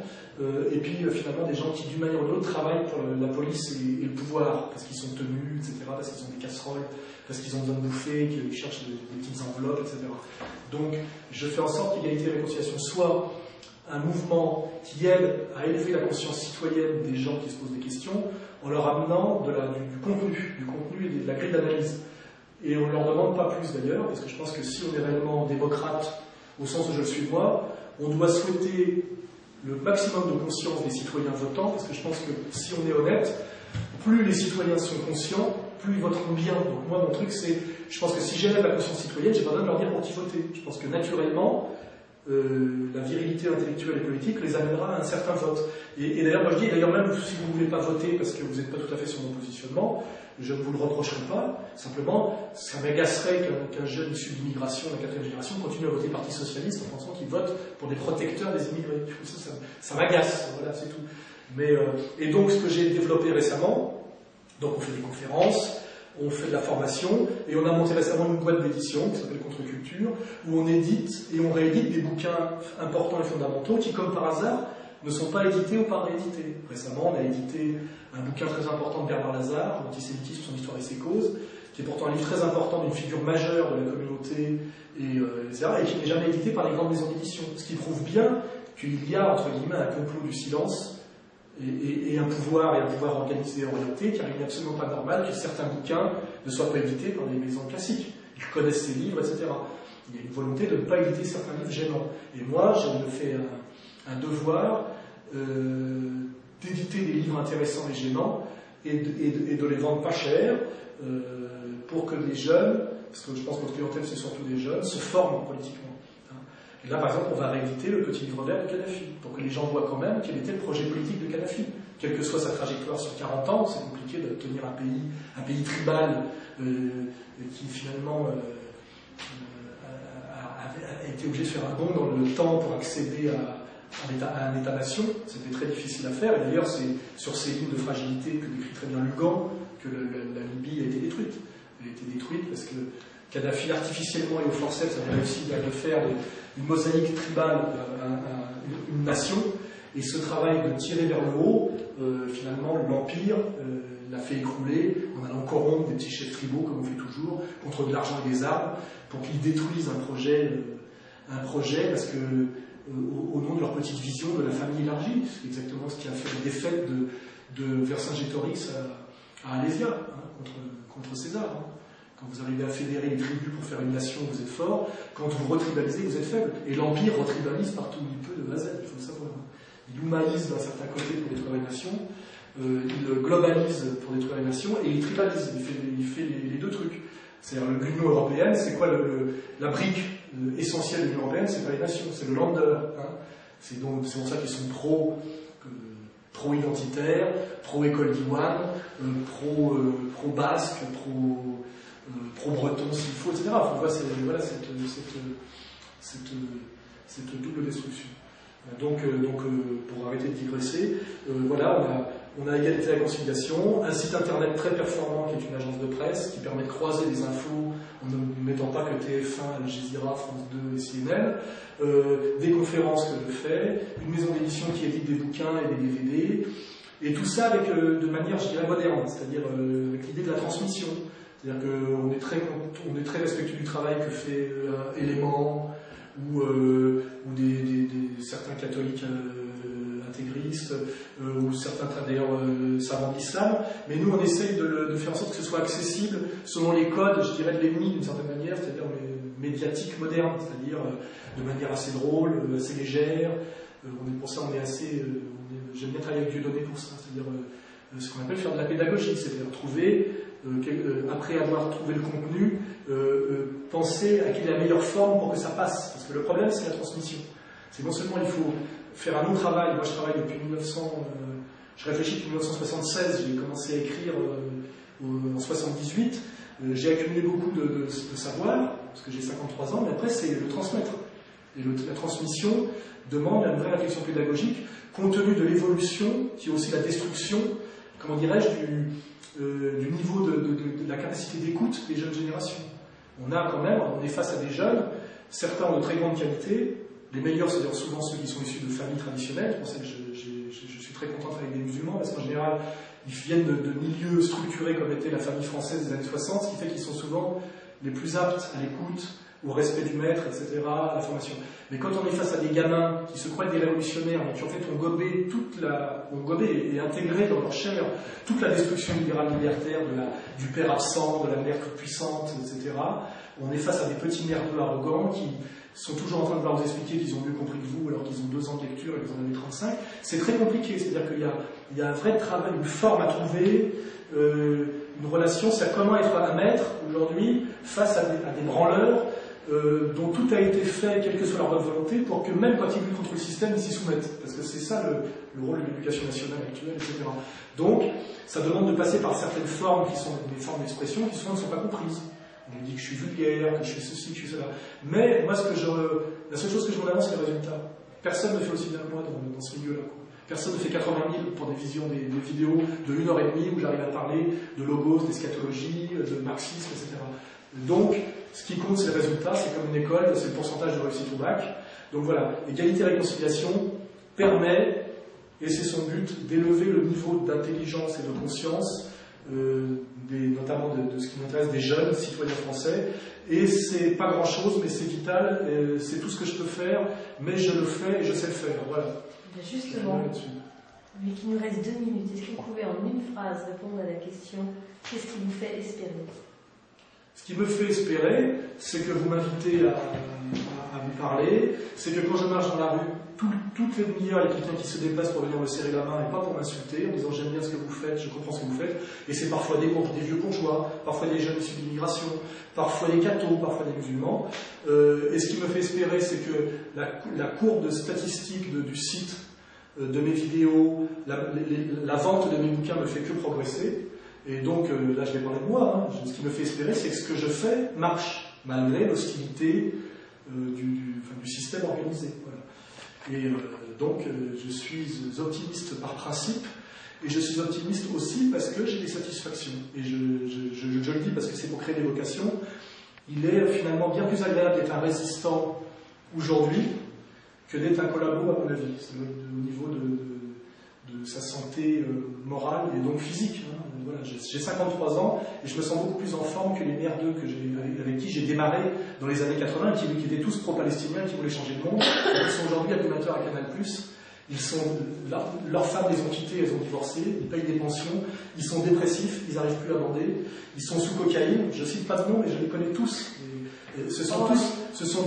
et puis finalement des gens qui d'une manière ou d'une autre travaillent pour la police et le pouvoir, parce qu'ils sont tenus, etc., parce qu'ils ont des casseroles, parce qu'ils ont besoin de bouffer, qu'ils cherchent des petites enveloppes, etc. Donc je fais en sorte qu'égalité et réconciliation soit un mouvement qui aide à élever la conscience citoyenne des gens qui se posent des questions, en leur amenant du contenu et de la grille d'analyse. Et on ne leur demande pas plus d'ailleurs, parce que je pense que si on est réellement démocrate, au sens où je le suis moi, on doit souhaiter le maximum de conscience des citoyens votants, parce que je pense que si on est honnête, plus les citoyens sont conscients, plus ils voteront bien. Donc moi, mon truc, c'est, je pense que si j'élève la conscience citoyenne, j'ai pas besoin de leur dire pour qui voter. Je pense que naturellement, la virilité intellectuelle et politique les amènera à un certain vote. Et d'ailleurs, moi je dis, d'ailleurs même si vous ne voulez pas voter parce que vous n'êtes pas tout à fait sur mon positionnement, je ne vous le reprocherai pas. Simplement, ça m'agacerait qu'un jeune issu d'immigration, la 4e génération, continue à voter Parti Socialiste en pensant qu'il vote pour des protecteurs des immigrés. Ça m'agace, voilà, c'est tout. Mais, et donc, ce que j'ai développé récemment, donc on fait des conférences, on fait de la formation, et on a monté récemment une boîte d'édition qui s'appelle Contre-Culture, où on édite et on réédite des bouquins importants et fondamentaux qui, comme par hasard, ne sont pas édités ou pas réédités. Récemment, on a édité un bouquin très important de Bernard Lazare, L'antisémitisme, son histoire et ses causes, qui est pourtant un livre très important d'une figure majeure de la communauté, etc., et qui n'est jamais édité par les grandes maisons d'édition. Ce qui prouve bien qu'il y a, entre guillemets, un complot du silence et un pouvoir organisé et orienté, car il n'est absolument pas normal que certains bouquins ne soient pas édités par les maisons classiques. Ils connaissent ces livres, etc. Il y a une volonté de ne pas éditer certains livres gênants. Et moi, je me fais un devoir d'éditer des livres intéressants et gênants et de les vendre pas cher pour que les jeunes, parce que je pense que notre clientèle c'est surtout des jeunes, se forment politiquement. Et là, par exemple, on va rééditer le petit livre vert de Kadhafi, pour que les gens voient quand même quel était le projet politique de Kadhafi. Quelle que soit sa trajectoire sur 40 ans, c'est compliqué de tenir un pays tribal qui finalement a été obligé de faire un bond dans le temps pour accéder à un État-nation. C'était très difficile à faire, et d'ailleurs c'est sur ces lignes de fragilité que décrit très bien Lugan que la Libye a été détruite. Elle a été détruite parce que Kadhafi, artificiellement et au forceps, avait réussi à faire une mosaïque tribale, une nation, et ce travail de tirer vers le haut, finalement, l'Empire l'a fait écrouler en allant corrompre des petits chefs tribaux, comme on fait toujours, contre de l'argent et des armes, pour qu'ils détruisent un projet parce que, au nom de leur petite vision de la famille élargie, c'est exactement ce qui a fait la défaite de Vercingétorix à Alésia, contre César. Quand vous arrivez à fédérer les tribus pour faire une nation, vous êtes fort. Quand vous retribalisez, vous êtes faible. Et l'Empire retribalise partout où il peut de A à Z, il faut le savoir. Il humanise d'un certain côté pour détruire les nations, il globalise pour détruire les nations, et il tribalise. Il fait les deux trucs. C'est-à-dire l'Union européenne, c'est quoi la brique essentielle de l'Union européenne? C'est pas les nations, c'est le lander. C'est pour ça qu'ils sont pro-identitaires, pro-école d'Iwan, pro-basque, pro-breton s'il faut, etc. On voit cette double destruction. Donc, pour arrêter de digresser, on a Égalité et la Conciliation, un site internet très performant qui est une agence de presse qui permet de croiser des infos en ne mettant pas que TF1, Al Jazeera, France 2 et CNN, des conférences que je fais, une maison d'édition qui édite des bouquins et des DVD, et tout ça de manière, je dirais, moderne, c'est-à-dire avec l'idée de la transmission. C'est-à-dire qu'on est très respectueux du travail que fait Élément ou certains catholiques intégristes ou certains d'ailleurs savants de l'islam, mais nous on essaye de faire en sorte que ce soit accessible selon les codes, je dirais, de l'ennemi d'une certaine manière, c'est-à-dire médiatique moderne, c'est-à-dire de manière assez drôle, assez légère. Pour ça on est assez... j'aime bien travailler avec Dieudonné pour ça, c'est-à-dire ce qu'on appelle faire de la pédagogie, c'est-à-dire trouver... après avoir trouvé le contenu, penser à quelle est la meilleure forme pour que ça passe. Parce que le problème, c'est la transmission. C'est non seulement il faut faire un long travail. Moi, je travaille depuis je réfléchis depuis 1976. J'ai commencé à écrire en 78. J'ai accumulé beaucoup de savoir, parce que j'ai 53 ans, mais après, c'est le transmettre. Et la transmission demande une vraie réflexion pédagogique, compte tenu de l'évolution, qui est aussi la destruction, comment dirais-je, du niveau de la capacité d'écoute des jeunes générations. On est face à des jeunes, certains ont de très grande qualité, les meilleurs, c'est-à-dire souvent ceux qui sont issus de familles traditionnelles. C'est pour ça que je suis très content avec des musulmans, parce qu'en général, ils viennent de milieux structurés comme était la famille française des années 60, ce qui fait qu'ils sont souvent les plus aptes à l'écoute, au respect du maître, etc., à la formation. Mais quand on est face à des gamins qui se croient des révolutionnaires, mais qui en fait ont gobé et intégré dans leur chair toute la destruction libérale libertaire du père absent, de la mère toute puissante, etc., on est face à des petits merdeux arrogants qui sont toujours en train de vouloir vous expliquer qu'ils ont mieux compris que vous alors qu'ils ont 2 ans de lecture et qu'ils en avez 35. C'est très compliqué, c'est-à-dire qu'il y a un vrai travail, une forme à trouver, une relation, c'est comment être un maître aujourd'hui face à des branleurs dont tout a été fait, quelle que soit leur bonne volonté, pour que même quand ils luttent contre le système, ils s'y soumettent. Parce que c'est ça le rôle de l'éducation nationale actuelle, etc. Donc, ça demande de passer par certaines formes qui sont des formes d'expression qui souvent ne sont pas comprises. On me dit que je suis vulgaire, que je fais ceci, que je fais cela. Mais moi, la seule chose que je m'en avance, c'est le résultat. Personne ne fait aussi bien que moi dans ce milieu-là. Personne ne fait 80 000 pour des vidéos de 1h30 où j'arrive à parler de logos, d'eschatologie, de marxisme, etc. Donc, ce qui compte, c'est le résultat, c'est comme une école, c'est le pourcentage de réussite au bac. Donc voilà, égalité-réconciliation permet, et c'est son but, d'élever le niveau d'intelligence et de conscience, notamment de ce qui m'intéresse des jeunes citoyens français. Et c'est pas grand-chose, mais c'est vital, c'est tout ce que je peux faire, mais je le fais et je sais le faire. Voilà.
Justement, vu qu'il nous reste 2 minutes, est-ce que vous pouvez en une phrase répondre à la question « Qu'est-ce qui vous fait espérer ?»
Ce qui me fait espérer, c'est que vous m'invitez à vous parler, c'est que quand je marche dans la rue, toutes les demi-heures, il y a quelqu'un qui se déplace pour venir me serrer la main et pas pour m'insulter, en disant j'aime bien ce que vous faites, je comprends ce que vous faites, et c'est parfois des vieux bourgeois, parfois des jeunes issus de l'immigration, parfois des cathos, parfois des musulmans. Et ce qui me fait espérer, c'est que la courbe de statistiques du site, de mes vidéos, la vente de mes bouquins ne fait que progresser. Et donc, là je vais parler de moi, hein. Ce qui me fait espérer, c'est que ce que je fais marche, malgré l'hostilité du système organisé. Voilà. Et donc, je suis optimiste par principe, et je suis optimiste aussi parce que j'ai des satisfactions. Et je le dis parce que c'est pour créer des vocations. Il est finalement bien plus agréable d'être un résistant aujourd'hui que d'être un collabo, à mon avis. C'est au niveau de sa santé morale et donc physique. Hein. Voilà, j'ai 53 ans et je me sens beaucoup plus en forme que les merdeux avec qui j'ai démarré dans les années 80, qui étaient tous pro-palestiniens, qui voulaient changer le monde. Ils sont aujourd'hui animateurs à Canal+. Leurs femmes les ont quittés, elles ont divorcé, ils payent des pensions, ils sont dépressifs, ils n'arrivent plus à bander, ils sont sous cocaïne, je ne cite pas de nom, mais je les connais tous. Et ce sont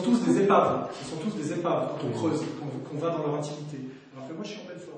tous des épaves, quand on creuse, qu'on va dans leur intimité. Alors que moi je suis en pleine forme.